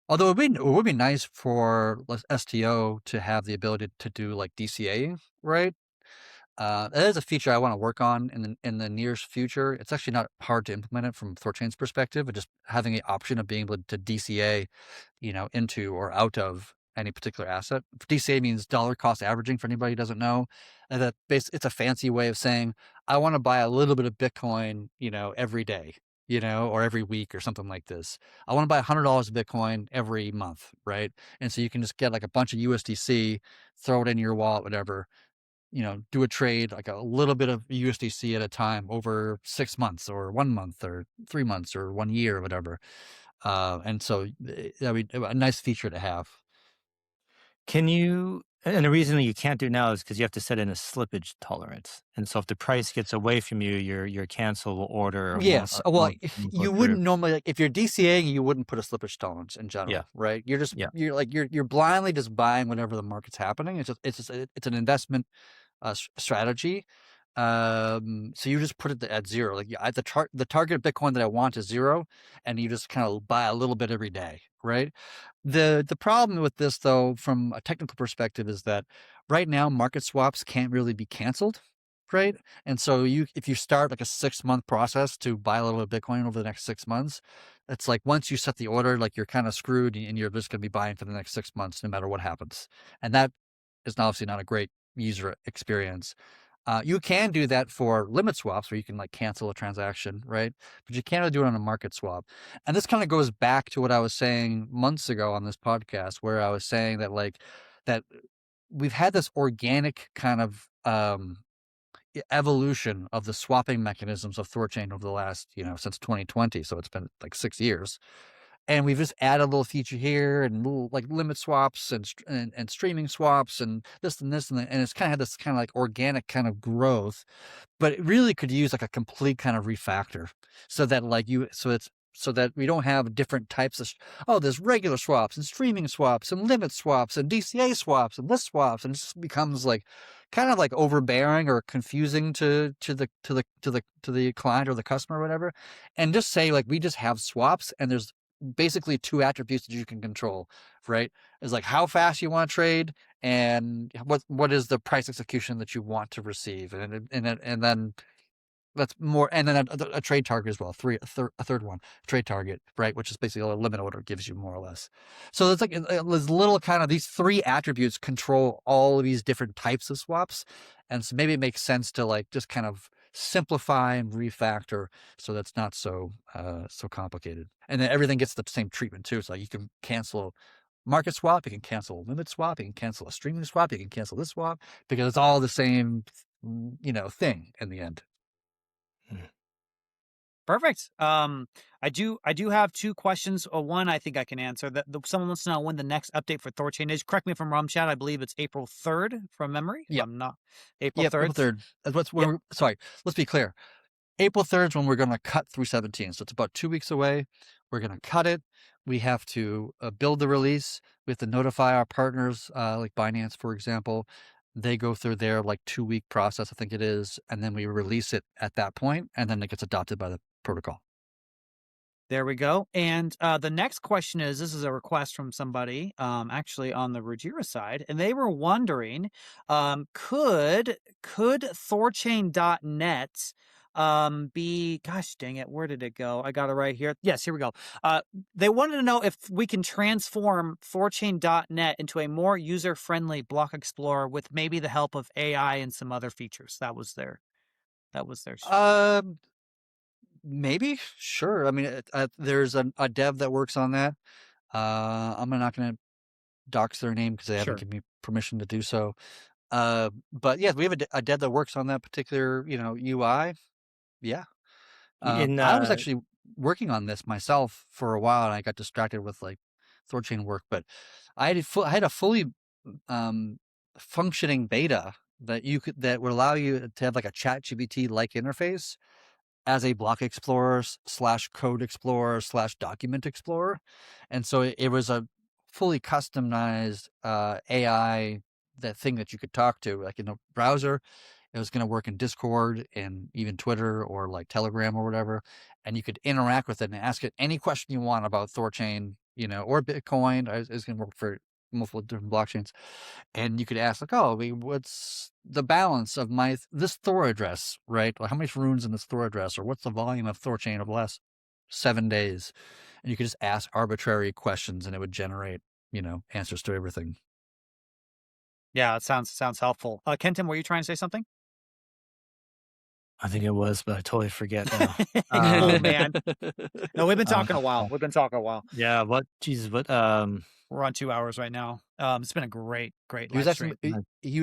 Although it would be nice for STO to have the ability to do like DCA, right? That is a feature I want to work on in the nearest future. It's actually not hard to implement it from THORChain's perspective, but just having the option of being able to DCA, into or out of any particular asset. DCA means dollar cost averaging for anybody who doesn't know. And it's a fancy way of saying I want to buy a little bit of Bitcoin, every day, or every week or something like this. I want to buy $100 of Bitcoin every month, right? And so you can just get like a bunch of USDC, throw it in your wallet, whatever. Do a trade, like a little bit of USDC at a time over 6 months or 1 month or 3 months or 1 year or whatever. And so that would be a nice feature to have. Can you, and the reason that you can't do now is because you have to set in a slippage tolerance. And so if the price gets away from you, your cancel order. Yes. You wouldn't normally, like if you're DCAing, you wouldn't put a slippage tolerance in general, right? You're just, you're blindly just buying whenever the market's happening. It's an investment strategy. So you just put it at zero. Like the target Bitcoin that I want is zero, and you just kind of buy a little bit every day, right? The problem with this, though, from a technical perspective, is that right now market swaps can't really be canceled, right? And so if you start like a 6-month process to buy a little bit of Bitcoin over the next 6 months, it's like once you set the order, like you're kind of screwed, and you're just going to be buying for the next 6 months no matter what happens. And that is obviously not a great user experience. You can do that for limit swaps where you can like cancel a transaction, right? But you can't do it on a market swap. And this kind of goes back to what I was saying months ago on this podcast, where I was saying that that we've had this organic kind of evolution of the swapping mechanisms of THORChain over the last, since 2020. So it's been like 6 years. And we've just added a little feature here and little like limit swaps and streaming swaps and this and this and it's kind of had this kind of like organic kind of growth, but it really could use like a complete kind of refactor so that so that we don't have different types of there's regular swaps and streaming swaps and limit swaps and DCA swaps and list swaps, and it just becomes like kind of like overbearing or confusing to the client or the customer or whatever. And just say like we just have swaps, and there's basically 2 attributes that you can control, right? Is like how fast you want to trade and what is the price execution that you want to receive, and then that's more, and then a trade target as well. A third one, trade target, right? Which is basically a limit order gives you more or less. So it's like there's little kind of these 3 attributes control all of these different types of swaps, and so maybe it makes sense to like just kind of simplify and refactor so that's not so complicated, and then everything gets the same treatment too. So like you can cancel market swap, you can cancel a limit swap, you can cancel a streaming swap, you can cancel this swap because it's all the same, thing in the end. Perfect. I do have 2 questions. One I think I can answer. That someone wants to know when the next update for THORChain is. Correct me if I'm wrong, Chad. I believe it's April 3rd from memory. Yeah, I'm not. April 3rd. April 3rd. That's when sorry. Let's be clear. April 3rd is when we're going to cut through 17. So it's about 2 weeks away. We're going to cut it. We have to build the release. We have to notify our partners, like Binance, for example. They go through their like 2-week process, I think it is, and then we release it at that point, and then it gets adopted by the protocol. There we go. And the next question is, this is a request from somebody actually on the Ruggiero side, and they were wondering, could THORChain.net be, gosh dang it, where did it go? I got it right here. Yes, here we go. They wanted to know if we can transform THORChain.net into a more user-friendly block explorer with maybe the help of AI and some other features. That was their Maybe, sure. I mean, there's a dev that works on that. I'm not going to dox their name because they haven't given me permission to do so. But yeah, we have a dev that works on that particular, UI. Yeah. I was actually working on this myself for a while, and I got distracted with like THORChain work, but I had a fully functioning beta that would allow you to have like a ChatGPT like interface as a block explorer / code explorer / document explorer. And so it was a fully customized AI, that thing that you could talk to like in a browser. It was going to work in Discord and even Twitter or like Telegram or whatever. And you could interact with it and ask it any question you want about THORChain, or Bitcoin. It's going to work for multiple different blockchains. And you could ask like, oh, what's the balance of this Thor address, right? Like, how many runes in this Thor address, or what's the volume of THORChain over the last 7 days? And you could just ask arbitrary questions, and it would generate, answers to everything. Yeah, it sounds helpful. Kenton, were you trying to say something? I think it was, but I totally forget now. Oh man, no, we've been talking a while. Yeah, what? Jesus, what? We're on 2 hours right now. It's been a great He was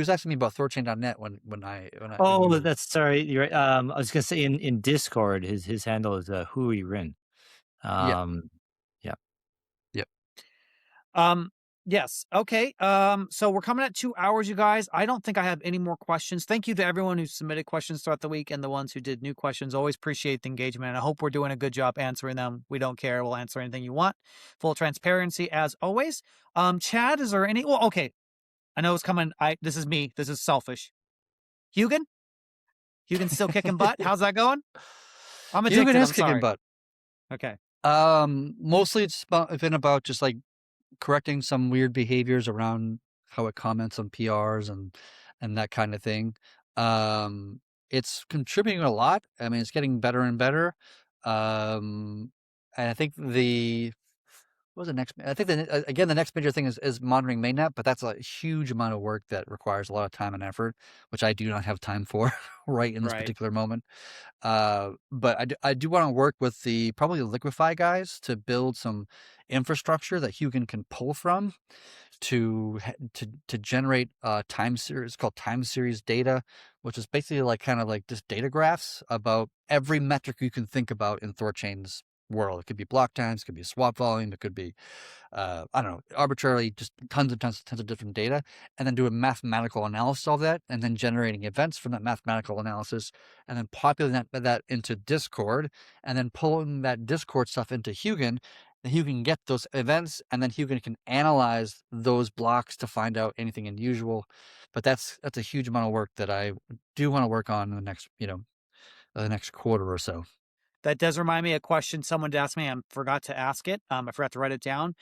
asking me about THORChain.net when I. Oh, that's sorry. You're right. I was gonna say in Discord, his handle is Hui Rin. Yeah. Yes. Okay. So we're coming at 2 hours, you guys. I don't think I have any more questions. Thank you to everyone who submitted questions throughout the week and the ones who did new questions. Always appreciate the engagement, and I hope we're doing a good job answering them. We don't care. We'll answer anything you want. Full transparency as always. Chad, is there any? Well, okay. I know it's coming. This is me. This is selfish. Hugen? Hugen's still kicking butt? How's that going? I'm Hugen addicted. is I'm kicking sorry. butt. Okay. Mostly it's been about just like correcting some weird behaviors around how it comments on PRs and that kind of thing. It's contributing a lot. I mean, it's getting better and better. And I think what was the next? I think again the next major thing is monitoring mainnet, but that's a huge amount of work that requires a lot of time and effort, which I do not have time for right in this Right. particular moment. But I do want to work with probably the Liquify guys to build some infrastructure that Hugen can pull from to generate time series called time series data, which is basically like kind of like just data graphs about every metric you can think about in THORChain's world. It could be block times, it could be swap volume, it could be I don't know, arbitrarily just tons of different data, and then do a mathematical analysis of that, and then generating events from that mathematical analysis, and then populating that into Discord, and then pulling that Discord stuff into Hugen. And Hugen can get those events, and then Hugen can analyze those blocks to find out anything unusual. But that's a huge amount of work that I do want to work on in the next quarter or so. That does remind me of a question someone asked me. I forgot to ask it. I forgot to write it down.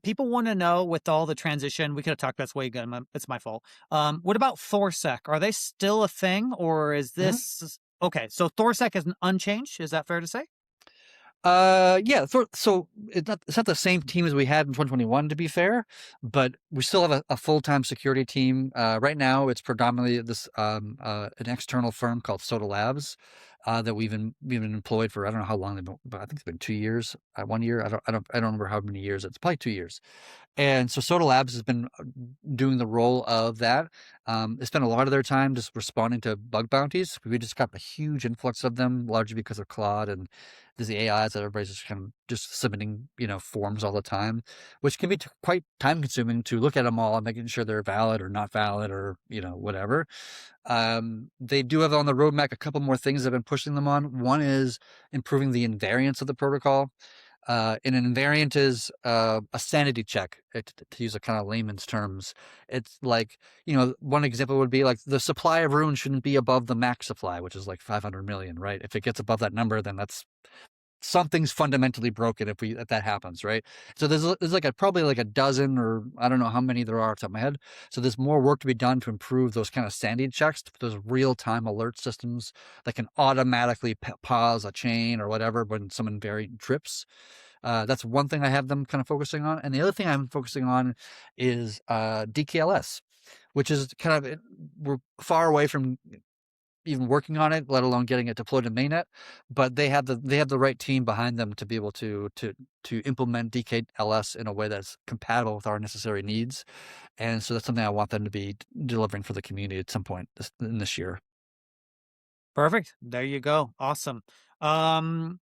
People want to know with all the transition. We could have talked about this way ago. It's my fault. What about THORSec? Are they still a thing, or is this okay? So THORSec is unchanged. Is that fair to say? Yeah. So it's not the same team as we had in 2021, to be fair, but we still have a full-time security team. Right now, it's predominantly this an external firm called Soda Labs that we've been employed for. I don't know how long they've been, but I think it's been 2 years. 1 year. I don't remember how many years. It's probably 2 years. And so Soda Labs has been doing the role of that. They spend a lot of their time just responding to bug bounties. We just got a huge influx of them, largely because of Claude and there's the AIs that everybody's just kind of just submitting, forms all the time, which can be quite time consuming to look at them all and making sure they're valid or not valid or, whatever. They do have on the roadmap a couple more things they've been pushing them on. One is improving the invariance of the protocol. And an invariant is a sanity check, to use a kind of layman's terms. It's like, one example would be like the supply of runes shouldn't be above the max supply, which is like 500 million, right? If it gets above that number, then something's fundamentally broken if that happens, right? So there's probably like a dozen, or I don't know how many there are off the top of my head. So there's more work to be done to improve those kind of sanity checks, those real-time alert systems that can automatically pause a chain or whatever when some invariant trips. That's one thing I have them kind of focusing on. And the other thing I'm focusing on is DKLS, which is kind of, we're far away from even working on it, let alone getting it deployed in mainnet. But they have the right team behind them to be able to implement DKLS in a way that's compatible with our necessary needs. And so that's something I want them to be delivering for the community at some point this year. Perfect. There you go. Awesome. And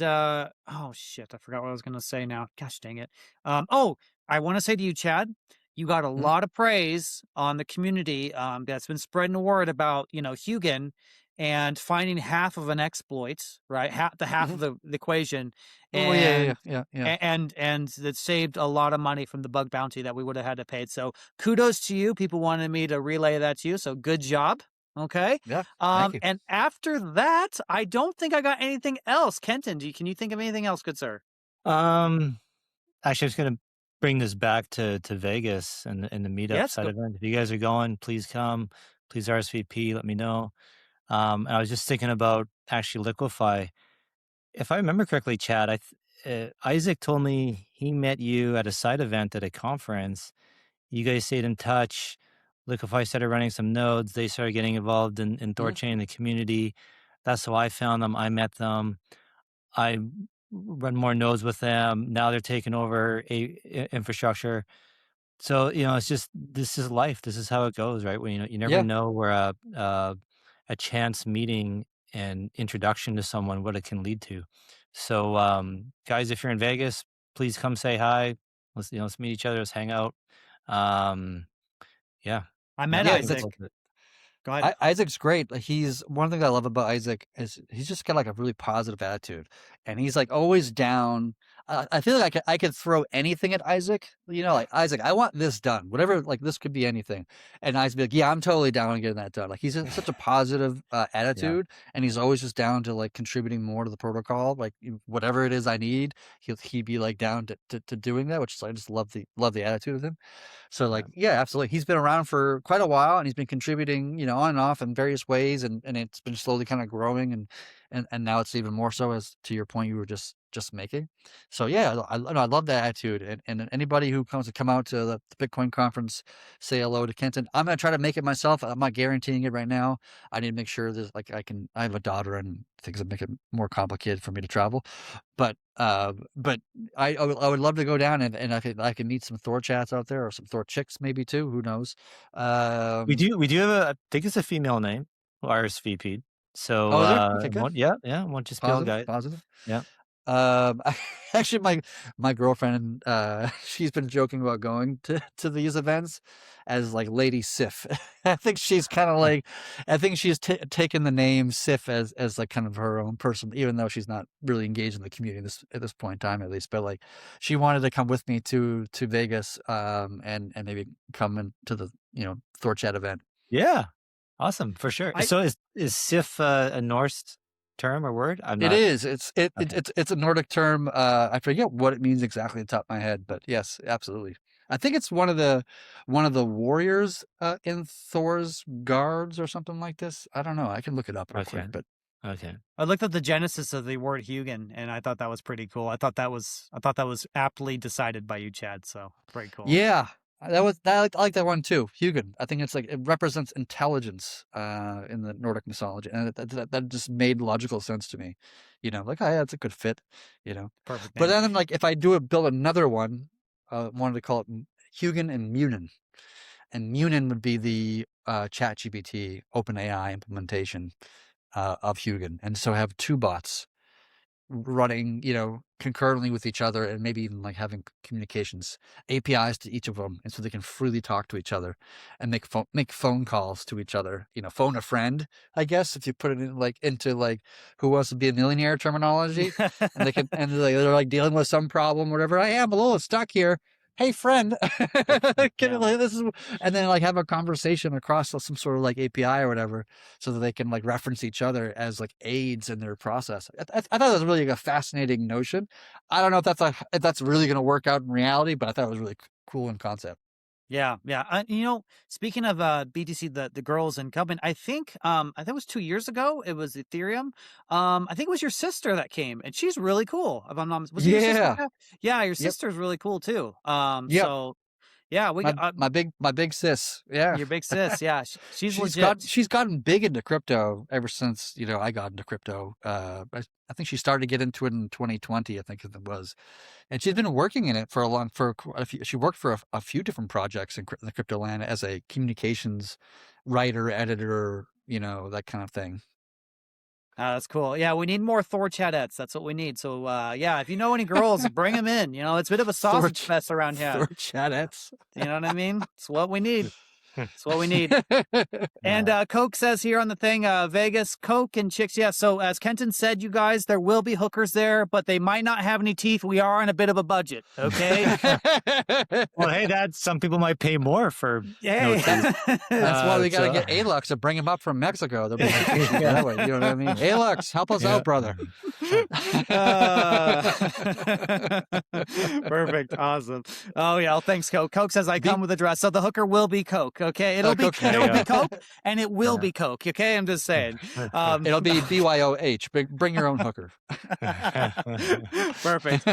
oh shit, I forgot what I was gonna say now. Gosh dang it. I want to say to you, Chad, you got a lot of praise on the community that's been spreading the word about, Hugen and finding half of an exploit, right? Half of the equation. And, yeah. And that saved a lot of money from the bug bounty that we would have had to pay. So kudos to you. People wanted me to relay that to you. So good job. Okay. Yeah. Thank you. And after that, I don't think I got anything else. Kenton, can you think of anything else, good sir? Actually, I was going to bring this back to Vegas and the meetup side event. If you guys are going, please come. Please RSVP. Let me know. And I was just thinking about actually Liquify. If I remember correctly, Chad, Isaac told me he met you at a side event at a conference. You guys stayed in touch. Liquify started running some nodes. They started getting involved in THORChain, the community. That's how I found them. I met them. I run more nodes with them. Now they're taking over infrastructure. So, it's just, this is life. This is how it goes, right? When, you never know where a chance meeting and introduction to someone, what it can lead to. So, guys, if you're in Vegas, please come say hi. Let's meet each other. Let's hang out. Yeah. I met Isaac. Go ahead. Isaac's great. He's one thing that I love about Isaac is he's just got like a really positive attitude, and he's like always down. I feel like I could throw anything at Isaac. Like Isaac, I want this done. Whatever, like this could be anything. And Isaac be like, yeah, I'm totally down on getting that done. Like he's such a positive attitude, and he's always just down to like contributing more to the protocol. Like whatever it is I need, he'd be like down to doing that. Which is, I just love the attitude of him. So like, yeah, absolutely. He's been around for quite a while, and he's been contributing, on and off in various ways, and it's been slowly kind of growing, and now it's even more so, as to your point you were just making. So yeah, I love that attitude, and anybody who come out to the Bitcoin conference, say hello to Kenton. I'm gonna try to make it myself. I'm not guaranteeing it right now. I need to make sure that like I have a daughter, and things that make it more complicated for me to travel. But I would love to go down, and I can meet some Thor chats out there, or some Thor chicks maybe too. Who knows? We do have I think it's a female name, RSVP. So Oh, is there? Okay, good. won't just spill, guys. Positive. Yeah. Actually, my girlfriend, she's been joking about going to these events as like Lady Sif. I think she's kind of like, I think she's taken the name Sif as like kind of her own person, even though she's not really engaged in the community at this point in time, at least. But like, she wanted to come with me to Vegas, and maybe come into the Thor Chat event. Yeah. Awesome, for sure. So is Sif a Norse term or word? It is. It's a Nordic term. I forget what it means exactly at the top of my head, but yes, absolutely. I think it's one of the warriors in Thor's guards or something like this. I don't know. I can look it up real quick, but okay. I looked at the genesis of the word Hugin, and I thought that was pretty cool. I thought that was aptly decided by you, Chad. So pretty cool. Yeah. I like that one too. Hugin. I think it's like it represents intelligence in the Nordic mythology, and that just made logical sense to me. Like, oh, yeah, that's a good fit. Perfect. But then like if I build another one, wanted to call it Hugin and Munin, and Munin would be the ChatGPT OpenAI implementation of Hugin, and so have two bots running, concurrently with each other, and maybe even like having communications APIs to each of them, and so they can freely talk to each other and make phone calls to each other. Phone a friend, I guess, if you put it into Who Wants to Be a Millionaire terminology, and they're like dealing with some problem, whatever. I am a little stuck here. Hey friend, this is, and then like have a conversation across some sort of like API or whatever, so that they can like reference each other as like aids in their process. I thought that was really like a fascinating notion. I don't know if that's really going to work out in reality, but I thought it was really cool in concept. Yeah. Speaking of BTC, the girls in Cubbin, I think it was 2 years ago. It was Ethereum. I think it was your sister that came, and she's really cool. If I'm not, was it your sister? Yeah, your sister's really cool too. So yeah, my big sis. Yeah, your big sis. Yeah, she's legit. She's gotten big into crypto ever since I got into crypto. I think she started to get into it in 2020. I think it was, and she's been working in it she worked for a few different projects in the crypto land as a communications writer, editor, that kind of thing. That's cool. Yeah, we need more Thor chadettes. That's what we need. So, yeah, if you know any girls, bring them in. It's a bit of a sausage fest around here. Thor chadettes. You know what I mean? It's what we need. It's what we need. And Coke says here on the thing, Vegas, Coke and chicks. Yeah, so as Kenton said, you guys, there will be hookers there, but they might not have any teeth. We are on a bit of a budget, okay? Well, hey, some people might pay more for no teeth. That's why we got to get Alux to bring him up from Mexico. They'll be that way, you know what I mean? Alux, help us out, brother. Perfect. Awesome. Oh, yeah. Well, thanks, Coke. Coke says, I come with a dress. So the hooker will be Coke. Okay, it'll be Coke, and it will be Coke. Okay, I'm just saying. It'll be BYOH. Bring your own hooker. Perfect.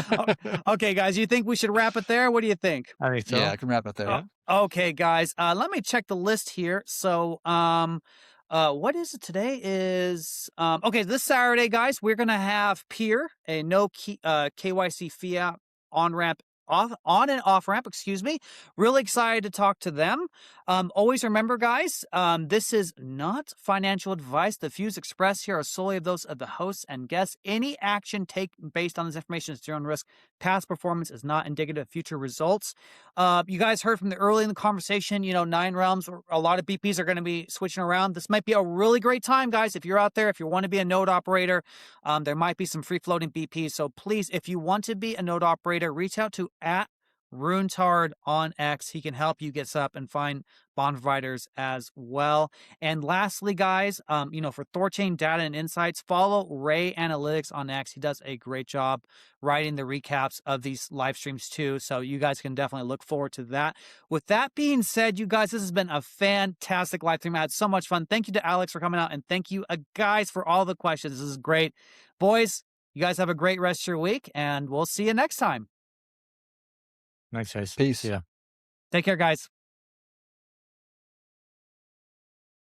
Okay, guys, you think we should wrap it there? What do you think? I think so. Yeah, I can wrap it there. Okay, guys, let me check the list here. So, what is it today? Is okay. This Saturday, guys, we're gonna have Peer, a no KYC fiat on ramp on and off ramp, excuse me. Really excited to talk to them. Always remember, guys, this is not financial advice. The views expressed here are solely of those of the hosts and guests. Any action taken based on this information is at your own risk. Past performance is not indicative of future results. You guys heard from the early in the conversation, 9 realms, a lot of BPs are going to be switching around. This might be a really great time, guys. If you're out there, if you want to be a node operator, there might be some free floating BPs. So please, if you want to be a node operator, reach out to @Runtard on X. He can help you get set up and find bond providers as well. And lastly, guys, for THORChain data and insights, follow Ray Analytics on X. He does a great job writing the recaps of these live streams too. So you guys can definitely look forward to that. With that being said, you guys, this has been a fantastic live stream. I had so much fun. Thank you to Alex for coming out, and thank you guys for all the questions. This is great. Boys, you guys have a great rest of your week, and we'll see you next time. Thanks, guys. Peace. Yeah. Take care, guys.